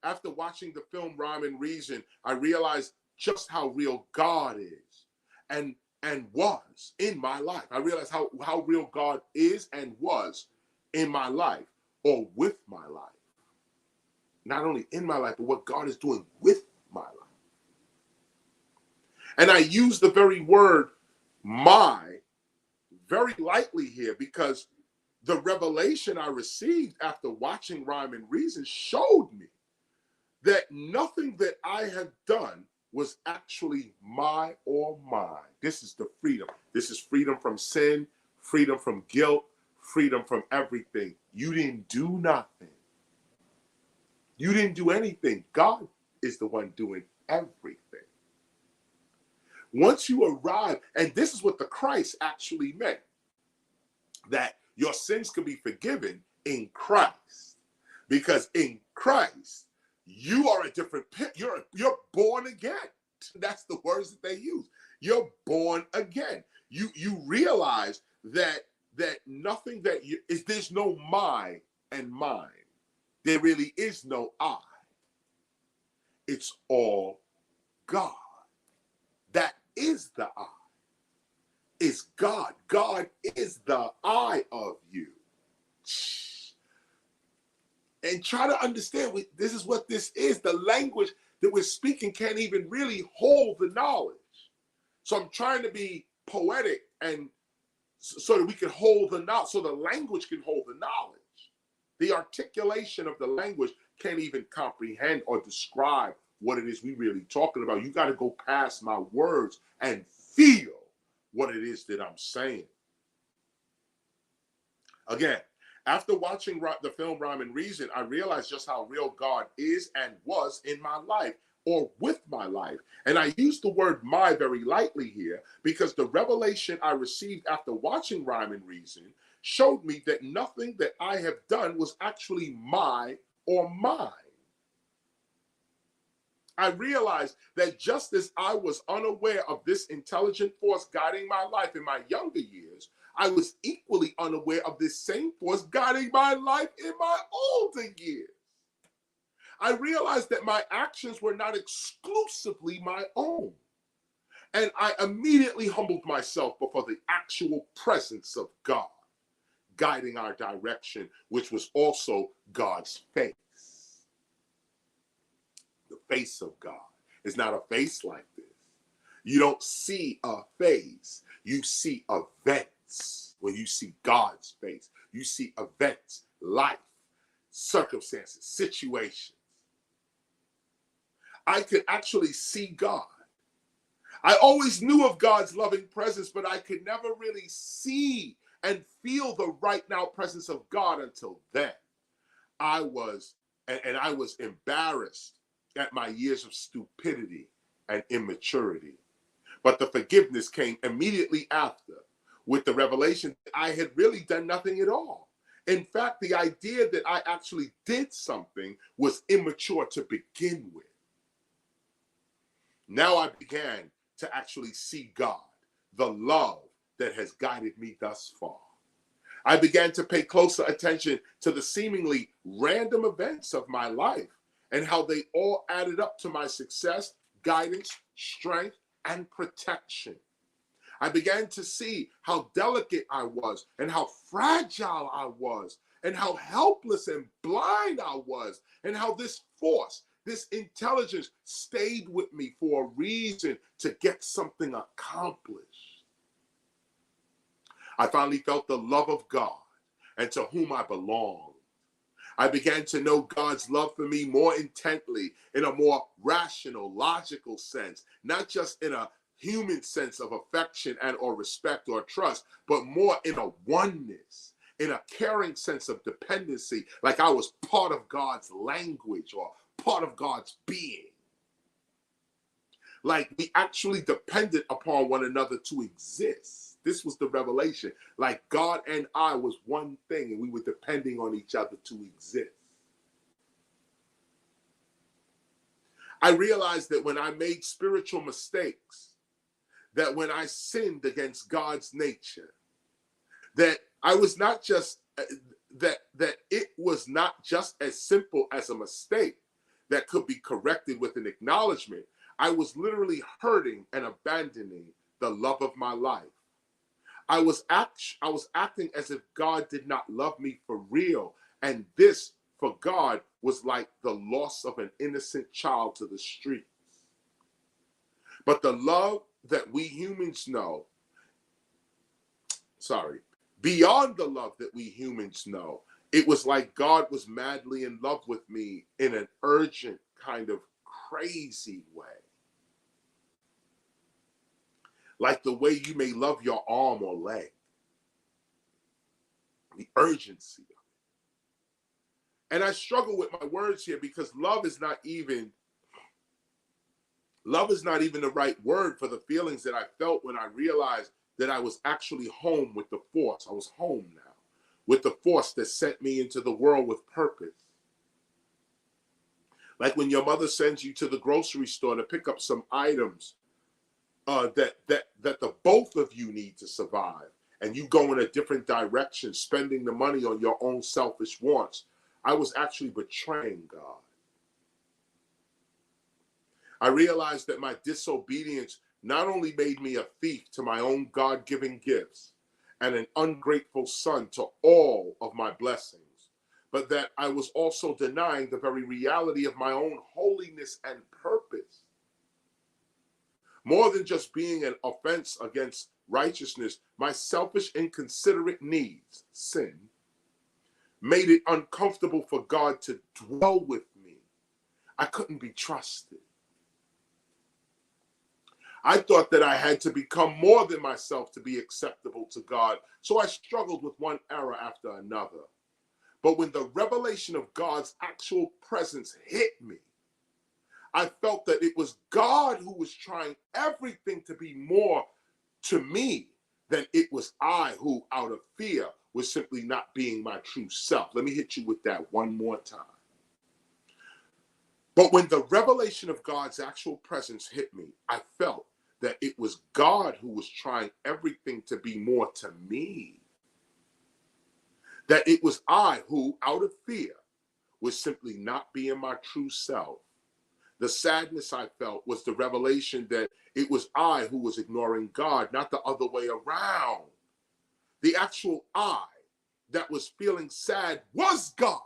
after watching the film Rhyme and Reason, I realized just how real God is and was in my life. I realized how real God is and was in my life, or with my life. Not only in my life, but what God is doing with my life. And I use the very word "my" very lightly here, because the revelation I received after watching Rhyme and Reason showed me that nothing that I have done was actually my or mine. This is the freedom. This is freedom from sin, freedom from guilt, freedom from everything. You didn't do nothing. You didn't do anything. God is the one doing everything. Once you arrive, and this is what the Christ actually meant, that your sins could be forgiven in Christ. Because in Christ, you are a different, you're born again. That's the words that they use. You're born again. You realize that nothing that you is, there's no my and mine. There really is no I. It's all God. That is the I. Is God. God is the I of you. And try to understand, this is what this is. The language that we're speaking can't even really hold the knowledge. So I'm trying to be poetic, and so that we can hold the knowledge, so the language can hold the knowledge. The articulation of the language can't even comprehend or describe what it is we really talking about. You got to go past my words and feel what it is that I'm saying. Again, after watching the film Rhyme and Reason, I realized just how real God is and was in my life, or with my life. And I use the word "my" very lightly here, because the revelation I received after watching Rhyme and Reason showed me that nothing that I have done was actually my or mine. I realized that just as I was unaware of this intelligent force guiding my life in my younger years, I was equally unaware of this same force guiding my life in my older years. I realized that my actions were not exclusively my own. And I immediately humbled myself before the actual presence of God, guiding our direction, which was also God's face. The face of God is not a face like this. You don't see a face. You see events. When you see God's face, you see events, life, circumstances, situations. I could actually see God. I always knew of God's loving presence, but I could never really see and feel the right now presence of God until then. I was embarrassed at my years of stupidity and immaturity. But the forgiveness came immediately after, with the revelation that I had really done nothing at all. In fact, the idea that I actually did something was immature to begin with. Now I began to actually see God, the love that has guided me thus far. I began to pay closer attention to the seemingly random events of my life and how they all added up to my success, guidance, strength, and protection. I began to see how delicate I was and how fragile I was and how helpless and blind I was, and how this force, this intelligence stayed with me for a reason, to get something accomplished. I finally felt the love of God and to whom I belong. I began to know God's love for me more intently, in a more rational, logical sense, not just in a human sense of affection and or respect or trust, but more in a oneness, in a caring sense of dependency, like I was part of God's language or part of God's being. Like we actually depended upon one another to exist. This was the revelation. Like God and I was one thing, and we were depending on each other to exist. I realized that when I made spiritual mistakes, that when I sinned against God's nature, that I was not just, that it was not just as simple as a mistake, that could be corrected with an acknowledgement, I was literally hurting and abandoning the love of my life. I was acting as if God did not love me for real, and this, for God, was like the loss of an innocent child to the streets. But the love that we humans know, beyond the love that we humans know, it was like God was madly in love with me in an urgent, kind of crazy way. Like the way you may love your arm or leg. The urgency of it. And I struggle with my words here because love is not even the right word for the feelings that I felt when I realized that I was actually home with the force. I was home now with the force that sent me into the world with purpose. Like when your mother sends you to the grocery store to pick up some items that the both of you need to survive, and you go in a different direction, spending the money on your own selfish wants. I was actually betraying God. I realized that my disobedience not only made me a thief to my own God-given gifts and an ungrateful son to all of my blessings, but that I was also denying the very reality of my own holiness and purpose. More than just being an offense against righteousness, my selfish, inconsiderate needs, sin, made it uncomfortable for God to dwell with me. I couldn't be trusted. I thought that I had to become more than myself to be acceptable to God, so I struggled with one error after another. But when the revelation of God's actual presence hit me, I felt that it was God who was trying everything to be more to me than it was I who, out of fear, was simply not being my true self. Let me hit you with that one more time. But when the revelation of God's actual presence hit me, I felt that it was God who was trying everything to be more to me. That it was I who, out of fear, was simply not being my true self. The sadness I felt was the revelation that it was I who was ignoring God, not the other way around. The actual I that was feeling sad was God.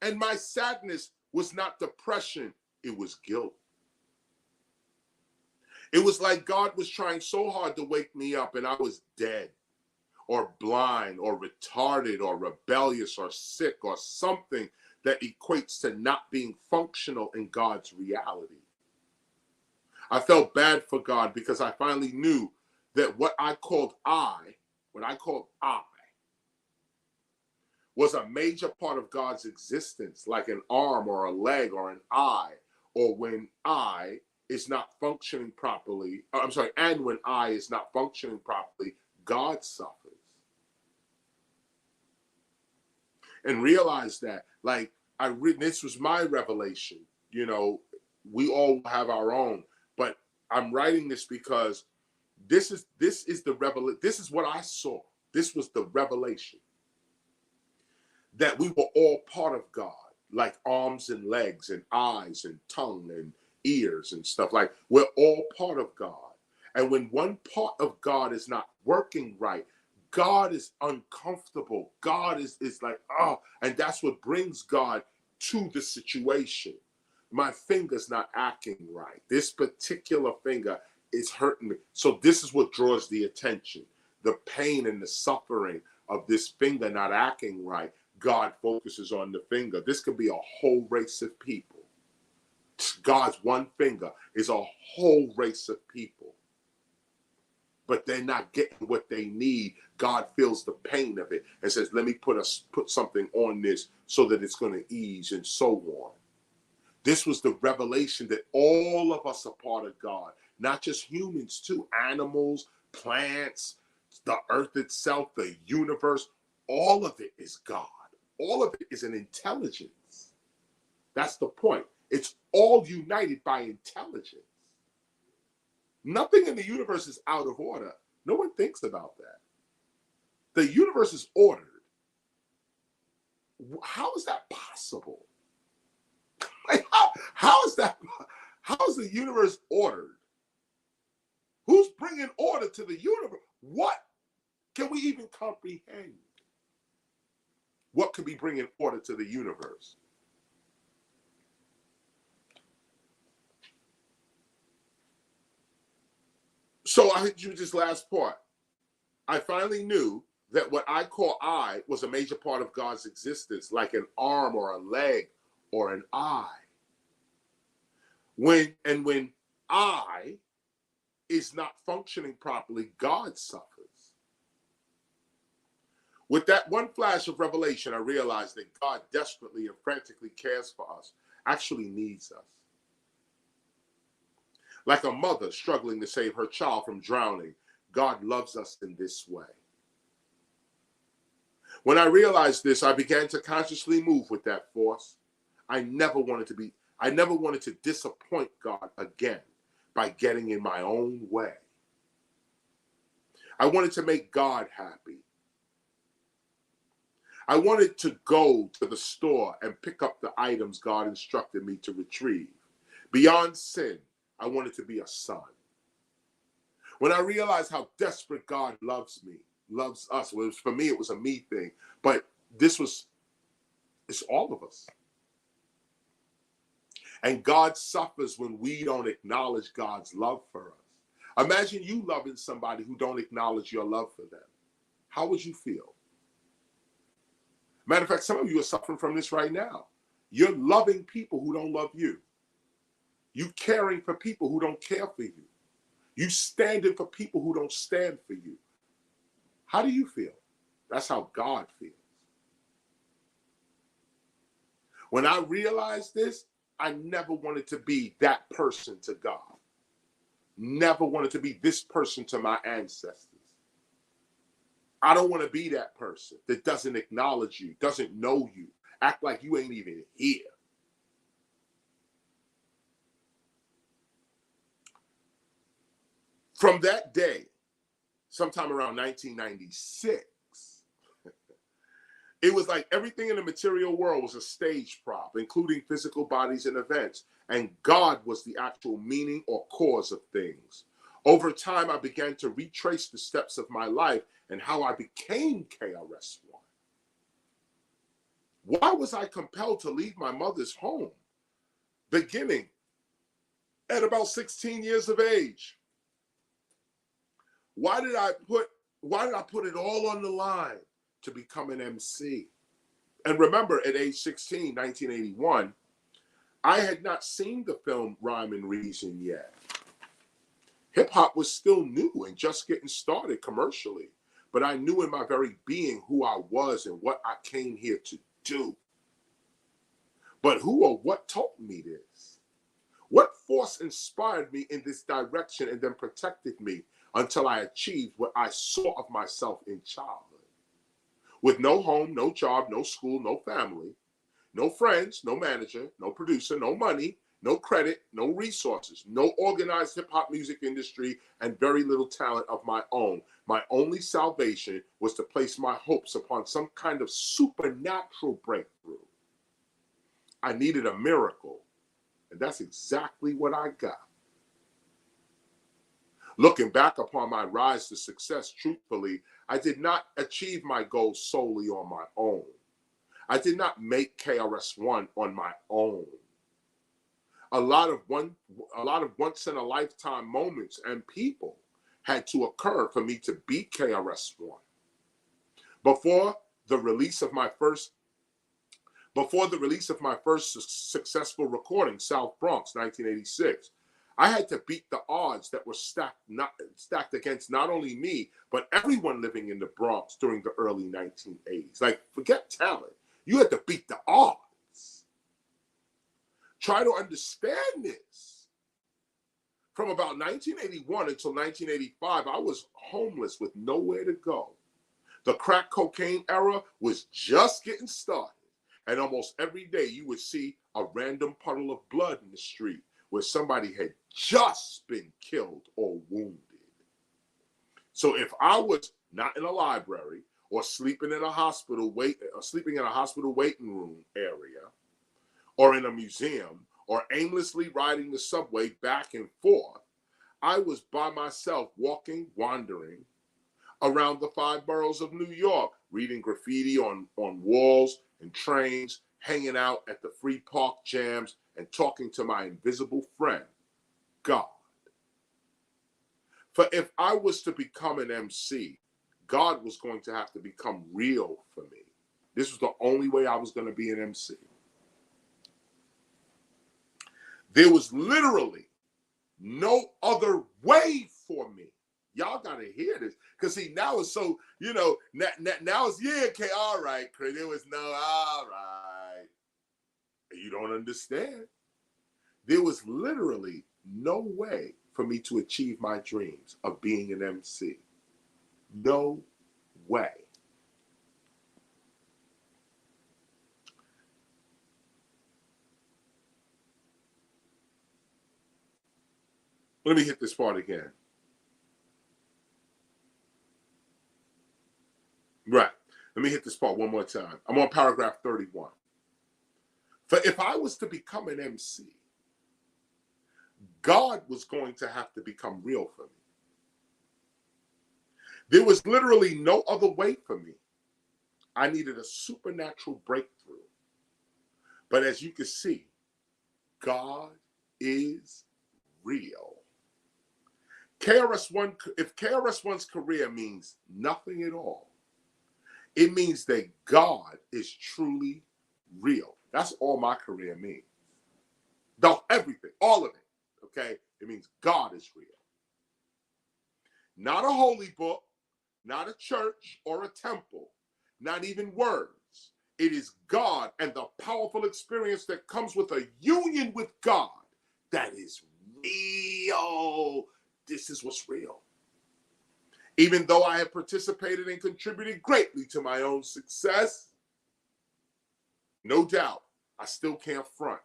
And my sadness was not depression, it was guilt. It was like God was trying so hard to wake me up and I was dead or blind or retarded or rebellious or sick or something that equates to not being functional in God's reality. I felt bad for God because I finally knew that what I called I, was a major part of God's existence, like an arm or a leg or an eye, or when I is not functioning properly, and when I is not functioning properly, God suffers. And realize that, like, this was my revelation. You know, we all have our own, but I'm writing this because this is the revelation. This is what I saw. This was the revelation that we were all part of God, like arms and legs and eyes and tongue and ears and stuff. Like, we're all part of God. And when one part of God is not working right, God is uncomfortable. God is like, and that's what brings God to the situation. My finger's not acting right. This particular finger is hurting me. So this is what draws the attention. The pain and the suffering of this finger not acting right. God focuses on the finger. This could be a whole race of people. God's one finger is a whole race of people. But they're not getting what they need. God feels the pain of it and says, let me put something on this so that it's going to ease, and so on. This was the revelation that all of us are part of God, not just humans too, animals, plants, the earth itself, the universe. All of it is God. All of it is an intelligence. That's the point. It's all united by intelligence. Nothing in the universe is out of order. No one thinks about that. The universe is ordered. How is that possible? that? How's the universe ordered? Who's bringing order to the universe? What can we even comprehend? What could be bringing order to the universe? So I do this last part. I finally knew that what I call I was a major part of God's existence, like an arm or a leg or an eye. When I is not functioning properly, God suffers. With that one flash of revelation, I realized that God desperately and frantically cares for us, actually needs us. Like a mother struggling to save her child from drowning, God loves us in this way. When I realized this, I began to consciously move with that force. I never wanted to disappoint God again by getting in my own way. I wanted to make God happy. I wanted to go to the store and pick up the items God instructed me to retrieve. Beyond sin, I wanted to be a son. When I realized how desperate God loves me, loves us, well, for me, it was a me thing, but it's all of us. And God suffers when we don't acknowledge God's love for us. Imagine you loving somebody who don't acknowledge your love for them. How would you feel? Matter of fact, some of you are suffering from this right now. You're loving people who don't love you. You caring for people who don't care for you. You standing for people who don't stand for you. How do you feel? That's how God feels. When I realized this, I never wanted to be that person to God. Never wanted to be this person to my ancestors. I don't want to be that person that doesn't acknowledge you, doesn't know you, act like you ain't even here. From that day, sometime around 1996, it was like everything in the material world was a stage prop, including physical bodies and events, and God was the actual meaning or cause of things. Over time, I began to retrace the steps of my life and how I became KRS-ONE. Why was I compelled to leave my mother's home, beginning at about 16 years of age? Why did I put it all on the line to become an MC? And remember, at age 16, 1981, I had not seen the film Rhyme and Reason yet. Hip hop was still new and just getting started commercially, but I knew in my very being who I was and what I came here to do. But who or what told me this? What force inspired me in this direction and then protected me until I achieved what I saw of myself in childhood? With no home, no job, no school, no family, no friends, no manager, no producer, no money, no credit, no resources, no organized hip-hop music industry, and very little talent of my own. My only salvation was to place my hopes upon some kind of supernatural breakthrough. I needed a miracle, and that's exactly what I got. Looking back upon my rise to success, truthfully, I did not achieve my goals solely on my own. I did not make KRS-ONE on my own. A lot of once in a lifetime moments and people had to occur for me to beat KRS-ONE. Before the release of my first successful recording, South Bronx, 1986, I had to beat the odds that were stacked against not only me, but everyone living in the Bronx during the early 1980s. Like, forget talent. You had to beat the odds. Try to understand this. From about 1981 until 1985, I was homeless with nowhere to go. The crack cocaine era was just getting started. And almost every day you would see a random puddle of blood in the street where somebody had just been killed or wounded. So if I was not in a library or sleeping in a hospital waiting room area, or in a museum, or aimlessly riding the subway back and forth. I was by myself walking, wandering around the 5 boroughs of New York, reading graffiti on walls and trains, hanging out at the free park jams, and talking to my invisible friend, God. For if I was to become an MC, God was going to have to become real for me. This was the only way I was going to be an MC. There was literally no other way for me. Y'all got to hear this. Because, see, now it's so, now it's, yeah, okay, all right, Chris. There was no, all right. You don't understand. There was literally no way for me to achieve my dreams of being an MC. No way. Let me hit this part again. Right. Let me hit this part one more time. I'm on paragraph 31. For if I was to become an MC, God was going to have to become real for me. There was literally no other way for me. I needed a supernatural breakthrough. But as you can see, God is real. KRS-One, if KRS-One's career means nothing at all, it means that God is truly real. That's all my career means. Though everything, all of it, okay? It means God is real. Not a holy book, not a church or a temple, not even words. It is God and the powerful experience that comes with a union with God that is real. This is what's real. Even though I have participated and contributed greatly to my own success, no doubt, I still can't front.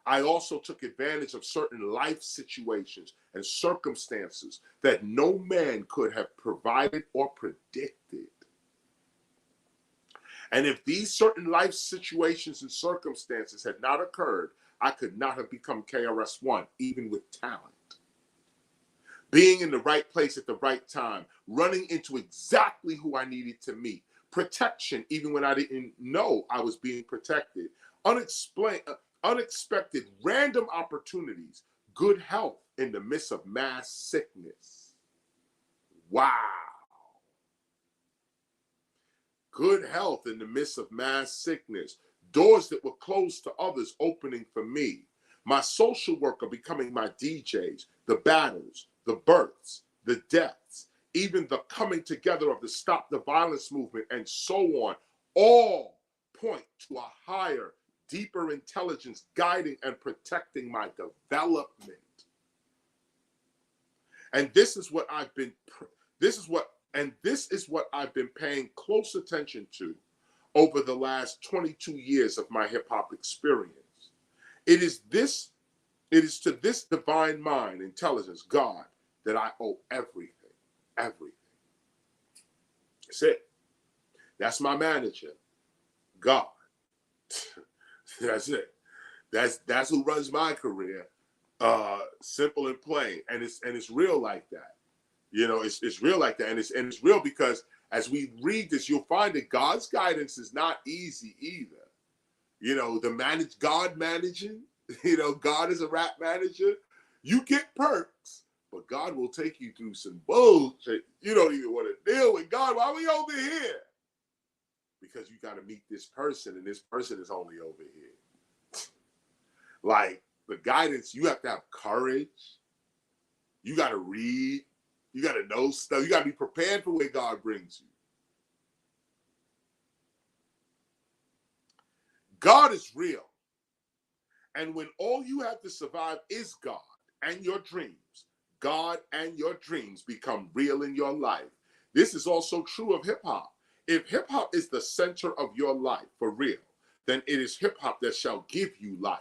I also took advantage of certain life situations and circumstances that no man could have provided or predicted. And if these certain life situations and circumstances had not occurred, I could not have become KRS-One, even with talent. Being in the right place at the right time, running into exactly who I needed to meet, protection even when I didn't know I was being protected, unexpected random opportunities, good health in the midst of mass sickness. Wow. Good health in the midst of mass sickness, doors that were closed to others opening for me, my social worker becoming my DJs, the battles, the births, the deaths, even the coming together of the Stop the Violence movement and so on, all point to a higher, deeper intelligence guiding and protecting my development. And this is what I've been paying close attention to over the last 22 years of my hip hop experience. It is to this divine mind, intelligence, God, that I owe everything. Everything. That's it. That's my manager, God. That's it. That's who runs my career. Simple and plain, and it's real like that. It's real like that, and it's real because as we read this, you'll find that God's guidance is not easy either. God managing. God is a rap manager. You get perks, but God will take you through some bullshit. You don't even want to deal with God. Why are we over here? Because you got to meet this person, and this person is only over here. Like the guidance, you have to have courage. You got to read. You got to know stuff. You got to be prepared for where God brings you. God is real. And when all you have to survive is God and your dreams, God and your dreams become real in your life. This is also true of hip hop. If hip hop is the center of your life for real, then it is hip hop that shall give you life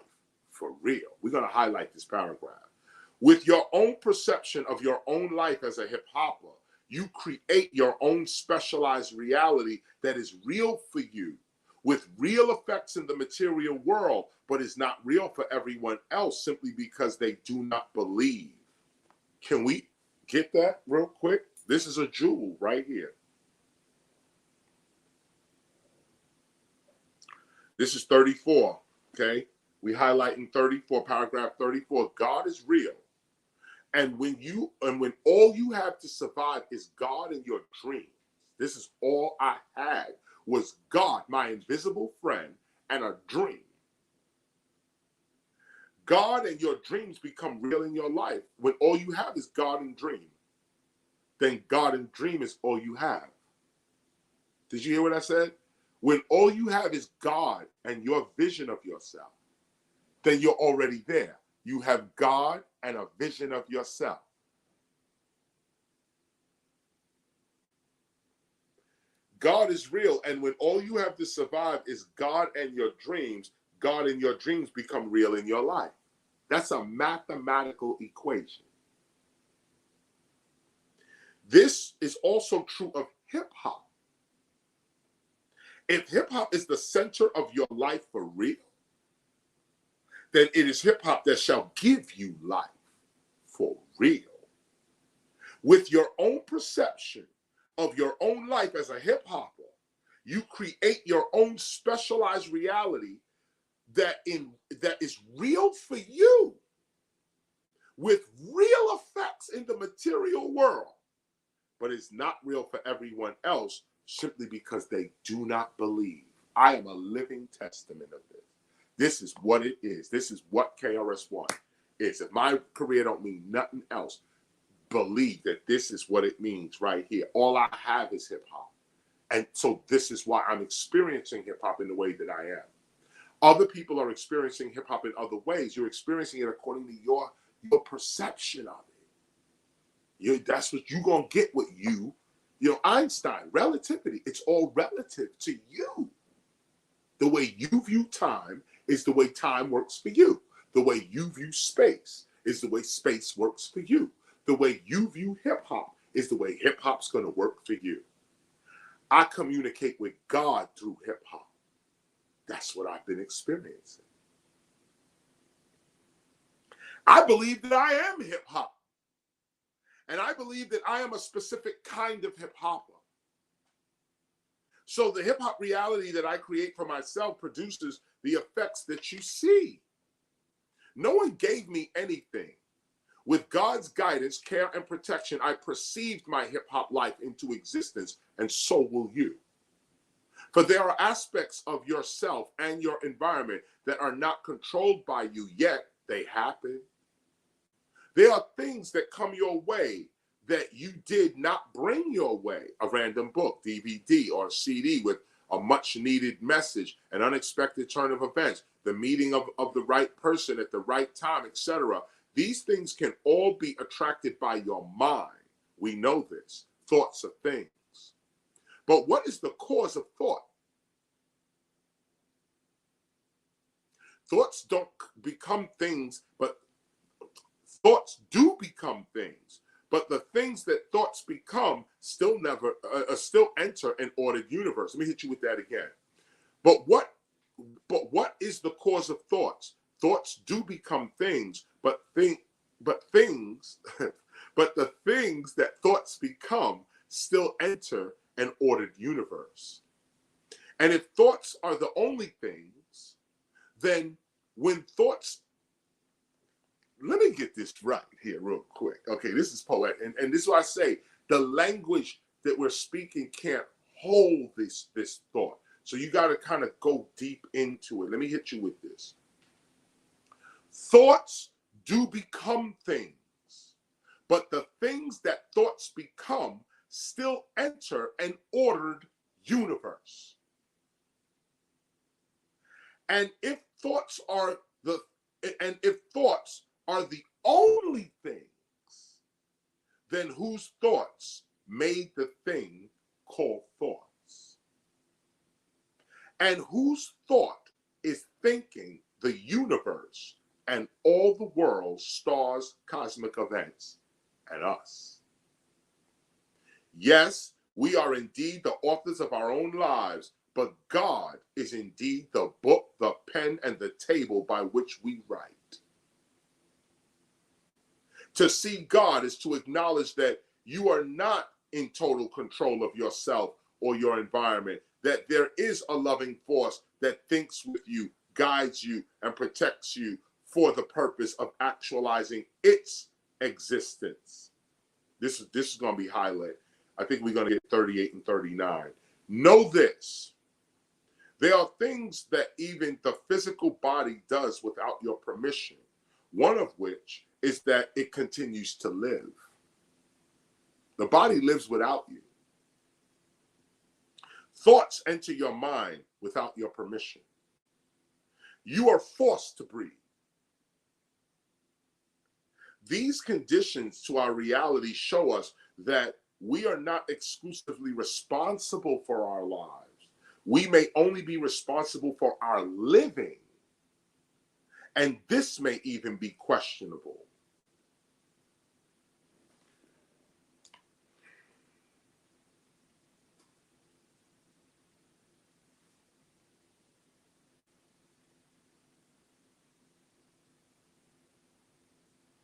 for real. We're going to highlight this paragraph. With your own perception of your own life as a hip hopper, you create your own specialized reality that is real for you. with real effects in the material world, but is not real for everyone else simply because they do not believe. Can we get that real quick? This is a jewel right here. This is 34, okay? We highlight in 34, paragraph 34, God is real. And when all you have to survive is God and your dreams. This is all I had was God, my invisible friend, and a dream. God and your dreams become real in your life when all you have is God and dream. Then God and dream is all you have. Did you hear what I said? When all you have is God and your vision of yourself, then you're already there. You have God and a vision of yourself. God is real, and when all you have to survive is God and your dreams, God and your dreams become real in your life. That's a mathematical equation. This is also true of hip-hop. If hip-hop is the center of your life for real, then it is hip-hop that shall give you life for real. With your own perception of your own life as a hip-hopper, you create your own specialized reality that is real for you, with real effects in the material world, but it's not real for everyone else simply because they do not believe. I am a living testament of this. This is what it is. This is what KRS-ONE is. If my career don't mean nothing else, believe that this is what it means right here. All I have is hip-hop. And so this is why I'm experiencing hip-hop in the way that I am. Other people are experiencing hip-hop in other ways. You're experiencing it according to your perception of it. That's what you're going to get with you. You know, Einstein, relativity, it's all relative to you. The way you view time is the way time works for you. The way you view space is the way space works for you. The way you view hip-hop is the way hip-hop's going to work for you. I communicate with God through hip-hop. That's what I've been experiencing. I believe that I am hip-hop. And I believe that I am a specific kind of hip-hopper. So the hip-hop reality that I create for myself produces the effects that you see. No one gave me anything. With God's guidance, care, and protection, I perceived my hip-hop life into existence, and so will you. For there are aspects of yourself and your environment that are not controlled by you, yet they happen. There are things that come your way that you did not bring your way. A random book, DVD, or CD with a much-needed message, an unexpected turn of events, the meeting of the right person at the right time, etc. These things can all be attracted by your mind. We know this. Thoughts are things. But what is the cause of thought? Thoughts don't become things, but thoughts do become things. But the things that thoughts become still enter an ordered universe. Let me hit you with that again. But what is the cause of thoughts? Thoughts do become things, but the things that thoughts become still enter an ordered universe. And if thoughts are the only things, then when thoughts, let me get this right here real quick. Okay, this is poetic. And this is why I say the language that we're speaking can't hold this thought. So you got to kind of go deep into it. Let me hit you with this. Thoughts do become things, but the things that thoughts become still enter an ordered universe. And if thoughts are the only things, then whose thoughts made the thing called thoughts? And whose thought is thinking the universe and all the world, stars, cosmic events, and us? Yes, we are indeed the authors of our own lives, but God is indeed the book, the pen, and the table by which we write. To see God is to acknowledge that you are not in total control of yourself or your environment, that there is a loving force that thinks with you, guides you, and protects you for the purpose of actualizing its existence. This is going to be highlighted. I think we're going to get 38 and 39. Know this. There are things that even the physical body does without your permission, one of which is that it continues to live. The body lives without you. Thoughts enter your mind without your permission. You are forced to breathe. These conditions to our reality show us that we are not exclusively responsible for our lives. We may only be responsible for our living. And this may even be questionable.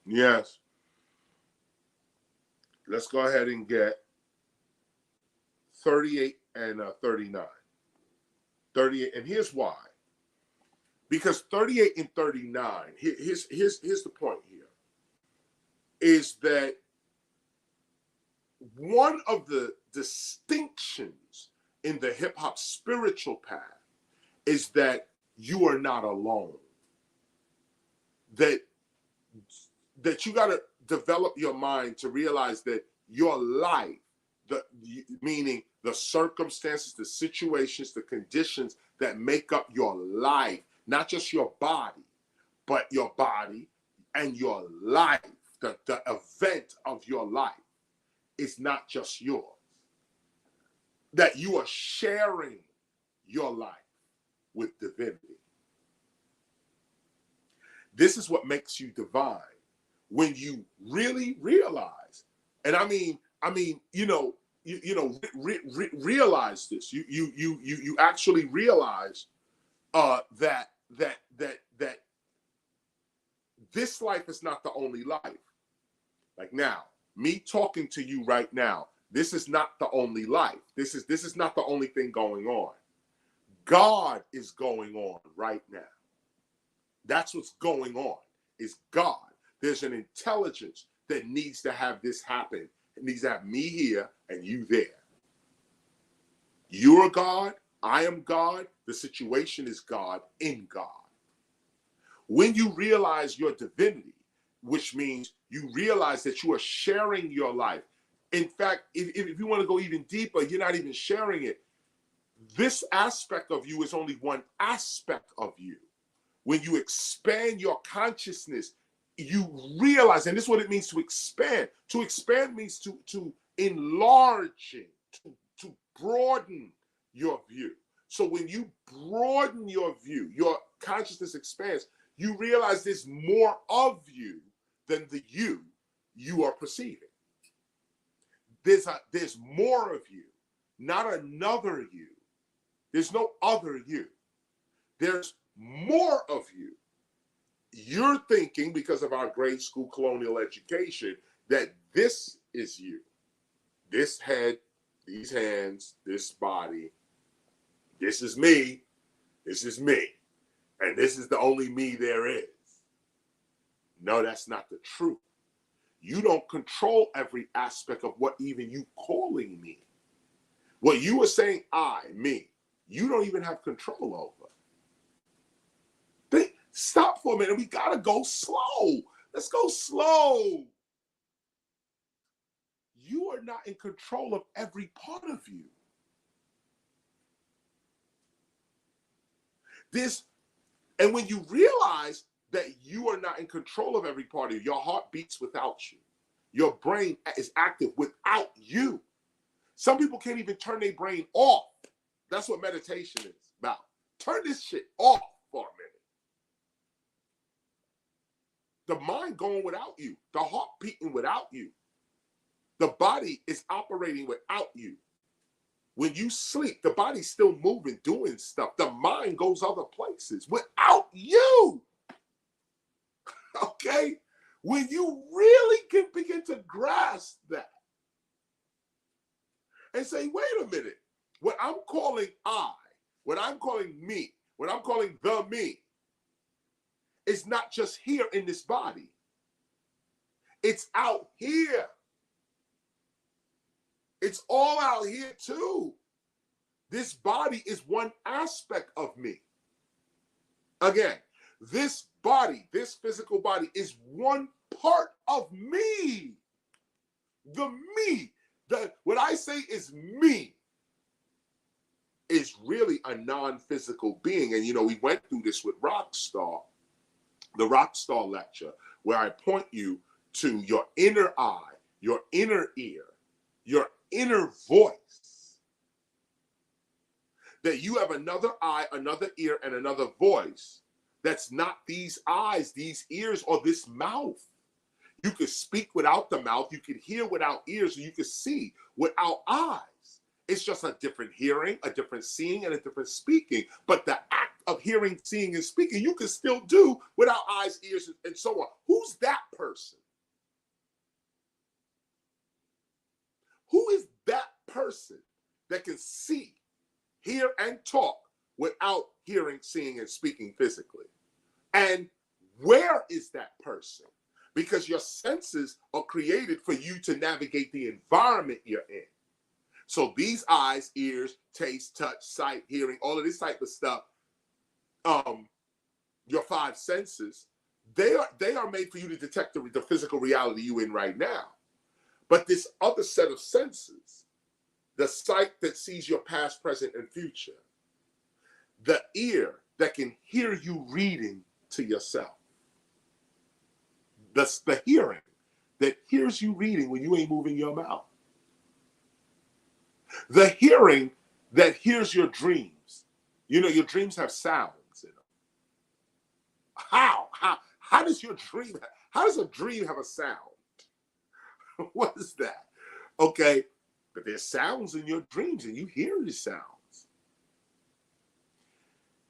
Yes. Let's go ahead and get 38 and 39. 38, and here's why. Because 38 and 39, here's the point here, is that one of the distinctions in the hip-hop spiritual path is that you are not alone. That you got to develop your mind to realize that your life, meaning the circumstances, the situations, the conditions that make up your life, not just your body, but your body and your life, the event of your life is not just yours. That you are sharing your life with divinity. This is what makes you divine. When you really realize, and I mean, realize this. You actually realize that this life is not the only life. Like now, me talking to you right now, this is not the only life. This is not the only thing going on. God is going on right now. That's what's going on, is God. There's an intelligence that needs to have this happen. It needs to have me here and you there. You're God, I am God, the situation is God in God. When you realize your divinity, which means you realize that you are sharing your life. In fact, if you want to go even deeper, you're not even sharing it. This aspect of you is only one aspect of you. When you expand your consciousness, you realize, and this is what it means to expand. To expand means to enlarge it, to broaden your view. So when you broaden your view, your consciousness expands, you realize there's more of you than the you are perceiving. There's more of you, not another you. There's no other you. There's more of you. You're thinking, because of our grade school colonial education, that this is you. This head, these hands, this body, this is me, and this is the only me there is. No, that's not the truth. You don't control every aspect of what even you calling me. What you are saying, I, me, you don't even have control over. Stop for a minute. We gotta go slow. Let's go slow. You are not in control of every part of you. And when you realize that you are not in control of every part of you, your heart beats without you. Your brain is active without you. Some people can't even turn their brain off. That's what meditation is about. Turn this shit off for a minute. The mind going without you. The heart beating without you. The body is operating without you. When you sleep, the body's still moving, doing stuff. The mind goes other places without you. Okay? When you really can begin to grasp that and say, wait a minute, what I'm calling I, what I'm calling me, what I'm calling the me, is not just here in this body. It's out here. It's all out here too. This body is one aspect of me. Again, this body, this physical body is one part of me. The me, what I say is me, is really a non-physical being. And you know, we went through this with Rockstar, the Rockstar lecture, where I point you to your inner eye, your inner ear, your inner voice. That you have another eye, another ear, and another voice that's not these eyes, these ears, or this mouth. You could speak without the mouth, you could hear without ears, or you could see without eyes. It's just a different hearing, a different seeing, and a different speaking. But the act of hearing, seeing, and speaking, you can still do without eyes, ears, and so on. Who's that person? Who is that person that can see, hear, and talk without hearing, seeing, and speaking physically? And where is that person? Because your senses are created for you to navigate the environment you're in. So these eyes, ears, taste, touch, sight, hearing, all of this type of stuff, your five senses, they are made for you to detect the physical reality you're in right now. But this other set of senses, the sight that sees your past, present, and future, the ear that can hear you reading to yourself, the hearing that hears you reading when you ain't moving your mouth, the hearing that hears your dreams. You know, your dreams have sounds in them. How does your dream, how does a dream have a sound? What is that? Okay, but there's sounds in your dreams and you hear the sounds.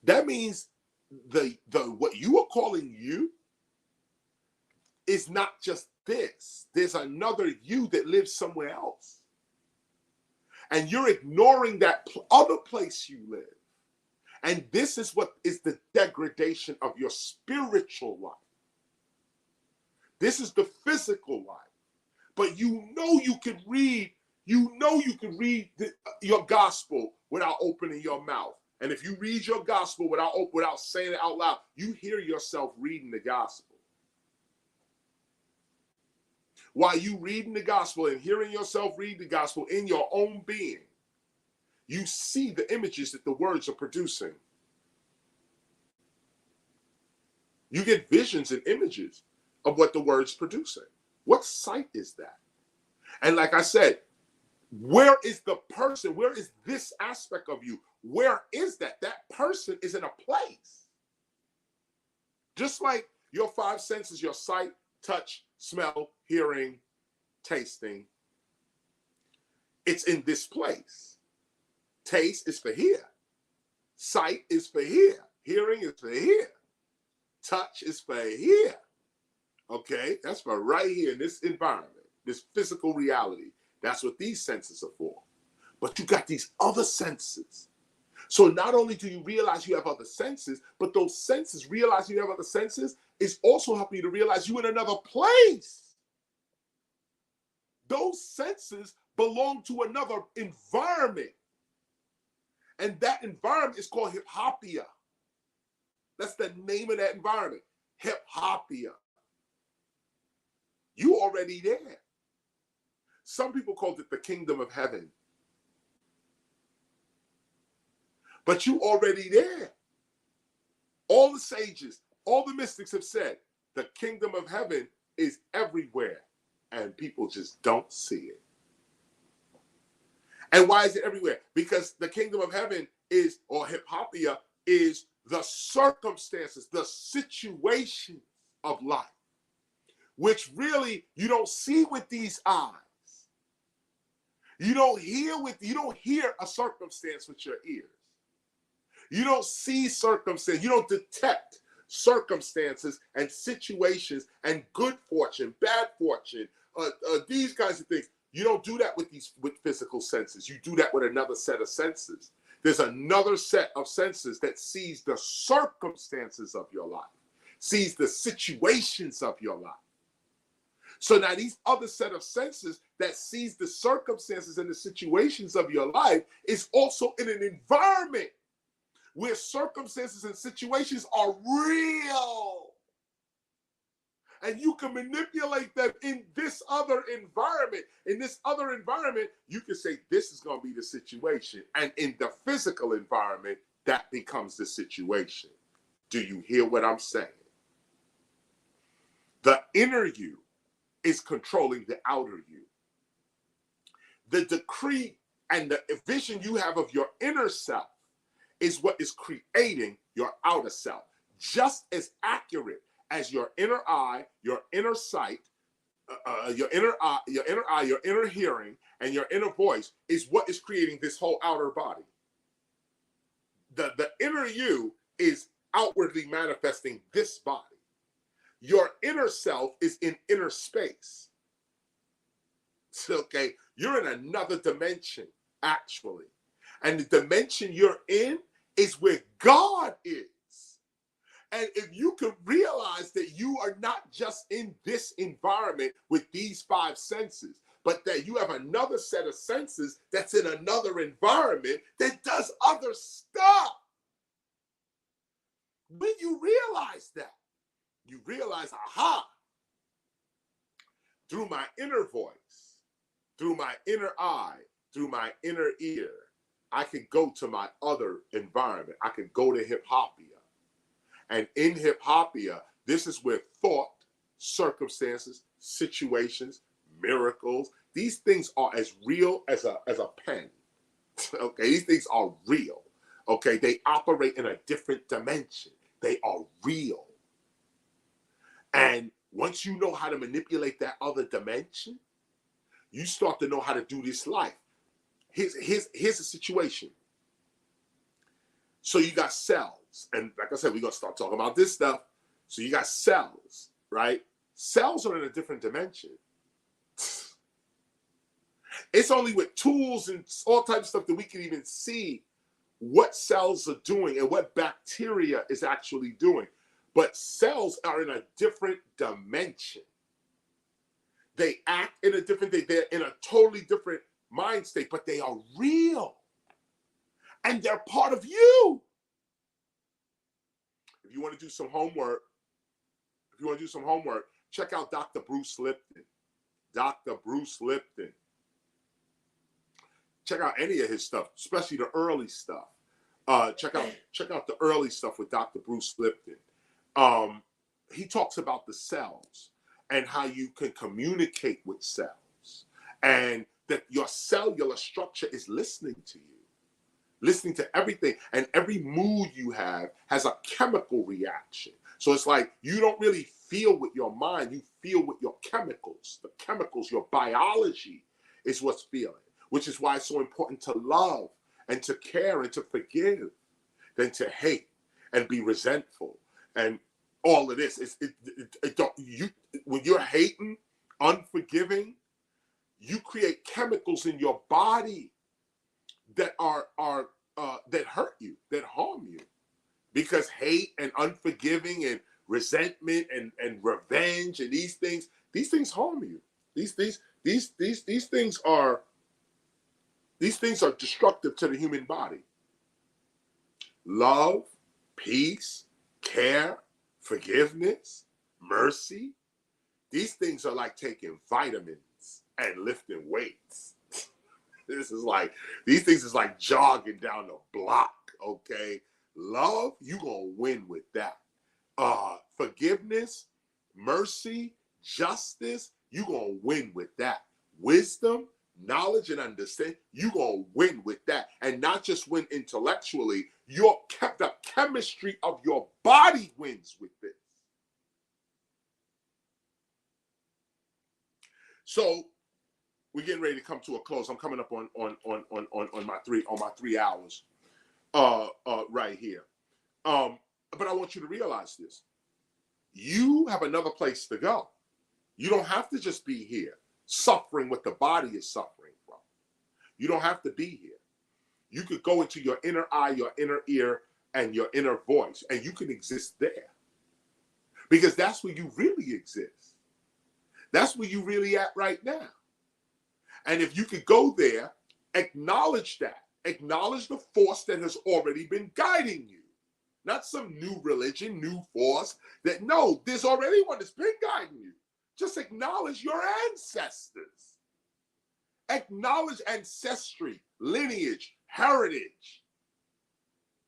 That means the what you are calling you is not just this. There's another you that lives somewhere else. And you're ignoring that other place you live. And this is what is the degradation of your spiritual life. This is the physical life. But you know you can read, your gospel without opening your mouth. And if you read your gospel without saying it out loud, you hear yourself reading the gospel. While you reading the gospel and hearing yourself read the gospel in your own being, you see the images that the words are producing. You get visions and images of what the words producing. What sight is that? And like I said, where is the person? Where is this aspect of you? Where is that? That person is in a place. Just like your five senses, your sight, touch, smell, hearing, tasting, it's in this place. Taste is for here. Sight is for here. Hearing is for here. Touch is for here. Okay, that's for right here in this environment, this physical reality. That's what these senses are for. But you got these other senses. So not only do you realize you have other senses, but those senses, realizing you have other senses, is also helping you to realize you're in another place. Those senses belong to another environment. And that environment is called Hiphopia. That's the name of that environment, Hiphopia. You already there. Some people called it the kingdom of heaven. But you already there. All the sages, all the mystics have said the kingdom of heaven is everywhere and people just don't see it. And why is it everywhere? Because the kingdom of heaven is, or Hiphopia, is the circumstances, the situations of life, which really you don't see with these eyes. You don't hear a circumstance with your ears. You don't see circumstance. You don't detect circumstances and situations and good fortune, bad fortune, these kinds of things. You don't do that with physical senses. You do that with another set of senses. There's another set of senses that sees the circumstances of your life, sees the situations of your life. So now these other set of senses that sees the circumstances and the situations of your life is also in an environment where circumstances and situations are real. And you can manipulate them in this other environment. In this other environment, you can say, this is going to be the situation. And in the physical environment, that becomes the situation. Do you hear what I'm saying? The inner you is controlling the outer you. The decree and the vision you have of your inner self is what is creating your outer self. Just as accurate as your inner eye, your inner sight, your inner eye, your inner hearing, and your inner voice is what is creating this whole outer body. The inner you is outwardly manifesting this body. Your inner self is in inner space. Okay, you're in another dimension, actually. And the dimension you're in is where God is. And if you could realize that you are not just in this environment with these five senses, but that you have another set of senses that's in another environment that does other stuff. When you realize that, you realize, aha, through my inner voice, through my inner eye, through my inner ear, I can go to my other environment. I can go to Hip-Hopia. And in Hip-Hopia, this is where thought, circumstances, situations, miracles, these things are as real as a pen. Okay, these things are real. Okay, they operate in a different dimension. They are real. And once you know how to manipulate that other dimension, you start to know how to do this life. Here's a situation. So you got cells. And like I said, we're going to start talking about this stuff. So you got cells, right? Cells are in a different dimension. It's only with tools and all types of stuff that we can even see what cells are doing and what bacteria is actually doing. But cells are in a different dimension. They act in a different, they're in a totally different mind state, but they are real. And they're part of you. If you want to do some homework, check out Dr. Bruce Lipton. Dr. Bruce Lipton. Check out any of his stuff, especially the early stuff. Check out the early stuff with Dr. Bruce Lipton. He talks about the cells and how you can communicate with cells, and that your cellular structure is listening to you, listening to everything, and every mood you have has a chemical reaction. So it's like you don't really feel with your mind, you feel with your chemicals. The chemicals, your biology is what's feeling, which is why it's so important to love and to care and to forgive than to hate and be resentful and all of this. When you're hating, unforgiving, you create chemicals in your body that are that hurt you, that harm you, because hate and unforgiving and resentment and revenge and these things harm you. These things are destructive to the human body. Love, peace, care, forgiveness, mercy. These things are like taking vitamins and lifting weights. These things is like jogging down the block, okay? Love, you gonna win with that. Forgiveness, mercy, justice, you gonna win with that. Wisdom, knowledge, and understanding, you gonna win with that. And not just win intellectually, the chemistry of your body wins with this. So we're getting ready to come to a close. I'm coming up on my 3 hours right here. But I want you to realize this. You have another place to go. You don't have to just be here suffering what the body is suffering from. You don't have to be here. You could go into your inner eye, your inner ear, and your inner voice, and you can exist there. Because that's where you really exist. That's where you really at right now. And if you could go there, acknowledge that. Acknowledge the force that has already been guiding you. Not some new religion, new force. That no, there's already one that's been guiding you. Just acknowledge your ancestors. Acknowledge ancestry, lineage, heritage,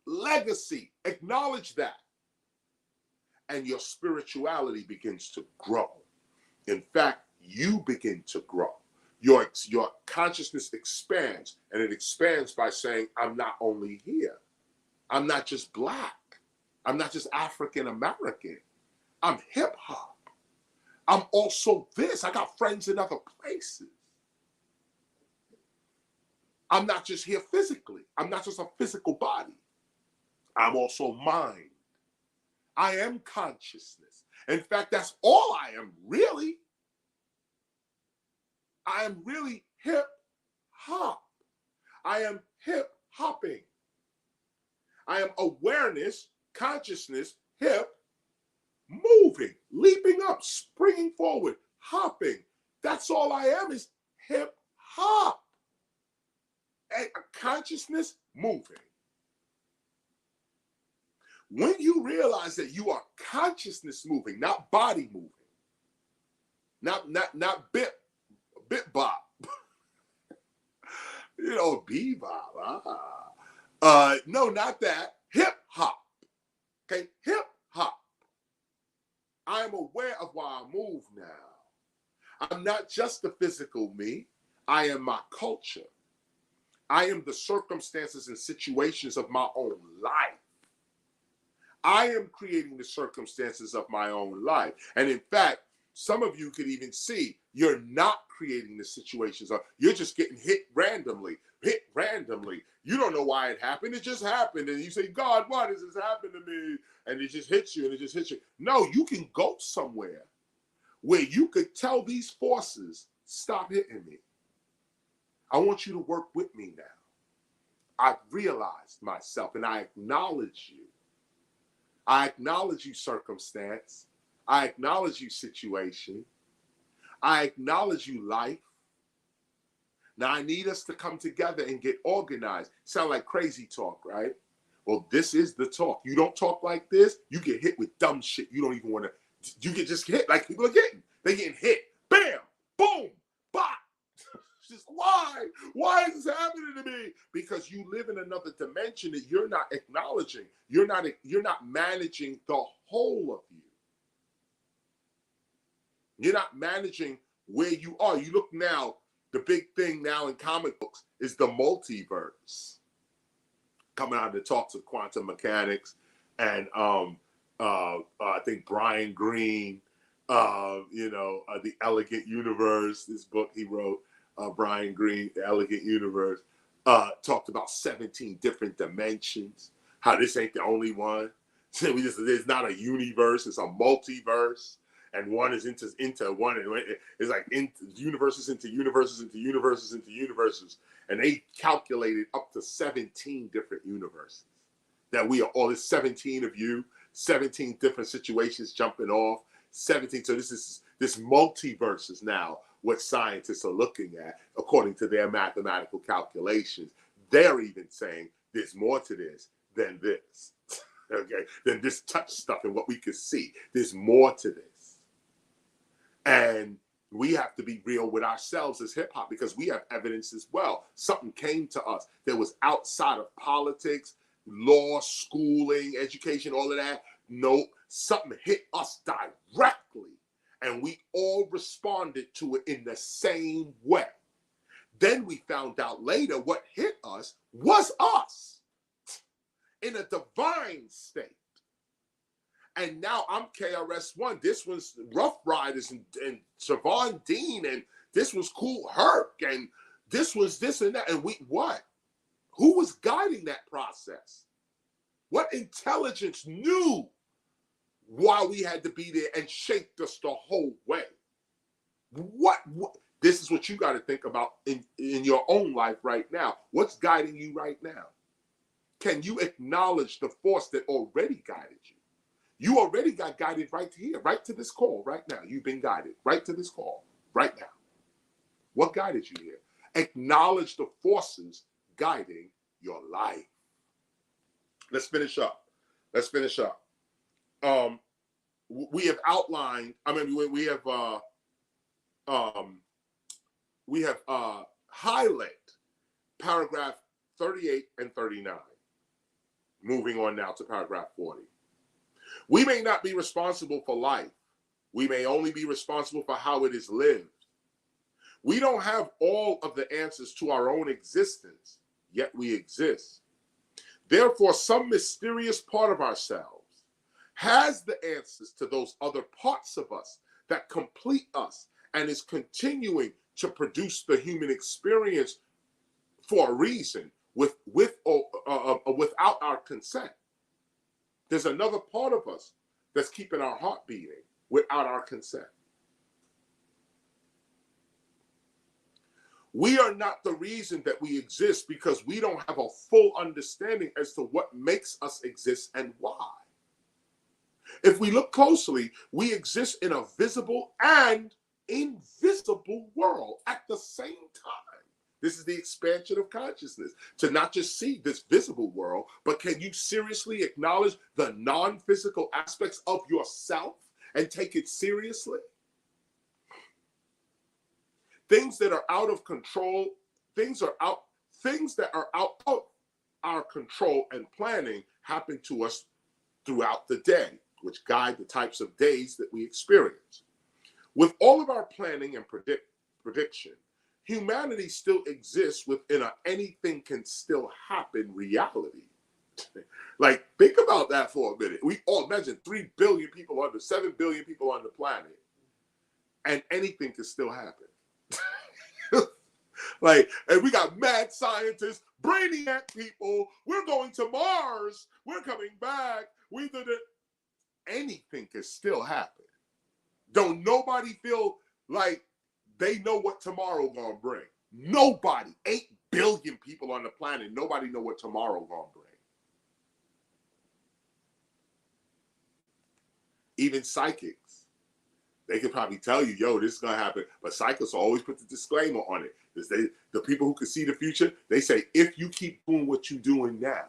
legacy. Acknowledge that. And your spirituality begins to grow. In fact, you begin to grow. Your consciousness expands, and it expands by saying, I'm not only here. I'm not just Black. I'm not just African American. I'm hip hop. I'm also this. I got friends in other places. I'm not just here physically. I'm not just a physical body. I'm also mind. I am consciousness. In fact, that's all I am really. I am really hip hop. I am hip hopping. I am awareness, consciousness, hip, moving, leaping up, springing forward, hopping. That's all I am is hip hop. And consciousness moving. When you realize that you are consciousness moving, not body moving, not bit bop, bebop. No, not that. Hip hop. Okay, hip hop. I am aware of why I move now. I'm not just the physical me. I am my culture. I am the circumstances and situations of my own life. I am creating the circumstances of my own life. And in fact, some of you could even see you're not creating the situations. You're just getting hit randomly. You don't know why it happened. It just happened. And you say, God, why does this happen to me? And it just hits you and it just hits you. No, you can go somewhere where you could tell these forces, stop hitting me. I want you to work with me now. I've realized myself and I acknowledge you. I acknowledge you, circumstance. I acknowledge you, situation. I acknowledge you, life. Now I need us to come together and get organized. Sound like crazy talk, right? Well, this is the talk. You don't talk like this, you get hit with dumb shit. You don't even want to, you get just hit like people are getting. They getting hit. Bam, boom, bop. Just why? Why is this happening to me? Because you live in another dimension that you're not acknowledging. You're not managing the whole of you. You're not managing where you are. You look now, the big thing now in comic books is the multiverse. Coming out of the talks of quantum mechanics and I think Brian Greene, The Elegant Universe, this book he wrote, Brian Greene, The Elegant Universe, talked about 17 different dimensions, how this ain't the only one. There's not a universe, it's a multiverse. And one is into one. It's like universes into universes into universes into universes. And they calculated up to 17 different universes. That we are all, there's 17 of you, 17 different situations jumping off, 17. So this multiverse is now what scientists are looking at according to their mathematical calculations. They're even saying there's more to this than this, okay? Than this touch stuff and what we can see. There's more to this. And we have to be real with ourselves as hip hop because we have evidence as well. Something came to us that was outside of politics, law, schooling, education, all of that. No, something hit us directly. And we all responded to it in the same way. Then we found out later what hit us was us in a divine state. And now I'm KRS-One. This was Rough Riders and Siobhan Dean, and this was Cool Herc, and this was this and that. And what? Who was guiding that process? What intelligence knew why we had to be there and shaped us the whole way? What this is what you got to think about in your own life right now. What's guiding you right now? Can you acknowledge the force that already guided you? You already got guided right here, right to this call right now. You've been guided right to this call right now. What guided you here? Acknowledge the forces guiding your life. Let's finish up. Let's finish up. We have outlined, I mean, we have highlighted paragraph 38 and 39. Moving on now to paragraph 40. We may not be responsible for life. We may only be responsible for how it is lived. We don't have all of the answers to our own existence, yet we exist. Therefore, some mysterious part of ourselves has the answers to those other parts of us that complete us and is continuing to produce the human experience for a reason, without our consent. There's another part of us that's keeping our heart beating without our consent. We are not the reason that we exist because we don't have a full understanding as to what makes us exist and why. If we look closely, we exist in a visible and invisible world at the same time. This is the expansion of consciousness, to not just see this visible world, but can you seriously acknowledge the non-physical aspects of yourself and take it seriously? Things that are out of control, things that are out of our control and planning happen to us throughout the day, which guide the types of days that we experience. With all of our planning and prediction, humanity still exists within a anything can still happen reality. Like, think about that for a minute. We all imagine 3 billion people on the 7 billion people on the planet, and anything can still happen. Like, and we got mad scientists, brainiac people. We're going to Mars. We're coming back. We did it. Anything can still happen. Don't nobody feel like they know what tomorrow gonna bring. Nobody. 8 billion people on the planet. Nobody know what tomorrow gonna bring. Even psychics, they could probably tell you, yo, this is gonna happen. But psychics always put the disclaimer on it. The people who can see the future, they say, if you keep doing what you're doing now,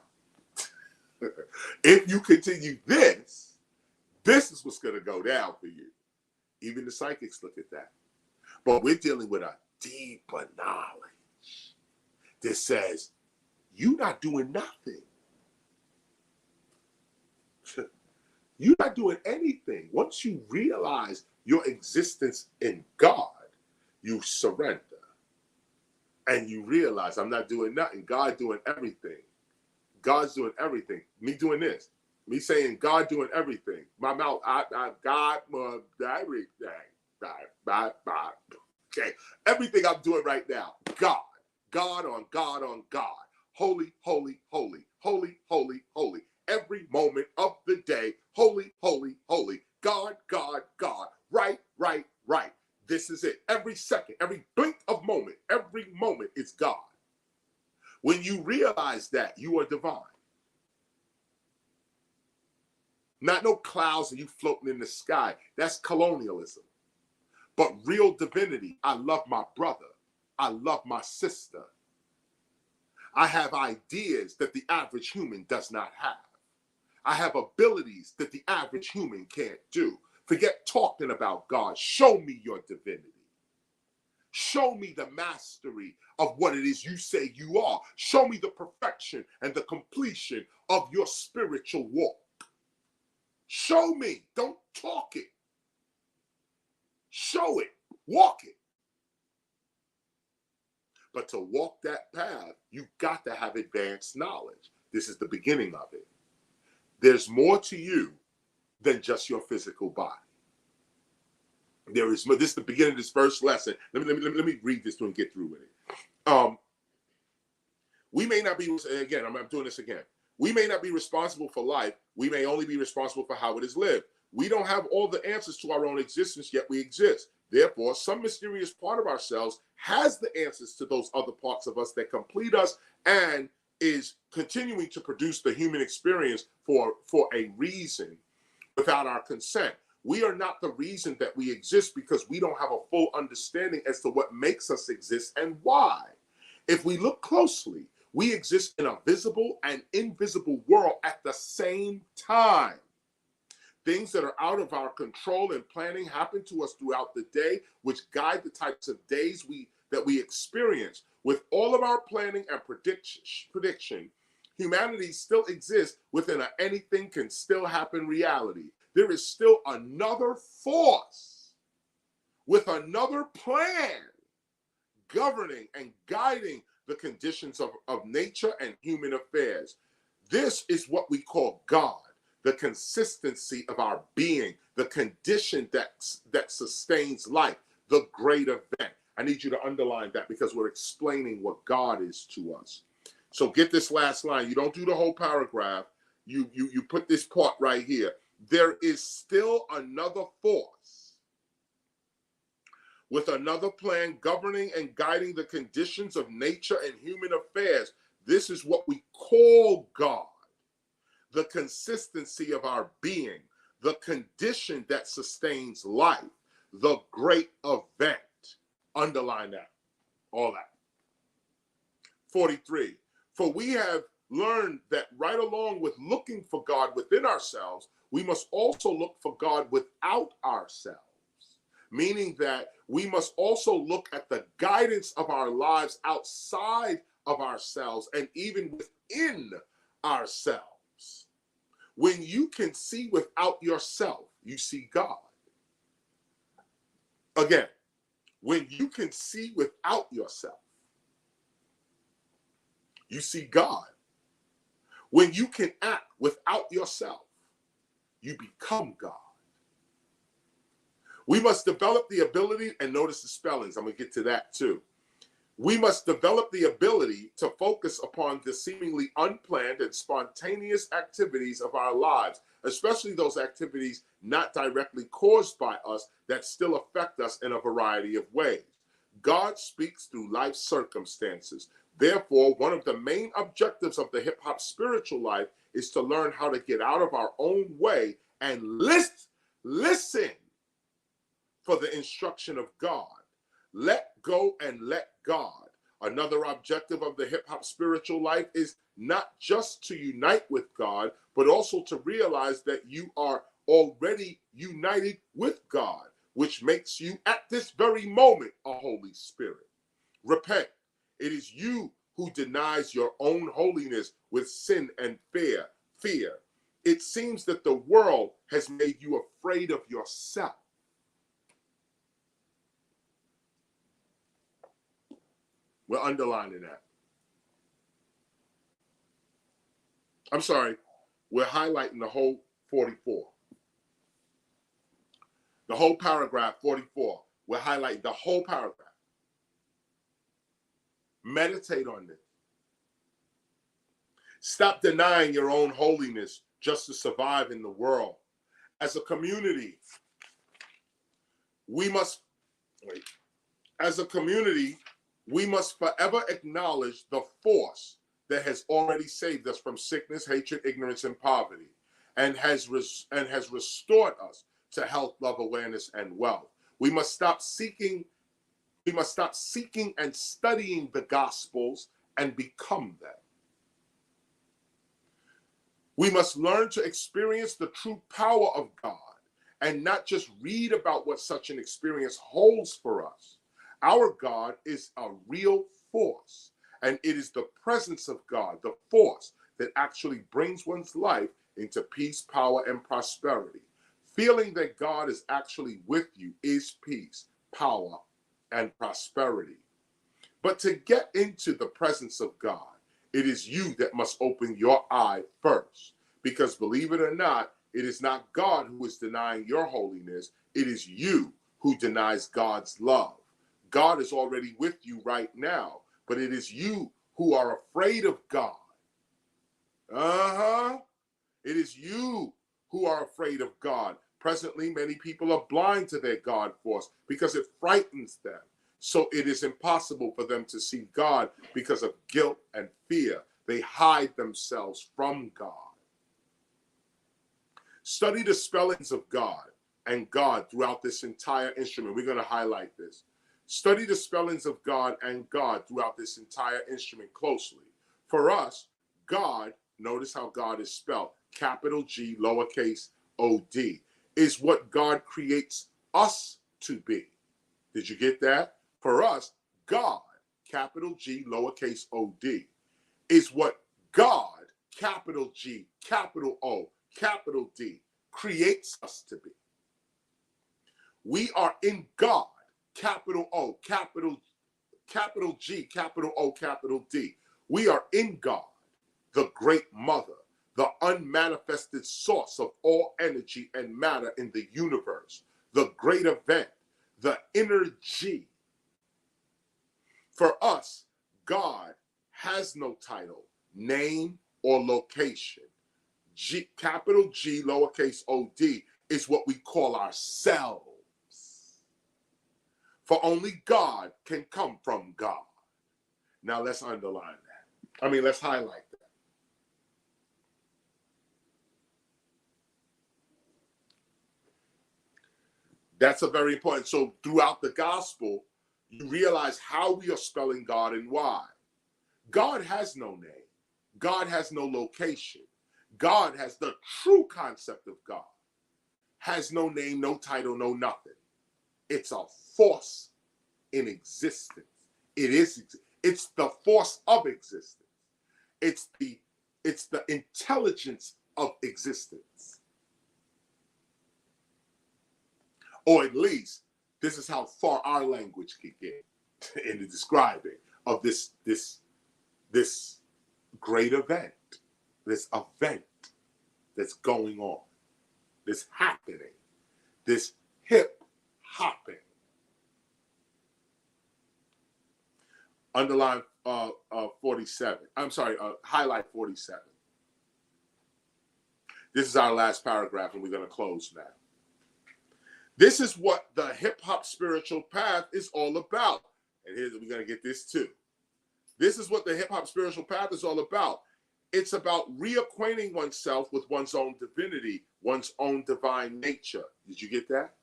if you continue this is what's gonna go down for you. Even the psychics look at that. But we're dealing with a deeper knowledge that says, you're not doing nothing. You're not doing anything. Once you realize your existence in God, you surrender. And you realize, I'm not doing nothing. God doing everything. God's doing everything. Me doing this. Me saying God doing everything. My mouth, God, everything. Bye. Okay, everything I'm doing right now, God on God on God. Holy, holy, holy, holy, holy, holy. Every moment of the day, holy, holy, holy. God, God, God. Right. This is it. Every second, every blink of moment, every moment is God. When you realize that, you are divine. Not no clouds and you floating in the sky. That's colonialism. But real divinity, I love my brother. I love my sister. I have ideas that the average human does not have. I have abilities that the average human can't do. Forget talking about God. Show me your divinity. Show me the mastery of what it is you say you are. Show me the perfection and the completion of your spiritual walk. Show me. Don't talk it. Show it. Walk it. But to walk that path, you got to have advanced knowledge. This is the beginning of it. There's more to you than just your physical body. There is, this is the beginning of this first lesson. Let me read this through and get through with it. We may not be, again, I'm doing this again. We may not be responsible for life. We may only be responsible for how it is lived. We don't have all the answers to our own existence, yet we exist. Therefore, some mysterious part of ourselves has the answers to those other parts of us that complete us and is continuing to produce the human experience for a reason without our consent. We are not the reason that we exist because we don't have a full understanding as to what makes us exist and why. If we look closely, we exist in a visible and invisible world at the same time. Things that are out of our control and planning happen to us throughout the day, which guide the types of days that we experience. With all of our planning and prediction, humanity still exists within an anything can still happen reality. There is still another force with another plan governing and guiding the conditions of nature and human affairs. This is what we call God, the consistency of our being, the condition that sustains life, the great event. I need you to underline that because we're explaining what God is to us. So get this last line. You don't do the whole paragraph. You put this part right here. There is still another force with another plan governing and guiding the conditions of nature and human affairs. This is what we call God, the consistency of our being, the condition that sustains life, the great event. Underline that, all that. 43, for we have learned that right along with looking for God within ourselves, we must also look for God without ourselves, meaning that we must also look at the guidance of our lives outside of ourselves and even within ourselves. When you can see without yourself, you see God. Again, when you can see without yourself, you see God. When you can act without yourself, you become God. We must develop the ability, and notice the spellings, I'm going to get to that too. We must develop the ability to focus upon the seemingly unplanned and spontaneous activities of our lives, especially those activities not directly caused by us that still affect us in a variety of ways. God speaks through life circumstances. Therefore, one of the main objectives of the hip-hop spiritual life is to learn how to get out of our own way and listen for the instruction of God. Let go and let God. Another objective of the hip-hop spiritual life is not just to unite with God, but also to realize that you are already united with God, which makes you at this very moment a Holy Spirit. Repent. It is you who denies your own holiness with sin and fear. It seems that the world has made you afraid of yourself. We're underlining that. I'm sorry, we're highlighting the whole 44. The whole paragraph, 44. We're highlighting the whole paragraph. Meditate on this. Stop denying your own holiness just to survive in the world. As a community, we must forever acknowledge the force that has already saved us from sickness, hatred, ignorance, and poverty, and has restored us to health, love, awareness, and wealth. We must stop seeking and studying the Gospels and become them. We must learn to experience the true power of God and not just read about what such an experience holds for us. Our God is a real force, and it is the presence of God, the force that actually brings one's life into peace, power, and prosperity. Feeling that God is actually with you is peace, power, and prosperity. But to get into the presence of God, it is you that must open your eye first, because believe it or not, It is not God who is denying your holiness. It is you who denies God's love. God is already with you right now, but it is you who are afraid of God. It is you who are afraid of God. Presently, many people are blind to their God force because it frightens them. So it is impossible for them to see God because of guilt and fear. They hide themselves from God. Study the spellings of God and God throughout this entire instrument. We're going to highlight this. Study the spellings of God and God throughout this entire instrument closely. For us, God, notice how God is spelled, capital G, lowercase o-d, is what God creates us to be. Did you get that? For us, God, capital G, lowercase o-d, is what God, capital G, capital O, capital D, creates us to be. We are in God, capital O, capital G, capital O, capital D. We are in God, the great mother, the unmanifested source of all energy and matter in the universe, the great event, the inner G. For us, God has no title, name, or location. G, capital G, lowercase o-d, is what we call ourselves. For only God can come from God. Now let's underline that. Let's highlight that. That's a very important. So throughout the gospel, you realize how we are spelling God and why. God has no name. God has no location. God has the true concept of God. Has no name, no title, no nothing. It's a force in existence. It's the force of existence. It's the intelligence of existence. Or at least this is how far our language can get in the describing of this great event, this event that's going on, this happening, this hip hopping. Underline 47. I'm sorry, highlight 47. This is our last paragraph, and we're going to close now. This is what the hip-hop spiritual path is all about. And here's, we're going to get this too. This is what the hip-hop spiritual path is all about. It's about reacquainting oneself with one's own divinity, one's own divine nature. Did you get that?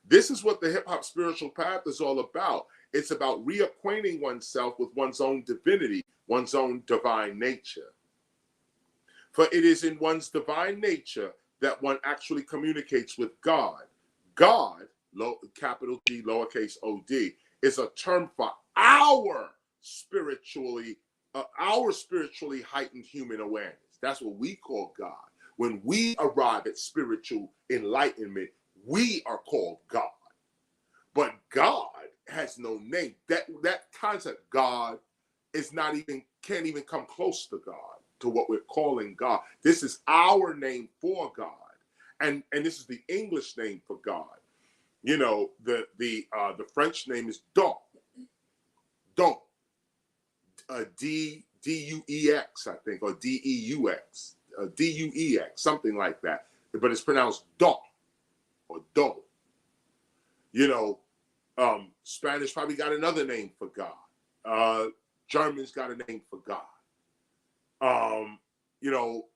This is what the hip-hop spiritual path is all about. It's about reacquainting oneself with one's own divinity, one's own divine nature. For it is in one's divine nature that one actually communicates with God. God, capital G, lowercase o-d, is a term for our spiritually heightened human awareness. That's what we call God. When we arrive at spiritual enlightenment, we are called God. But God has no name. That concept, God, can't even come close to God, to what we're calling God. This is our name for God. And this is the English name for God. You know, the French name is Don. Don. D-U-E-X, I think, or D-E-U-X. D-U-E-X, something like that. But it's pronounced Don or Do. You know, Spanish probably got another name for God. Germans got a name for God. You know,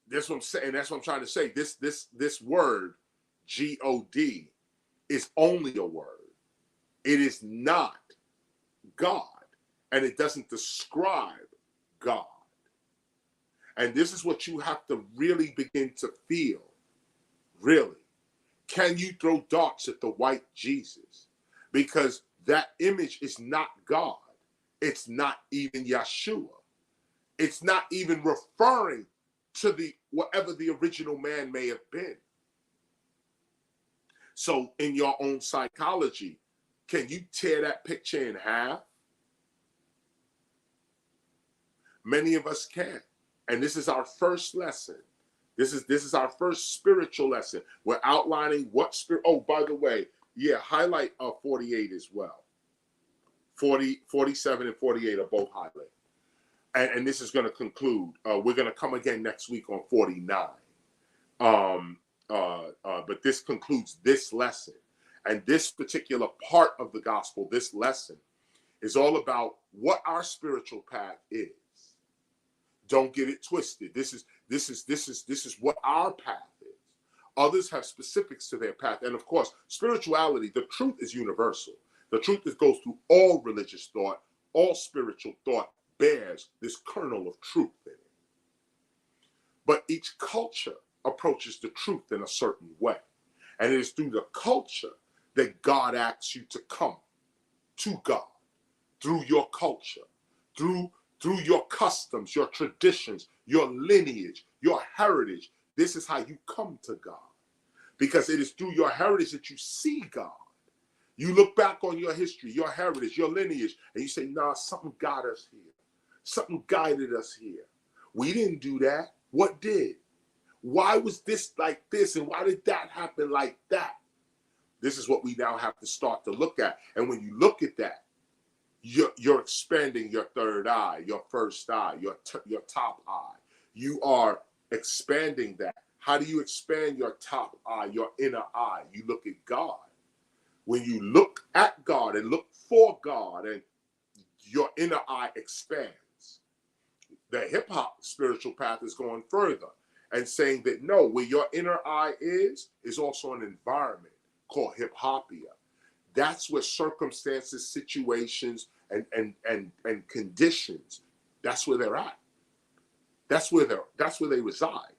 that's what I'm saying. That's what I'm trying to say. This word, G-O-D, is only a word. It is not God, and it doesn't describe God. And this is what you have to really begin to feel. Really. Can you throw darts at the white Jesus? Because that image is not God. It's not even Yeshua. It's not even referring to whatever the original man may have been. So in your own psychology, can you tear that picture in half? Many of us can't. And this is our first lesson. This is our first spiritual lesson. We're outlining what spirit. Oh, by the way, yeah, highlight 48 as well. 40, 47, and 48 are both highlighted. And this is going to conclude. We're going to come again next week on 49. But this concludes this lesson. And this particular part of the gospel, this lesson, is all about what our spiritual path is. Don't get it twisted. This is what our path is. Others have specifics to their path. And of course, spirituality, the truth is universal. The truth that goes through all religious thought, all spiritual thought bears this kernel of truth in it. But each culture approaches the truth in a certain way. And it is through the culture that God asks you to come to God, through your culture, through your customs, your traditions, your lineage, your heritage. This is how you come to God. Because it is through your heritage that you see God. You look back on your history, your heritage, your lineage, and you say, nah, something got us here. Something guided us here. We didn't do that. What did? Why was this like this? And why did that happen like that? This is what we now have to start to look at. And when you look at that, you're expanding your third eye, your first eye, your top eye. You are expanding that. How do you expand your top eye, your inner eye? You look at God. When you look at God and look for God, and your inner eye expands. The hip-hop spiritual path is going further and saying that no, where your inner eye is also an environment called hip-hopia. That's where circumstances, situations, and conditions, that's where they're at. That's where they reside.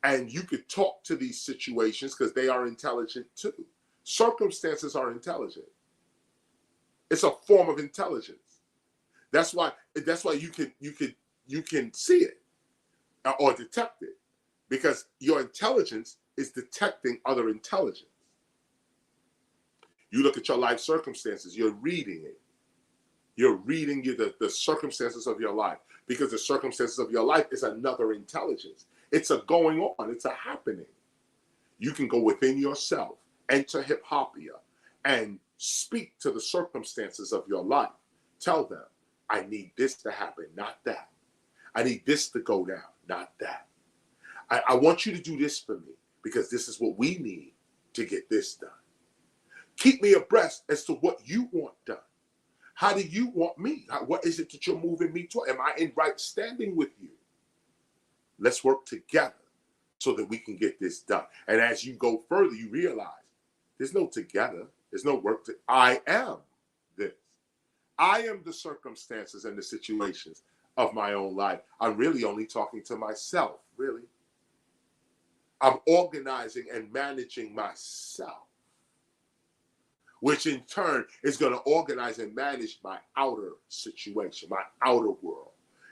And you could talk to these situations because they are intelligent too. Circumstances are intelligent. It's a form of intelligence. That's why you can see it or detect it, because your intelligence is detecting other intelligence. You look at your life circumstances, you're reading it. You're reading the circumstances of your life, because the circumstances of your life is another intelligence. It's a going on. It's a happening. You can go within yourself, enter hip-hopia, and speak to the circumstances of your life. Tell them, I need this to happen, not that. I need this to go down, not that. I want you to do this for me because this is what we need to get this done. Keep me abreast as to what you want done. How do you want me? What is it that you're moving me toward? Am I in right standing with you? Let's work together so that we can get this done. And as you go further, you realize there's no together. There's no work. I am this. I am the circumstances and the situations of my own life. I'm really only talking to myself, really. I'm organizing and managing myself, which in turn is going to organize and manage my outer situation. My outer world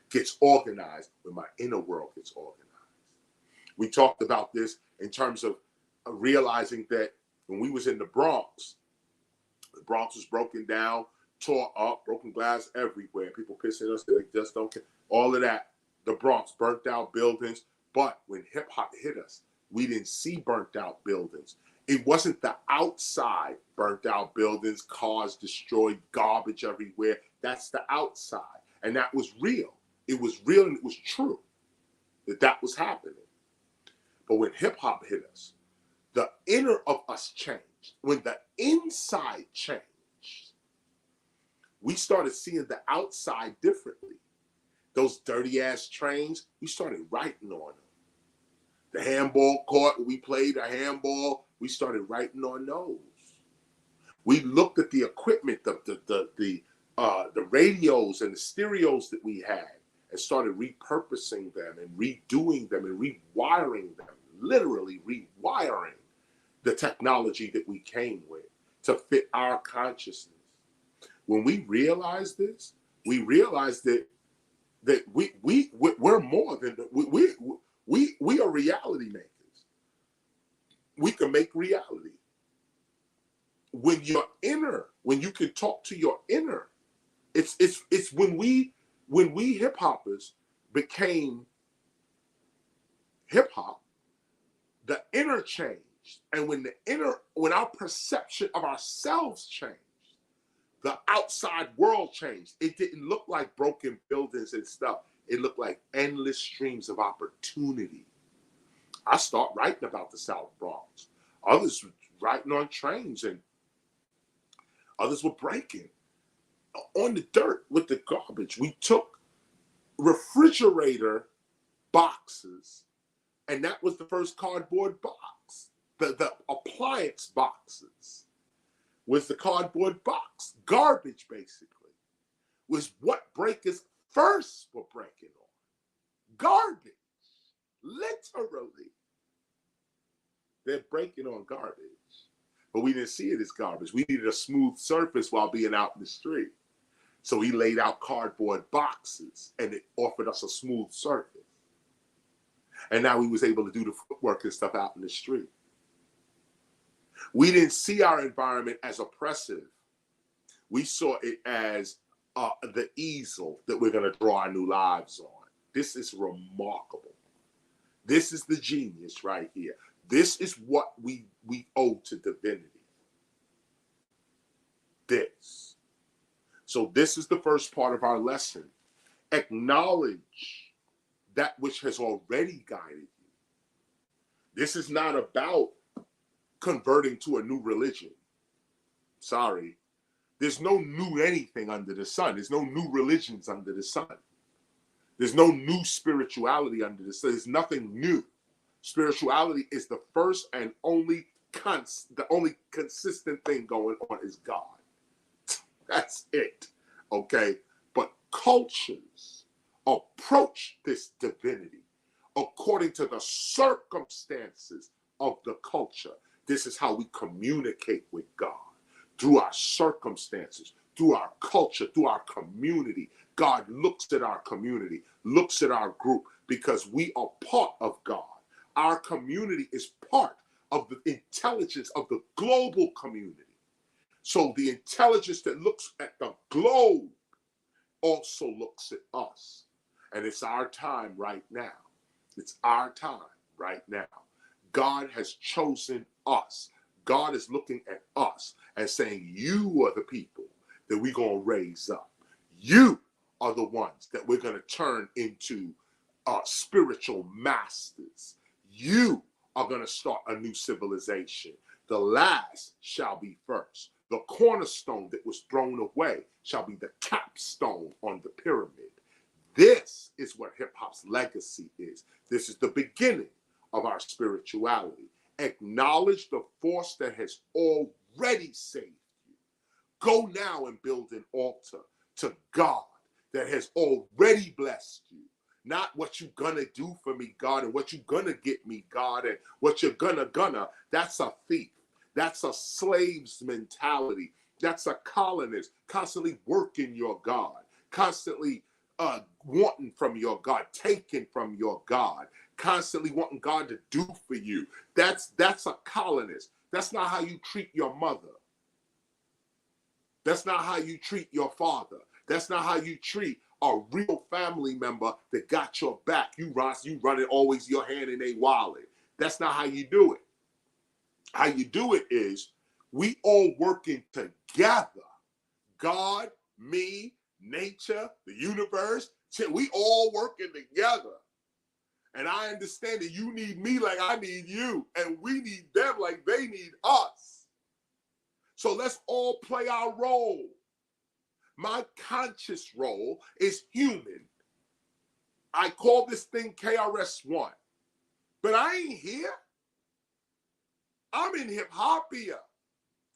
gets organized when my inner world gets organized. We talked about this in terms of realizing that when we was in the Bronx was broken down, tore up, broken glass everywhere. People pissing us, they just don't care. All of that. The Bronx, burnt out buildings. But when hip hop hit us, we didn't see burnt out buildings. It wasn't the outside burnt out buildings, cars destroyed, garbage everywhere. That's the outside. And that was real. It was real and it was true that was happening. But when hip hop hit us, the inner of us changed. When the inside changed, we started seeing the outside differently. Those dirty ass trains, we started writing on them. The handball court, we played a handball, we started writing on those. We looked at the equipment, the radios and the stereos that we had, and started repurposing them and redoing them and rewiring them, literally rewiring the technology that we came with to fit our consciousness. When we realized this, we realized that we're more than we are reality makers. We can make reality. When you're inner, when you can talk to your inner, it's when we hip hoppers became hip hop, the inner changed. And when our perception of ourselves changed, the outside world changed. It didn't look like broken buildings and stuff. It looked like endless streams of opportunity. I start writing about the South Bronx. Others were writing on trains, and others were breaking on the dirt with the garbage. We took refrigerator boxes, and that was the first cardboard box. The appliance boxes was the cardboard box. Garbage, basically, was what breakers first were breaking on. Garbage, literally. They're breaking on garbage. But we didn't see it as garbage. We needed a smooth surface while being out in the street. So he laid out cardboard boxes, and it offered us a smooth surface. And now we was able to do the footwork and stuff out in the street. We didn't see our environment as oppressive. We saw it as the easel that we're going to draw our new lives on. This is remarkable. This is the genius right here. This is what we owe to divinity. This. So this is the first part of our lesson. Acknowledge that which has already guided you. This is not about converting to a new religion. Sorry. There's no new anything under the sun. There's no new religions under the sun. There's no new spirituality under the sun. There's nothing new. Spirituality is the first and only the only consistent thing going on is God. That's it. Okay? But cultures approach this divinity according to the circumstances of the culture. This is how we communicate with God. Through our circumstances, through our culture, through our community. God looks at our community, looks at our group, because we are part of God. Our community is part of the intelligence of the global community. So the intelligence that looks at the globe also looks at us. And it's our time right now. It's our time right now. God has chosen us. God is looking at us and saying, you are the people that we're going to raise up. You are the ones that we're going to turn into spiritual masters. You are going to start a new civilization. The last shall be first. The cornerstone that was thrown away shall be the capstone on the pyramid. This is what hip hop's legacy is. This is the beginning of our spirituality. Acknowledge the force that has already saved you. Go now and build an altar to God that has already blessed you. Not what you're gonna do for me, God, and what you're gonna get me, God, and what you're gonna. That's a thief. That's a slave's mentality. That's a colonist, constantly working your God, constantly wanting from your God, taking from your God, constantly wanting God to do for you. That's a colonist. That's not how you treat your mother. That's not how you treat your father. That's not how you treat a real family member that got your back. You running always your hand in a wallet. That's not how you do it. How you do it is we all working together. God, me, nature, the universe, we all working together. And I understand that you need me like I need you, and we need them like they need us. So let's all play our role. My conscious role is human. I call this thing KRS-ONE. But I ain't here. I'm in hip-hopia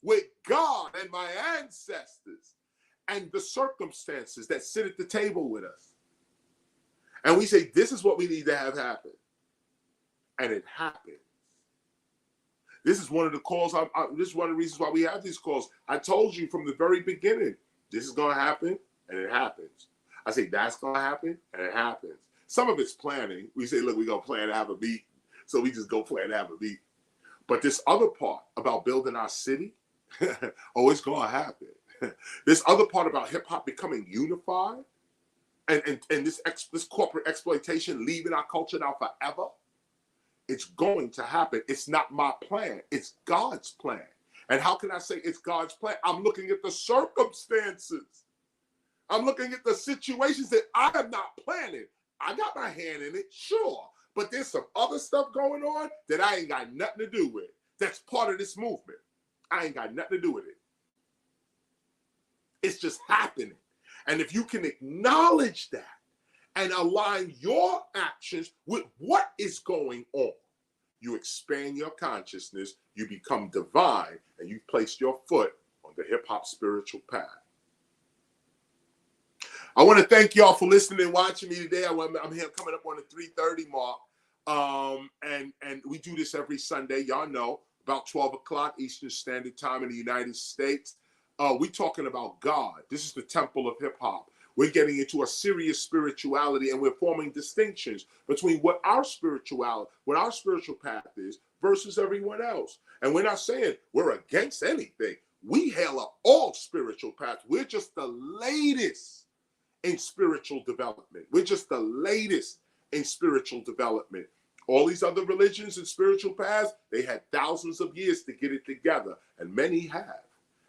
with God and my ancestors and the circumstances that sit at the table with us. And we say, this is what we need to have happen. And it happens. This is one of the calls, this is one of the reasons why we have these calls. I told you from the very beginning, this is going to happen, and it happens. I say, that's going to happen, and it happens. Some of it's planning. We say, look, we're going to plan to have a meeting. So we just go plan to have a meeting. But this other part about building our city, it's going to happen. This other part about hip-hop becoming unified, and this corporate exploitation leaving our culture now forever, It's going to happen. It's not my plan. It's God's plan. And how can I say it's God's plan? I'm looking at the circumstances. I'm looking at the situations that I have not planned. I got my hand in it, sure. But there's some other stuff going on that I ain't got nothing to do with. That's part of this movement. I ain't got nothing to do with it. It's just happening. And if you can acknowledge that and align your actions with what is going on, you expand your consciousness, you become divine, and you place your foot on the hip-hop spiritual path. I want to thank y'all for listening and watching me today. I'm here coming up on the 3:30 mark. And we do this every Sunday, y'all know, about 12 o'clock Eastern Standard Time in the United States. We're talking about God. This is the temple of hip hop. We're getting into a serious spirituality, and we're forming distinctions between what our spiritual path is versus everyone else. And we're not saying we're against anything. We hail up all spiritual paths. We're just the latest in spiritual development. We're just the latest in spiritual development. All these other religions and spiritual paths, they had thousands of years to get it together. And many have.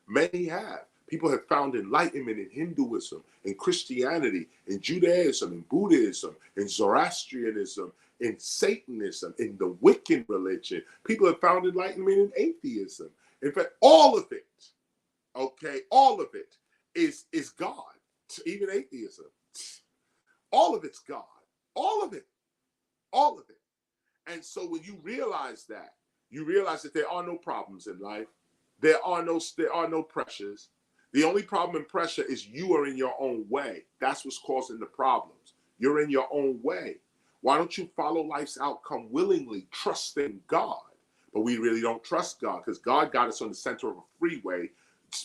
Many have. People have found enlightenment in Hinduism, in Christianity, in Judaism, in Buddhism, in Zoroastrianism, in Satanism, in the Wiccan religion. People have found enlightenment in atheism. In fact, all of it, okay, all of it is God. Even atheism. All of it's God. All of it. All of it. And so when you realize that, you realize that there are no problems in life. There are no pressures. The only problem and pressure is you are in your own way. That's what's causing the problems. You're in your own way. Why don't you follow life's outcome willingly, trusting God? But we really don't trust God because God got us on the center of a freeway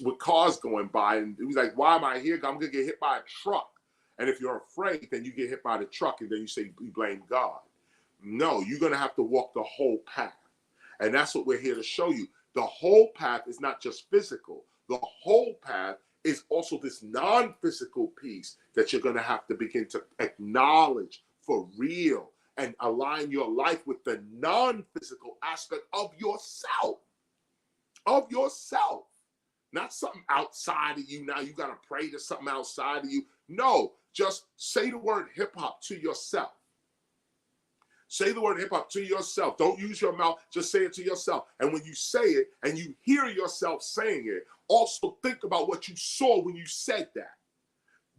with cars going by, and he's like, why am I here? I'm gonna get hit by a truck. And if you're afraid, then you get hit by the truck, and then you say you blame God. No, you're gonna have to walk the whole path. And that's what we're here to show you. The whole path is not just physical. The whole path is also this non-physical piece that you're gonna have to begin to acknowledge for real and align your life with the non-physical aspect of yourself. Of yourself. Not something outside of you. Now you got to pray to something outside of you. No, just say the word hip hop to yourself. Say the word hip hop to yourself. Don't use your mouth. Just say it to yourself. And when you say it and you hear yourself saying it, also think about what you saw when you said that.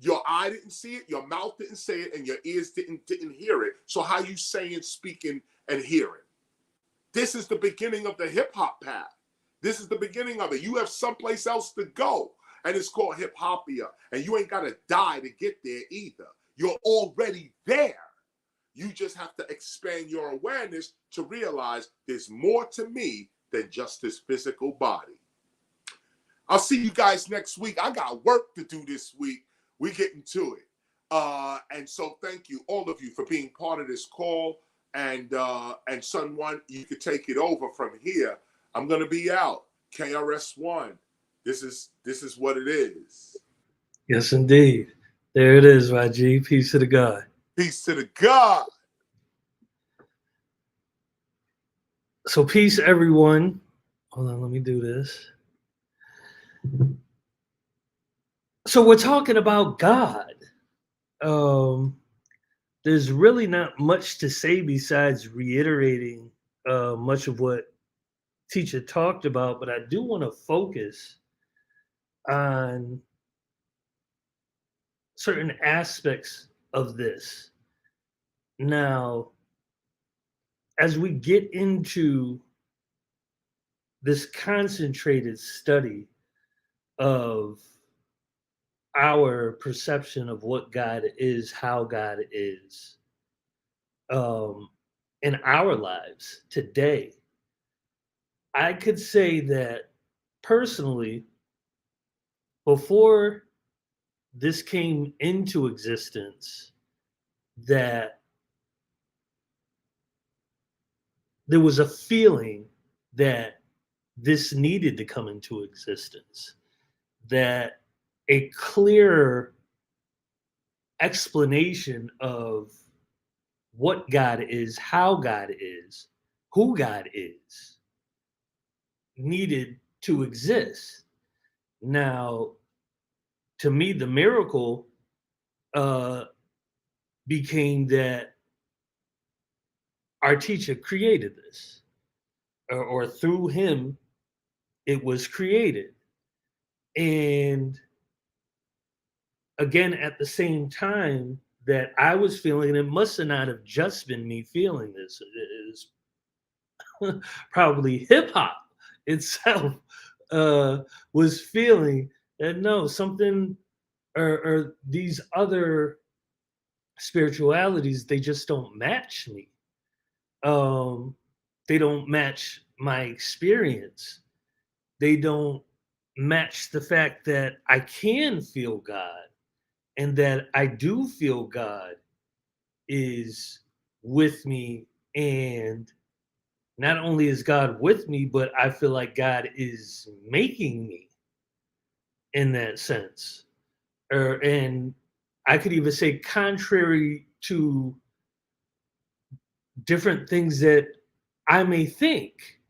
Your eye didn't see it, your mouth didn't say it, and your ears didn't hear it. So how you saying, speaking, and hearing? This is the beginning of the hip hop path. This is the beginning of it. You have someplace else to go, and it's called hip-hopia, and you ain't got to die to get there either. You're already there. You just have to expand your awareness to realize there's more to me than just this physical body. I'll see you guys next week. I got work to do this week. We're getting to it. And so thank you, all of you, for being part of this call. And Son One, you could take it over from here. I'm going to be out. KRS-ONE. This is what it is. Yes, indeed. There it is, Raji. Peace to the God. Peace to the God. So peace, everyone. Hold on, let me do this. So we're talking about God. There's really not much to say besides reiterating much of what Teacher talked about, but I do want to focus on certain aspects of this. Now, as we get into this concentrated study of our perception of what God is, how God is, in our lives today, I could say that personally, before this came into existence, that there was a feeling that this needed to come into existence, that a clearer explanation of what God is, how God is, who God is needed to exist. Now, to me, the miracle became that our teacher created this, or through him, it was created. And again, at the same time that I was feeling, and it must have not have just been me feeling this, it is probably hip hop itself was feeling that no, something or these other spiritualities, they just don't match me. They don't match my experience. They don't match the fact that I can feel God, and that I do feel God is with me. And not only is God with me, but I feel like God is making me in that sense. And I could even say, contrary to different things that I may think,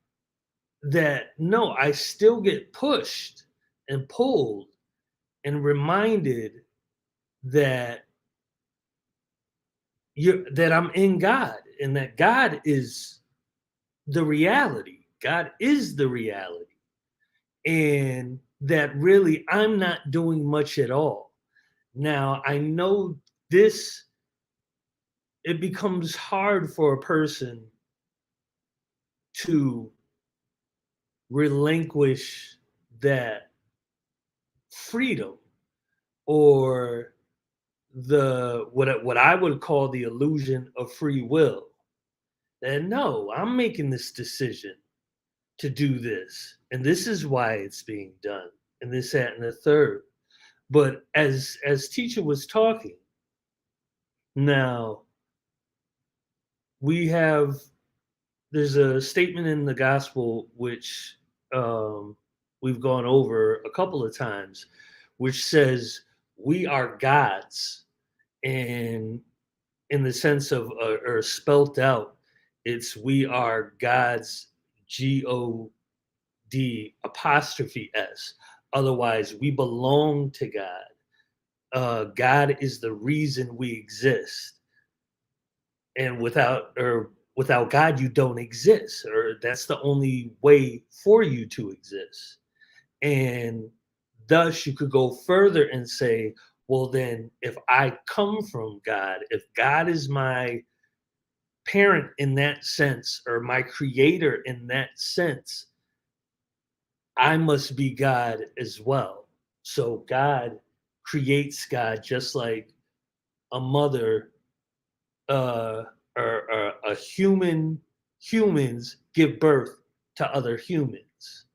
that no, I still get pushed and pulled and reminded that that I'm in God, and that God is the reality. God is the reality. And that really I'm not doing much at all. Now, I know this, it becomes hard for a person to relinquish that freedom, or what I would call the illusion of free will. That no, I'm making this decision to do this, and this is why it's being done, and this, that, and the third. But as teacher was talking, now there's a statement in the gospel which we've gone over a couple of times, which says we are God's, and in the sense of or spelt out, it's we are God's, God''. Otherwise, we belong to God. God is the reason we exist, and without God, you don't exist, or that's the only way for you to exist. And thus, you could go further and say, well, then, if I come from God, if God is my parent in that sense, or my creator in that sense, I must be God as well. So God creates God, just like a mother or a humans give birth to other humans.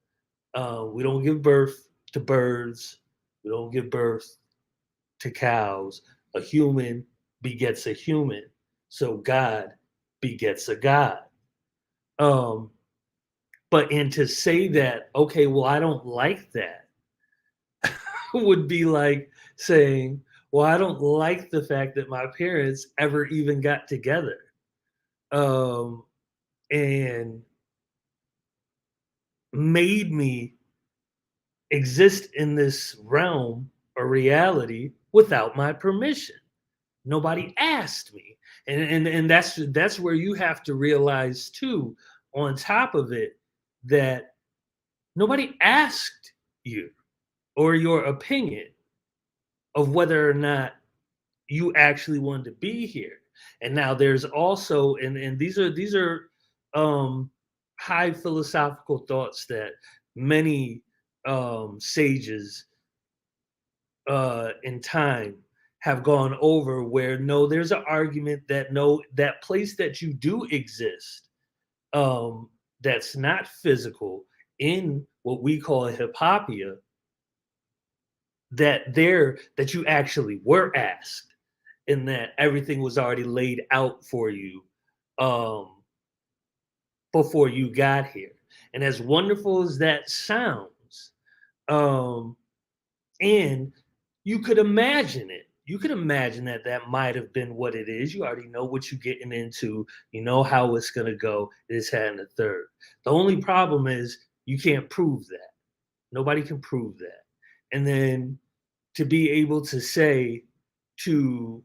We don't give birth to birds. We don't give birth to cows. A human begets a human. So God begets a God. And to say that, okay, well, I don't like that, would be like saying, well, I don't like the fact that my parents ever even got together. And made me exist in this realm or reality without my permission. Nobody asked me. And that's where you have to realize too, on top of it, that nobody asked you or your opinion of whether or not you actually wanted to be here. And now there's also, and these are high philosophical thoughts that many sages in time have gone over, where no, there's an argument that no, that place that you do exist, that's not physical, in what we call a hypopia, that you actually were asked, and that everything was already laid out for you before you got here. And as wonderful as that sounds, and you could imagine it, you can imagine that that might have been what it is. You already know what you're getting into. You know how it's going to go. This, that, and the third. The only problem is you can't prove that. Nobody can prove that. And then to be able to say to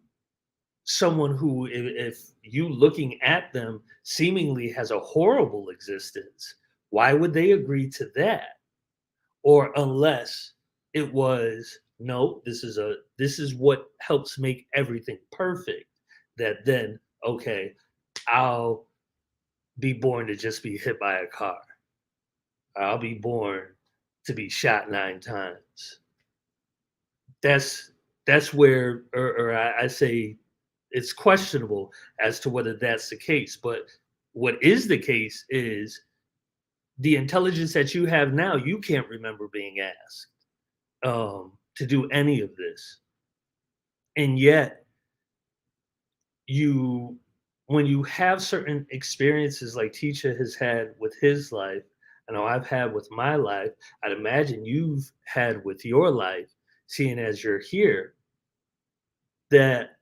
someone who, if you looking at them seemingly has a horrible existence, why would they agree to that? Or unless it was, no, this is what helps make everything perfect, that then, okay, I'll be born to just be hit by a car. I'll be born to be shot 9 times. That's where, or I say it's questionable as to whether that's the case. But what is the case is the intelligence that you have now, you can't remember being asked to do any of this. And yet, when you have certain experiences like Teacher has had with his life, I know I've had with my life, I'd imagine you've had with your life, seeing as you're here, that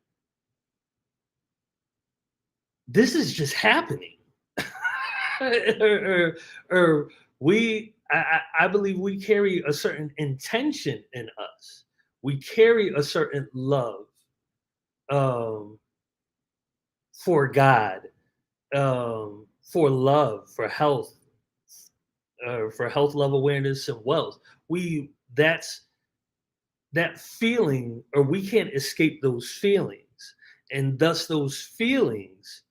this is just happening. or I believe we carry a certain intention in us. We carry a certain love for God, for love, for health, love, awareness, and wealth. That's that feeling, or we can't escape those feelings, and thus those feelings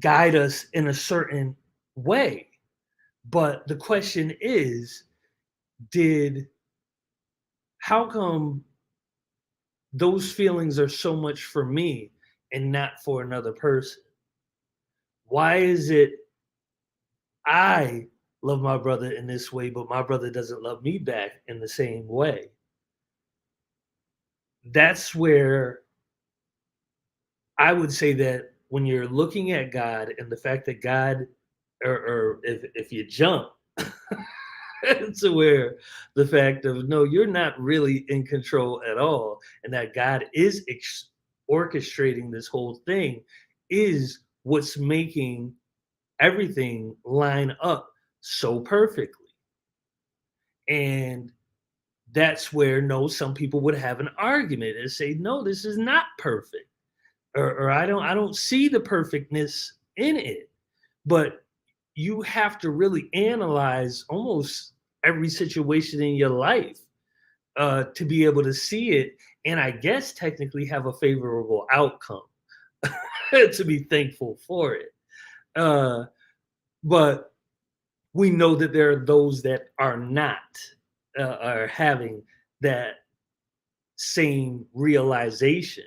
guide us in a certain way. But the question is, how come those feelings are so much for me and not for another person? Why is it I love my brother in this way, but my brother doesn't love me back in the same way? That's where I would say that when you're looking at God and the fact that God, or if you jump to where the fact of, no, you're not really in control at all, and that God is orchestrating this whole thing, is what's making everything line up so perfectly. And that's where, no, some people would have an argument and say, no, this is not perfect, or I don't see the perfectness in it. But you have to really analyze almost every situation in your life to be able to see it, and I guess technically have a favorable outcome to be thankful for it. But we know that there are those that are not, are having that same realization.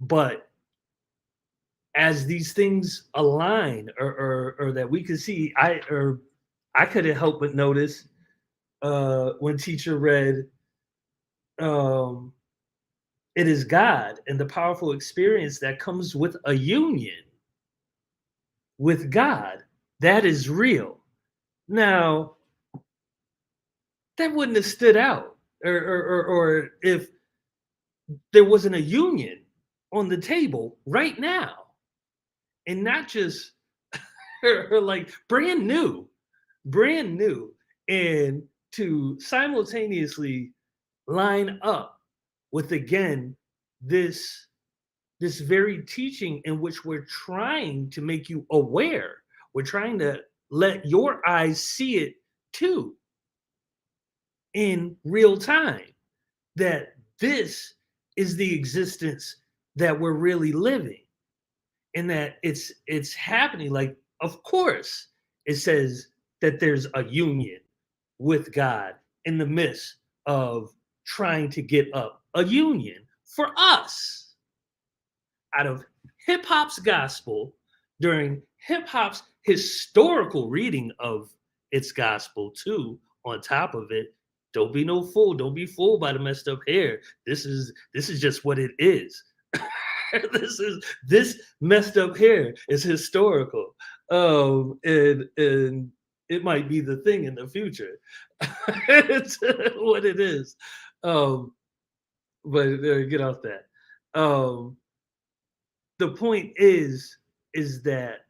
But as these things align, or that we could see, I couldn't help but notice when Teacher read it is God and the powerful experience that comes with a union with God that is real. Now, that wouldn't have stood out, or if there wasn't a union on the table right now, and not just or like brand new, and to simultaneously line up with, again, this very teaching in which we're trying to make you aware. We're trying to let your eyes see it too in real time, that this is the existence that we're really living, and that it's happening. Like, of course, it says that there's a union with God in the midst of trying to get up a union for us out of hip hop's gospel, during hip hop's historical reading of its gospel too. On top of it, don't be no fool. Don't be fooled by the messed up hair. This is just what it is. This messed up hair is historical. And it might be the thing in the future. It's what it is. But get off that. The point is that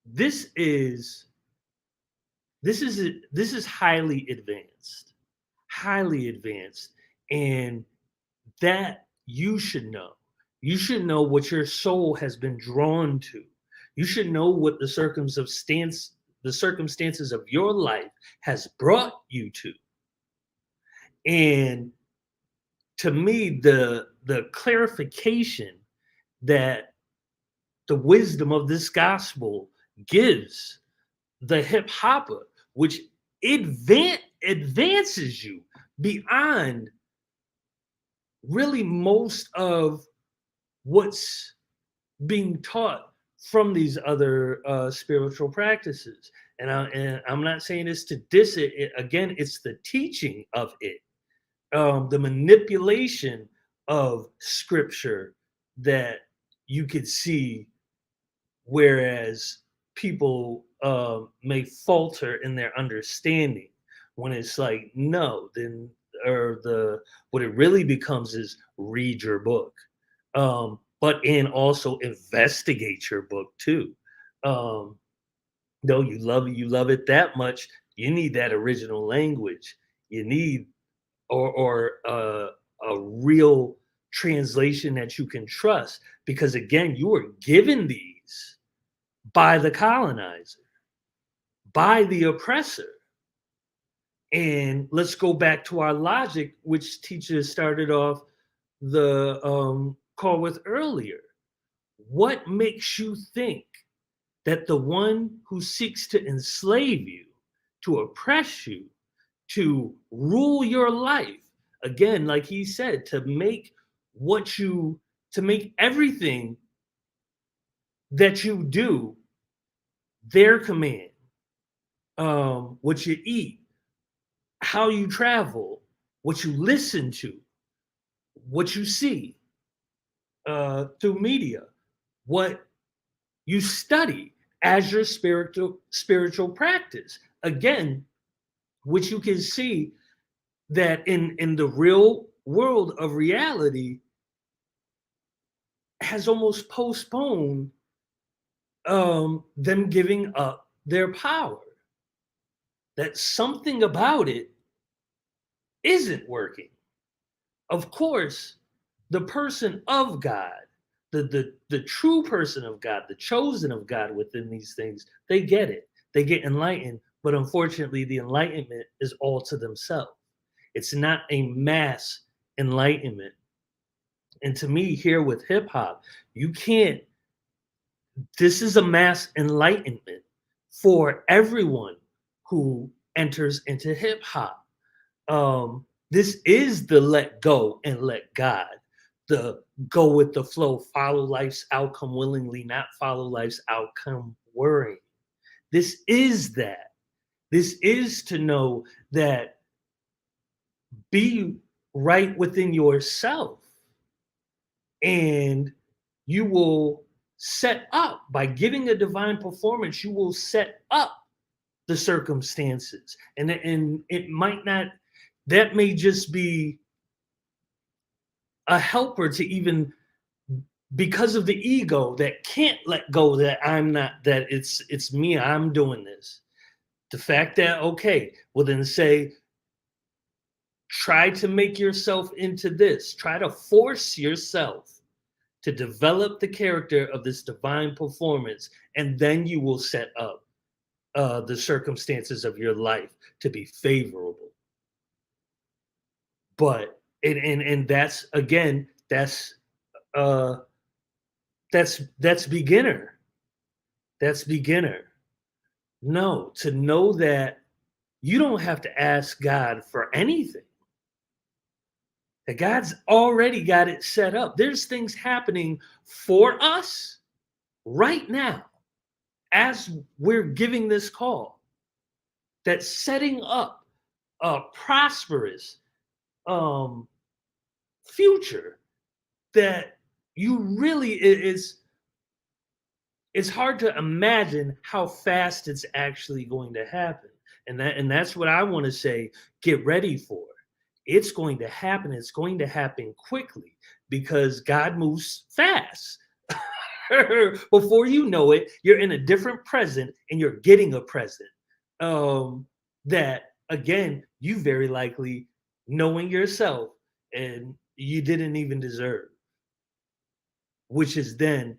this is this is highly advanced, and that you should know. You should know what your soul has been drawn to. You should know what the circumstances of your life has brought you to. And to me, the clarification that the wisdom of this gospel gives the hip hopper, which advances you beyond really most of what's being taught from these other spiritual practices. And I'm not saying this to diss it. Again, it's the teaching of it, the manipulation of scripture that you could see, whereas people may falter in their understanding when it's like, no, then, or what it really becomes is read your book, and also investigate your book too. No, you love it that much, you need that original language. You need or a real translation that you can trust, because again, you were given these by the colonizer, by the oppressor. And let's go back to our logic, which teachers started off the call with earlier. What makes you think that the one who seeks to enslave you, to oppress you, to rule your life, again, like he said, to make everything that you do their command, what you eat, how you travel, what you listen to, what you see through media, what you study as your spiritual practice. Again, which you can see that in the real world of reality has almost postponed them giving up their power. That something about it isn't working. Of course, the person of God, the true person of God, the chosen of God within these things, they get it. They get enlightened, but unfortunately, the enlightenment is all to themselves. It's not a mass enlightenment. And to me, here with hip hop, this is a mass enlightenment for everyone who enters into hip hop. This is the let go and let God, the go with the flow, follow life's outcome willingly, not follow life's outcome worrying. This is that. This is to know that be right within yourself, and you will set up, by giving a divine performance, you will set up the circumstances. And it might not, that may just be a helper to even, because of the ego that can't let go that I'm not, that it's me, I'm doing this. The fact that, okay, well then say, try to make yourself into this. Try to force yourself to develop the character of this divine performance, and then you will set up the circumstances of your life to be favorable. But and that's, again, that's beginner. That's beginner. No, to know that you don't have to ask God for anything. That God's already got it set up. There's things happening for us right now as we're giving this call that's setting up a prosperous future that you really is. it's hard to imagine how fast it's actually going to happen. And that's what I want to say, get ready for. It's going to happen. It's going to happen quickly because God moves fast. Before you know it, you're in a different present and you're getting a present. That again, you very likely knowing yourself and you didn't even deserve. Which is then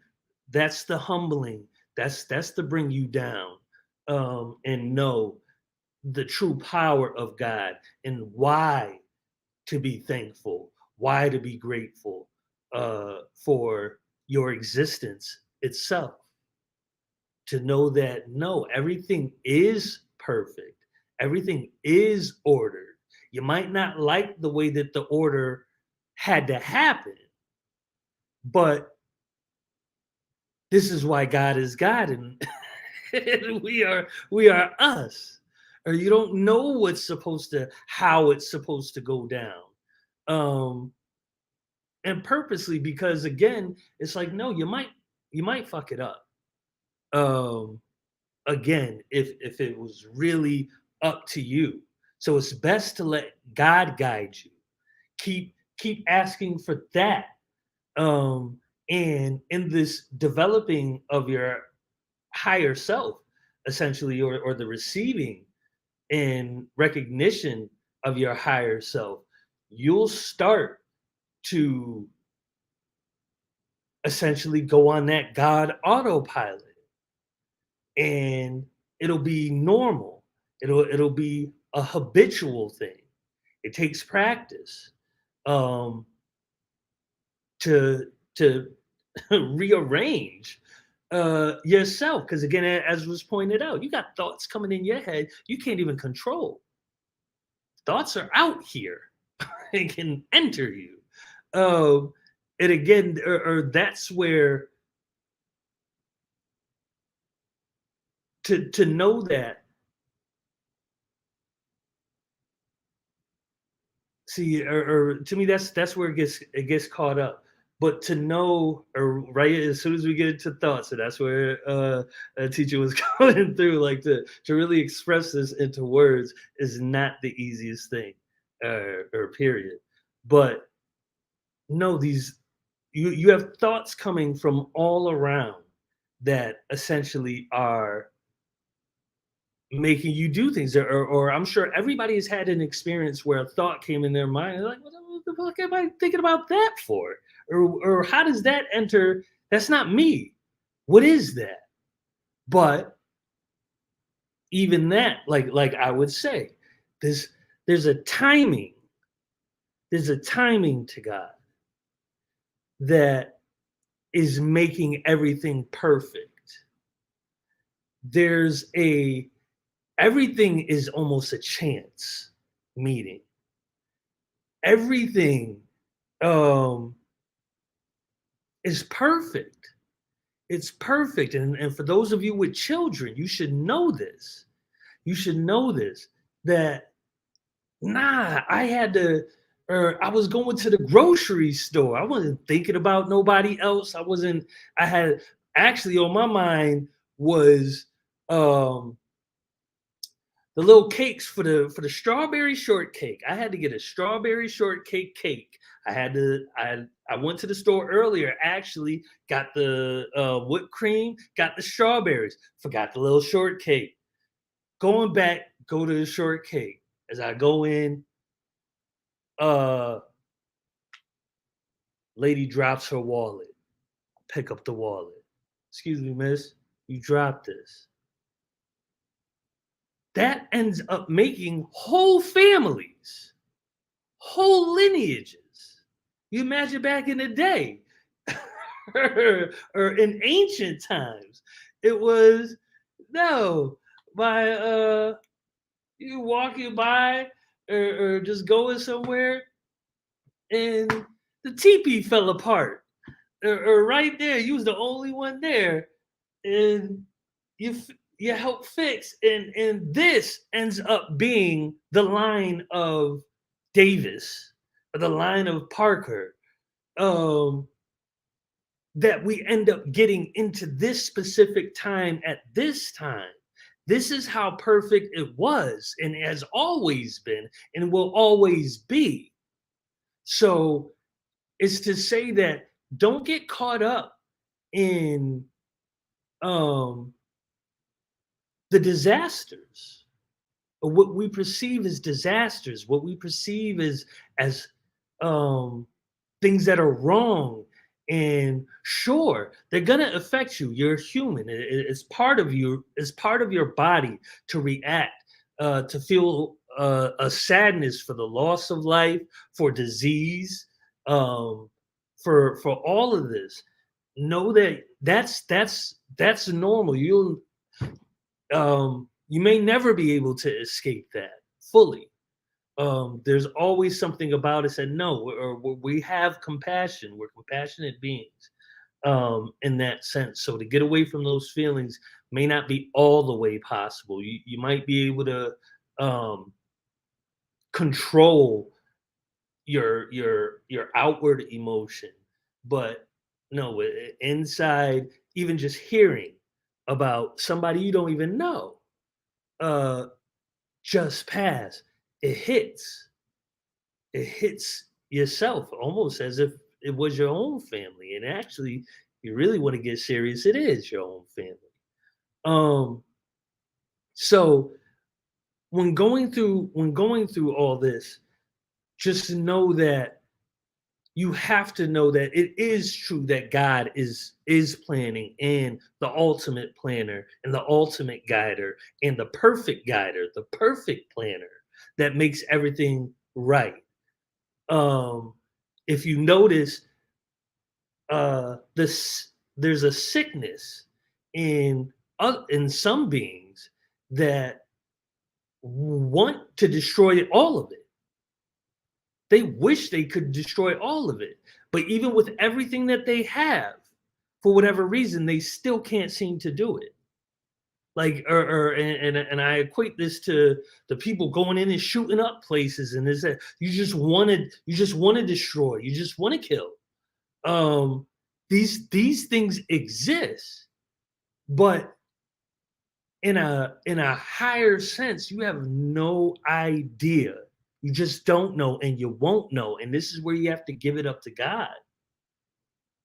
that's the humbling, that's the bring you down, and know the true power of God and why to be thankful, why to be grateful for your existence itself. To know that no, everything is perfect, everything is ordered. You might not like the way that the order had to happen, but this is why God is God and, and we are us. Or you don't know how it's supposed to go down. And purposely, because again, it's like, no, you might fuck it up. Again, if it was really up to you. So it's best to let God guide you. Keep asking for that. And in this developing of your higher self, essentially, or the receiving and recognition of your higher self, you'll start to essentially go on that God autopilot. And it'll be normal. It'll be a habitual thing. It takes practice to rearrange yourself, because again, as was pointed out, you got thoughts coming in your head you can't even control. Thoughts are out here and can enter you. And again, or that's where to know that. See, or to me, that's where it gets caught up. But to know, or right as soon as we get into thoughts, and that's where a teacher was going through, like to really express this into words is not the easiest thing, or period. But no, you have thoughts coming from all around that essentially are making you do things, or I'm sure everybody has had an experience where a thought came in their mind, they're like, what the fuck am I thinking about that for? Or how does that enter? That's not me. What is that? But even that, like I would say, there's a timing. There's a timing to God that is making everything perfect. Everything is almost a chance meeting. Everything is perfect. It's perfect. And for those of you with children, you should know this. You should know this, that I was going to the grocery store. I wasn't thinking about nobody else. I had actually on my mind was the little cakes for the strawberry shortcake. I had to get a strawberry shortcake cake. I went to the store earlier, actually got the whipped cream, got the strawberries, forgot the little shortcake. Going back, go to the shortcake. As I go in, lady drops her wallet. Pick up the wallet. Excuse me, miss, you dropped this. That ends up making whole families, whole lineages. You imagine back in the day, or in ancient times, it was no, by you walking by or just going somewhere, and the teepee fell apart, or right there, you was the only one there, and you help fix, and this ends up being the line of Davis or the line of Parker, that we end up getting into this specific time at this time. This is how perfect it was and has always been and will always be. So it's to say that don't get caught up in the disasters, or what we perceive as disasters, what we perceive as things that are wrong. And sure, they're gonna affect you. You're human. It's part of you. It's part of your body to react, to feel a sadness for the loss of life, for disease, for all of this. Know that that's normal. You may never be able to escape that fully. There's always something about us that we have compassion. We're compassionate beings in that sense. So to get away from those feelings may not be all the way possible. You might be able to control your outward emotion, but no, inside, even just hearing about somebody you don't even know just pass, it hits yourself almost as if it was your own family. And actually, you really want to get serious, it is your own family. So when going through all this, just know that you have to know that it is true that God is planning, and the ultimate planner and the ultimate guider and the perfect guider, the perfect planner that makes everything right. If you notice, there's a sickness in some beings that want to destroy all of it. They wish they could destroy all of it, but even with everything that they have, for whatever reason, they still can't seem to do it. Like, and I equate this to the people going in and shooting up places, and is that you just want to destroy, you just want to kill. These things exist, but in a higher sense, you have no idea. You just don't know, and you won't know. And this is where you have to give it up to God.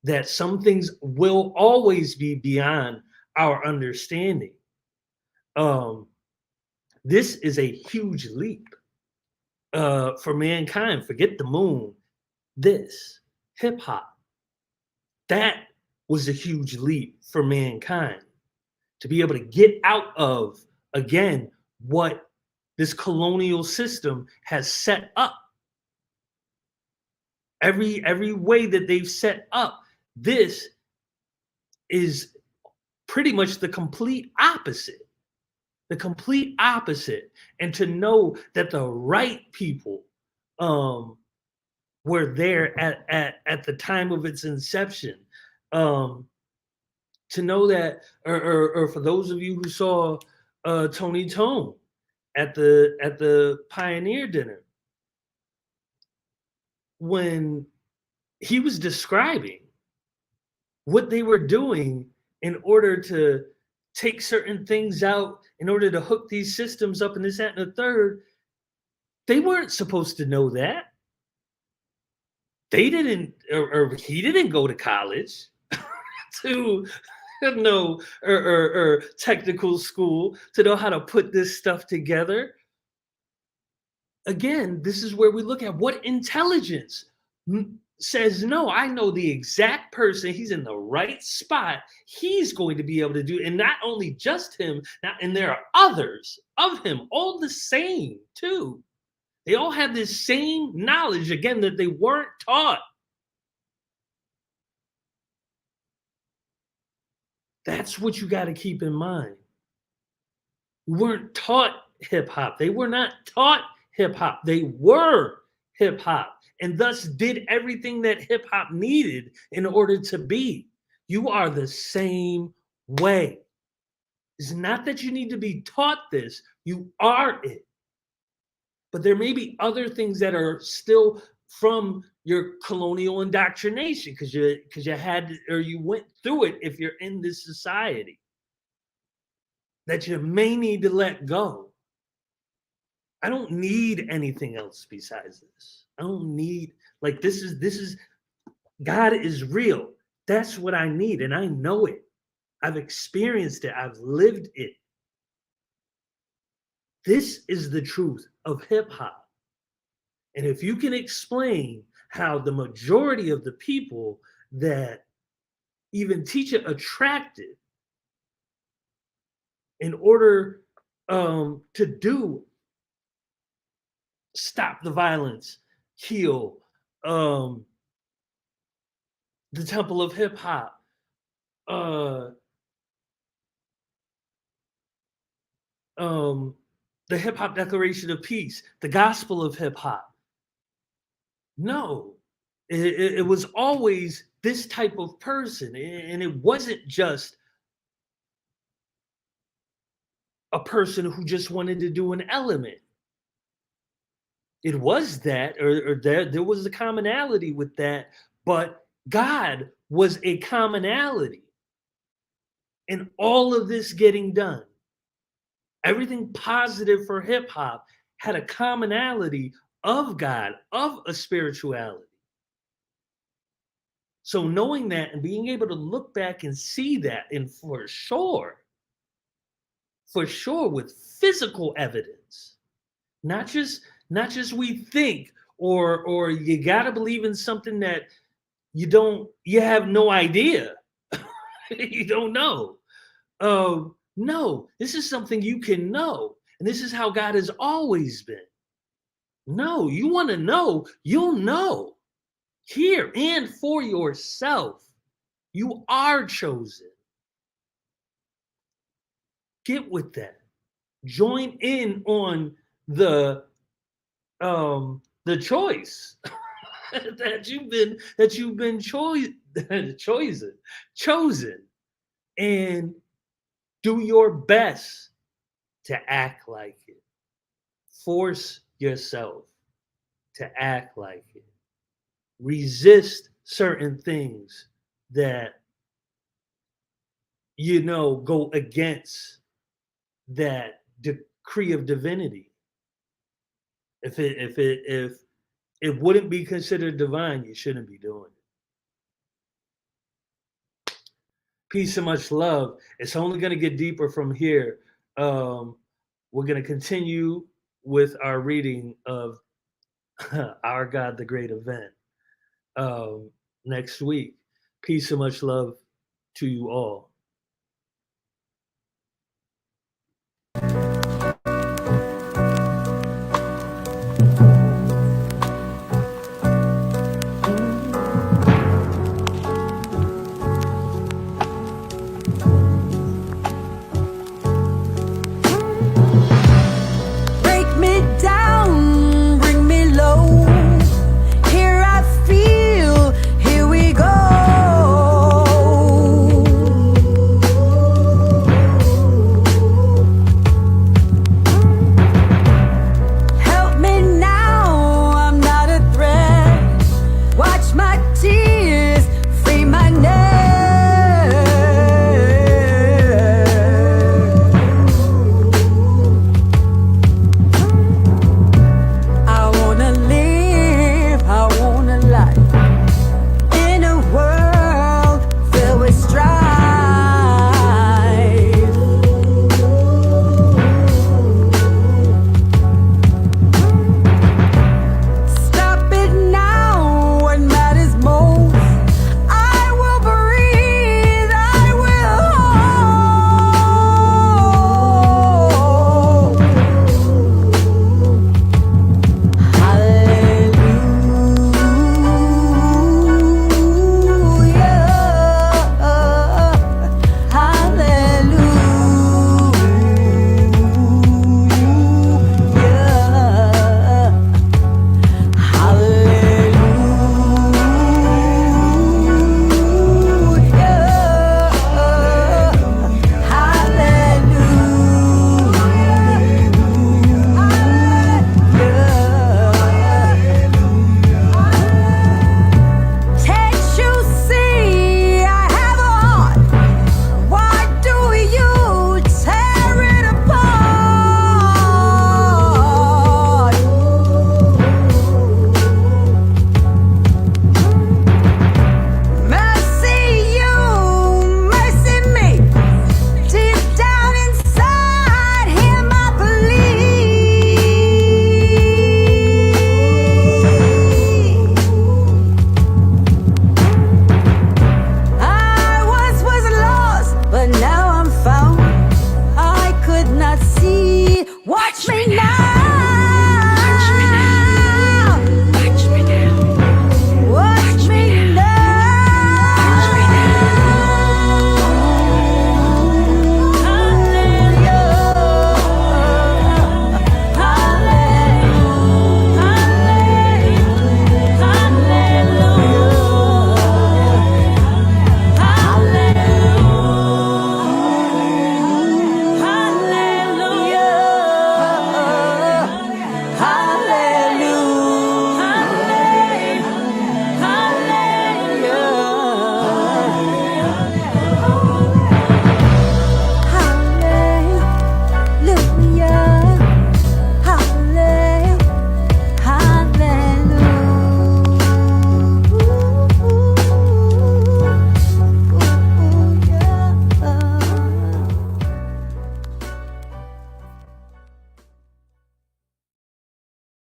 That some things will always be beyond our understanding. This is a huge leap for mankind. Forget the moon. This hip hop, that was a huge leap for mankind to be able to get out of, again, what this colonial system has set up. Every way that they've set up, this is pretty much the complete opposite. The complete opposite. And to know that the right people were there at the time of its inception. To know that, or for those of you who saw Tony Tone at the Pioneer Dinner, when he was describing what they were doing in order to take certain things out, in order to hook these systems up and this, that, and the third, they weren't supposed to know that. They didn't, or he didn't go to college to know, or technical school to know how to put this stuff together. Again, this is where we look at what intelligence says, no, I know the exact person. He's in the right spot. He's going to be able to do it. And not only just him, and there are others of him, all the same too. They all have this same knowledge, again, that they weren't taught. That's what you got to keep in mind. We weren't taught hip hop. They were not taught hip hop. They were hip hop, and thus did everything that hip hop needed in order to be. You are the same way. It's not that you need to be taught this, you are it. But there may be other things that are still from your colonial indoctrination because you had to, or you went through it if you're in this society that you may need to let go. I don't need anything else besides this. I don't need, like, this is God is real. That's what I need, and I know it. I've experienced it. I've lived it. This is the truth of hip hop. And if you can explain how the majority of the people that even TEACHA attracted in order to do stop the violence, heal, the temple of hip hop, the hip hop declaration of peace, the gospel of hip hop. No, it was always this type of person. And it wasn't just a person who just wanted to do an element. It was that, or there was a commonality with that, but God was a commonality in all of this getting done. Everything positive for hip hop had a commonality of God, of a spirituality. So knowing that and being able to look back and see that, and for sure with physical evidence, not just we think, or you gotta believe in something that you have no idea. You don't know. No, this is something you can know. And this is how God has always been. No, you want to know, you'll know. Here and for yourself. You are chosen. Get with that. Join in on the choice that you've been chosen, and do your best to act like it. Force yourself to act like it. Resist certain things that go against that decree of divinity. If it wouldn't be considered divine, you shouldn't be doing it. Peace and much love. It's only going to get deeper from here. We're going to continue with our reading of Our God, the Great Event next week. Peace and much love to you all.